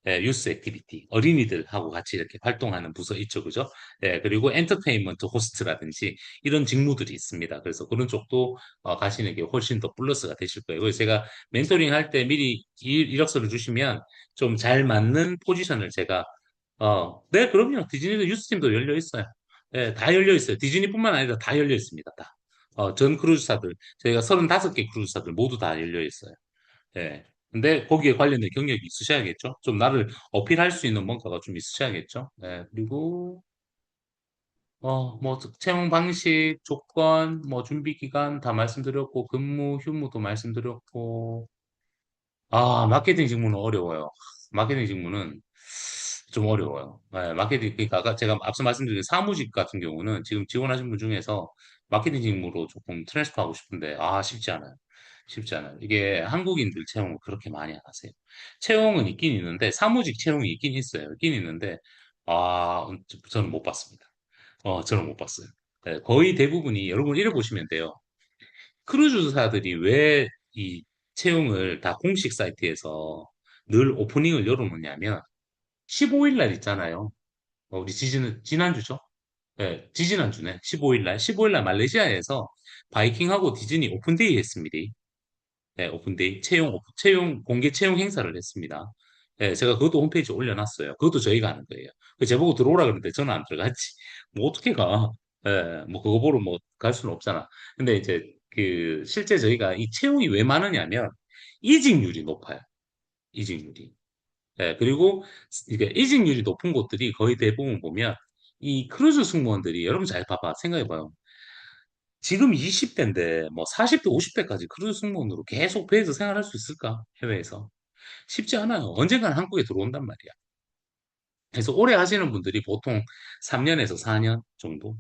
예, 유스 액티비티, 어린이들하고 같이 이렇게 활동하는 부서 있죠, 그죠? 예, 그리고 엔터테인먼트 호스트라든지 이런 직무들이 있습니다. 그래서 그런 쪽도 가시는 게 훨씬 더 플러스가 되실 거예요. 그래서 제가 멘토링 할 때 미리 이력서를 주시면 좀 잘 맞는 포지션을 제가 네, 그럼요. 디즈니도 유스팀도 열려 있어요. 예, 다 열려 있어요. 디즈니뿐만 아니라 다 열려 있습니다. 다. 전 크루즈사들, 저희가 35개 크루즈사들 모두 다 열려 있어요. 예. 근데 거기에 관련된 경력이 있으셔야겠죠? 좀 나를 어필할 수 있는 뭔가가 좀 있으셔야겠죠? 예. 그리고, 뭐, 채용 방식, 조건, 뭐, 준비 기간 다 말씀드렸고, 근무, 휴무도 말씀드렸고, 마케팅 직무는 어려워요. 마케팅 직무는 좀 어려워요. 네, 마케팅, 그러니까 아까 제가 앞서 말씀드린 사무직 같은 경우는 지금 지원하신 분 중에서 마케팅 직무로 조금 트랜스퍼 하고 싶은데, 쉽지 않아요. 쉽지 않아요. 이게 한국인들 채용을 그렇게 많이 안 하세요. 채용은 있긴 있는데, 사무직 채용이 있긴 있어요. 있긴 있는데, 저는 못 봤습니다. 저는 못 봤어요. 네, 거의 대부분이, 여러분 이래 보시면 돼요. 크루즈사들이 왜 이 채용을 다 공식 사이트에서 늘 오프닝을 열어놓냐면 15일 날 있잖아요. 우리 지난주죠? 네, 지지난주네. 15일 날. 15일 날 말레이시아에서 바이킹하고 디즈니 오픈데이 했습니다. 네, 오픈데이. 공개 채용 행사를 했습니다. 네, 제가 그것도 홈페이지에 올려놨어요. 그것도 저희가 하는 거예요. 제보고 들어오라 그러는데 저는 안 들어갔지. 뭐 어떻게 가? 뭐 그거 보러 뭐 갈 수는 없잖아. 근데 이제 실제 저희가 이 채용이 왜 많으냐면 이직률이 높아요. 이직률이. 그리고 이게 이직률이 높은 곳들이 거의 대부분 보면 이 크루즈 승무원들이 여러분 잘 봐봐. 생각해봐요. 지금 20대인데 뭐 40대, 50대까지 크루즈 승무원으로 계속 배에서 생활할 수 있을까? 해외에서. 쉽지 않아요. 언젠가는 한국에 들어온단 말이야. 그래서 오래 하시는 분들이 보통 3년에서 4년 정도.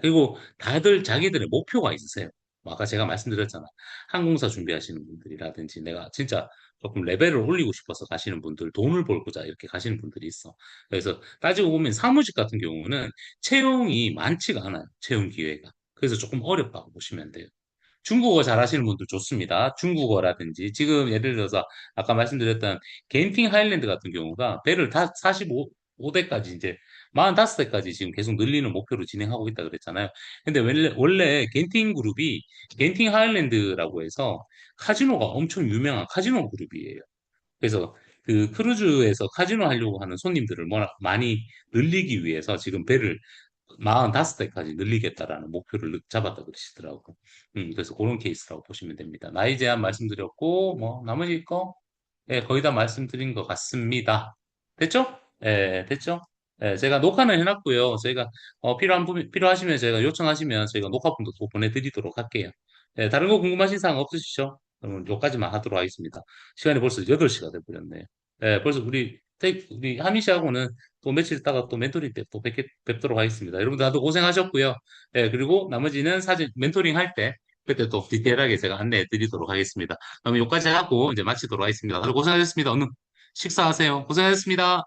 그리고 다들 자기들의 목표가 있으세요. 뭐 아까 제가 말씀드렸잖아. 항공사 준비하시는 분들이라든지 내가 진짜 조금 레벨을 올리고 싶어서 가시는 분들, 돈을 벌고자 이렇게 가시는 분들이 있어. 그래서 따지고 보면 사무직 같은 경우는 채용이 많지가 않아요. 채용 기회가. 그래서 조금 어렵다고 보시면 돼요. 중국어 잘하시는 분들 좋습니다. 중국어라든지 지금 예를 들어서 아까 말씀드렸던 겐팅 하일랜드 같은 경우가 배를 다 45대까지 이제 45대까지 지금 계속 늘리는 목표로 진행하고 있다 그랬잖아요. 근데 원래 겐팅 그룹이 겐팅 하일랜드라고 해서 카지노가 엄청 유명한 카지노 그룹이에요. 그래서 그 크루즈에서 카지노 하려고 하는 손님들을 많이 늘리기 위해서 지금 배를 45대까지 늘리겠다라는 목표를 잡았다 그러시더라고. 그래서 그런 케이스라고 보시면 됩니다. 나이 제한 말씀드렸고, 뭐, 나머지 거, 거의 다 말씀드린 것 같습니다. 됐죠? 됐죠? 제가 녹화는 해놨고요. 저희가, 필요하시면 저희가 요청하시면 저희가 녹화본도 또 보내드리도록 할게요. 다른 거 궁금하신 사항 없으시죠? 그러면 요까지만 하도록 하겠습니다. 시간이 벌써 8시가 돼버렸네요. 벌써 우리 하민 씨하고는 또 며칠 있다가 또 멘토링 때 또 뵙도록 하겠습니다. 여러분들 다들 고생하셨고요. 그리고 나머지는 사진 멘토링 할 때 그때 또 디테일하게 제가 안내해 드리도록 하겠습니다. 그러면 여기까지 하고 이제 마치도록 하겠습니다. 다들 고생하셨습니다. 오늘 식사하세요. 고생하셨습니다.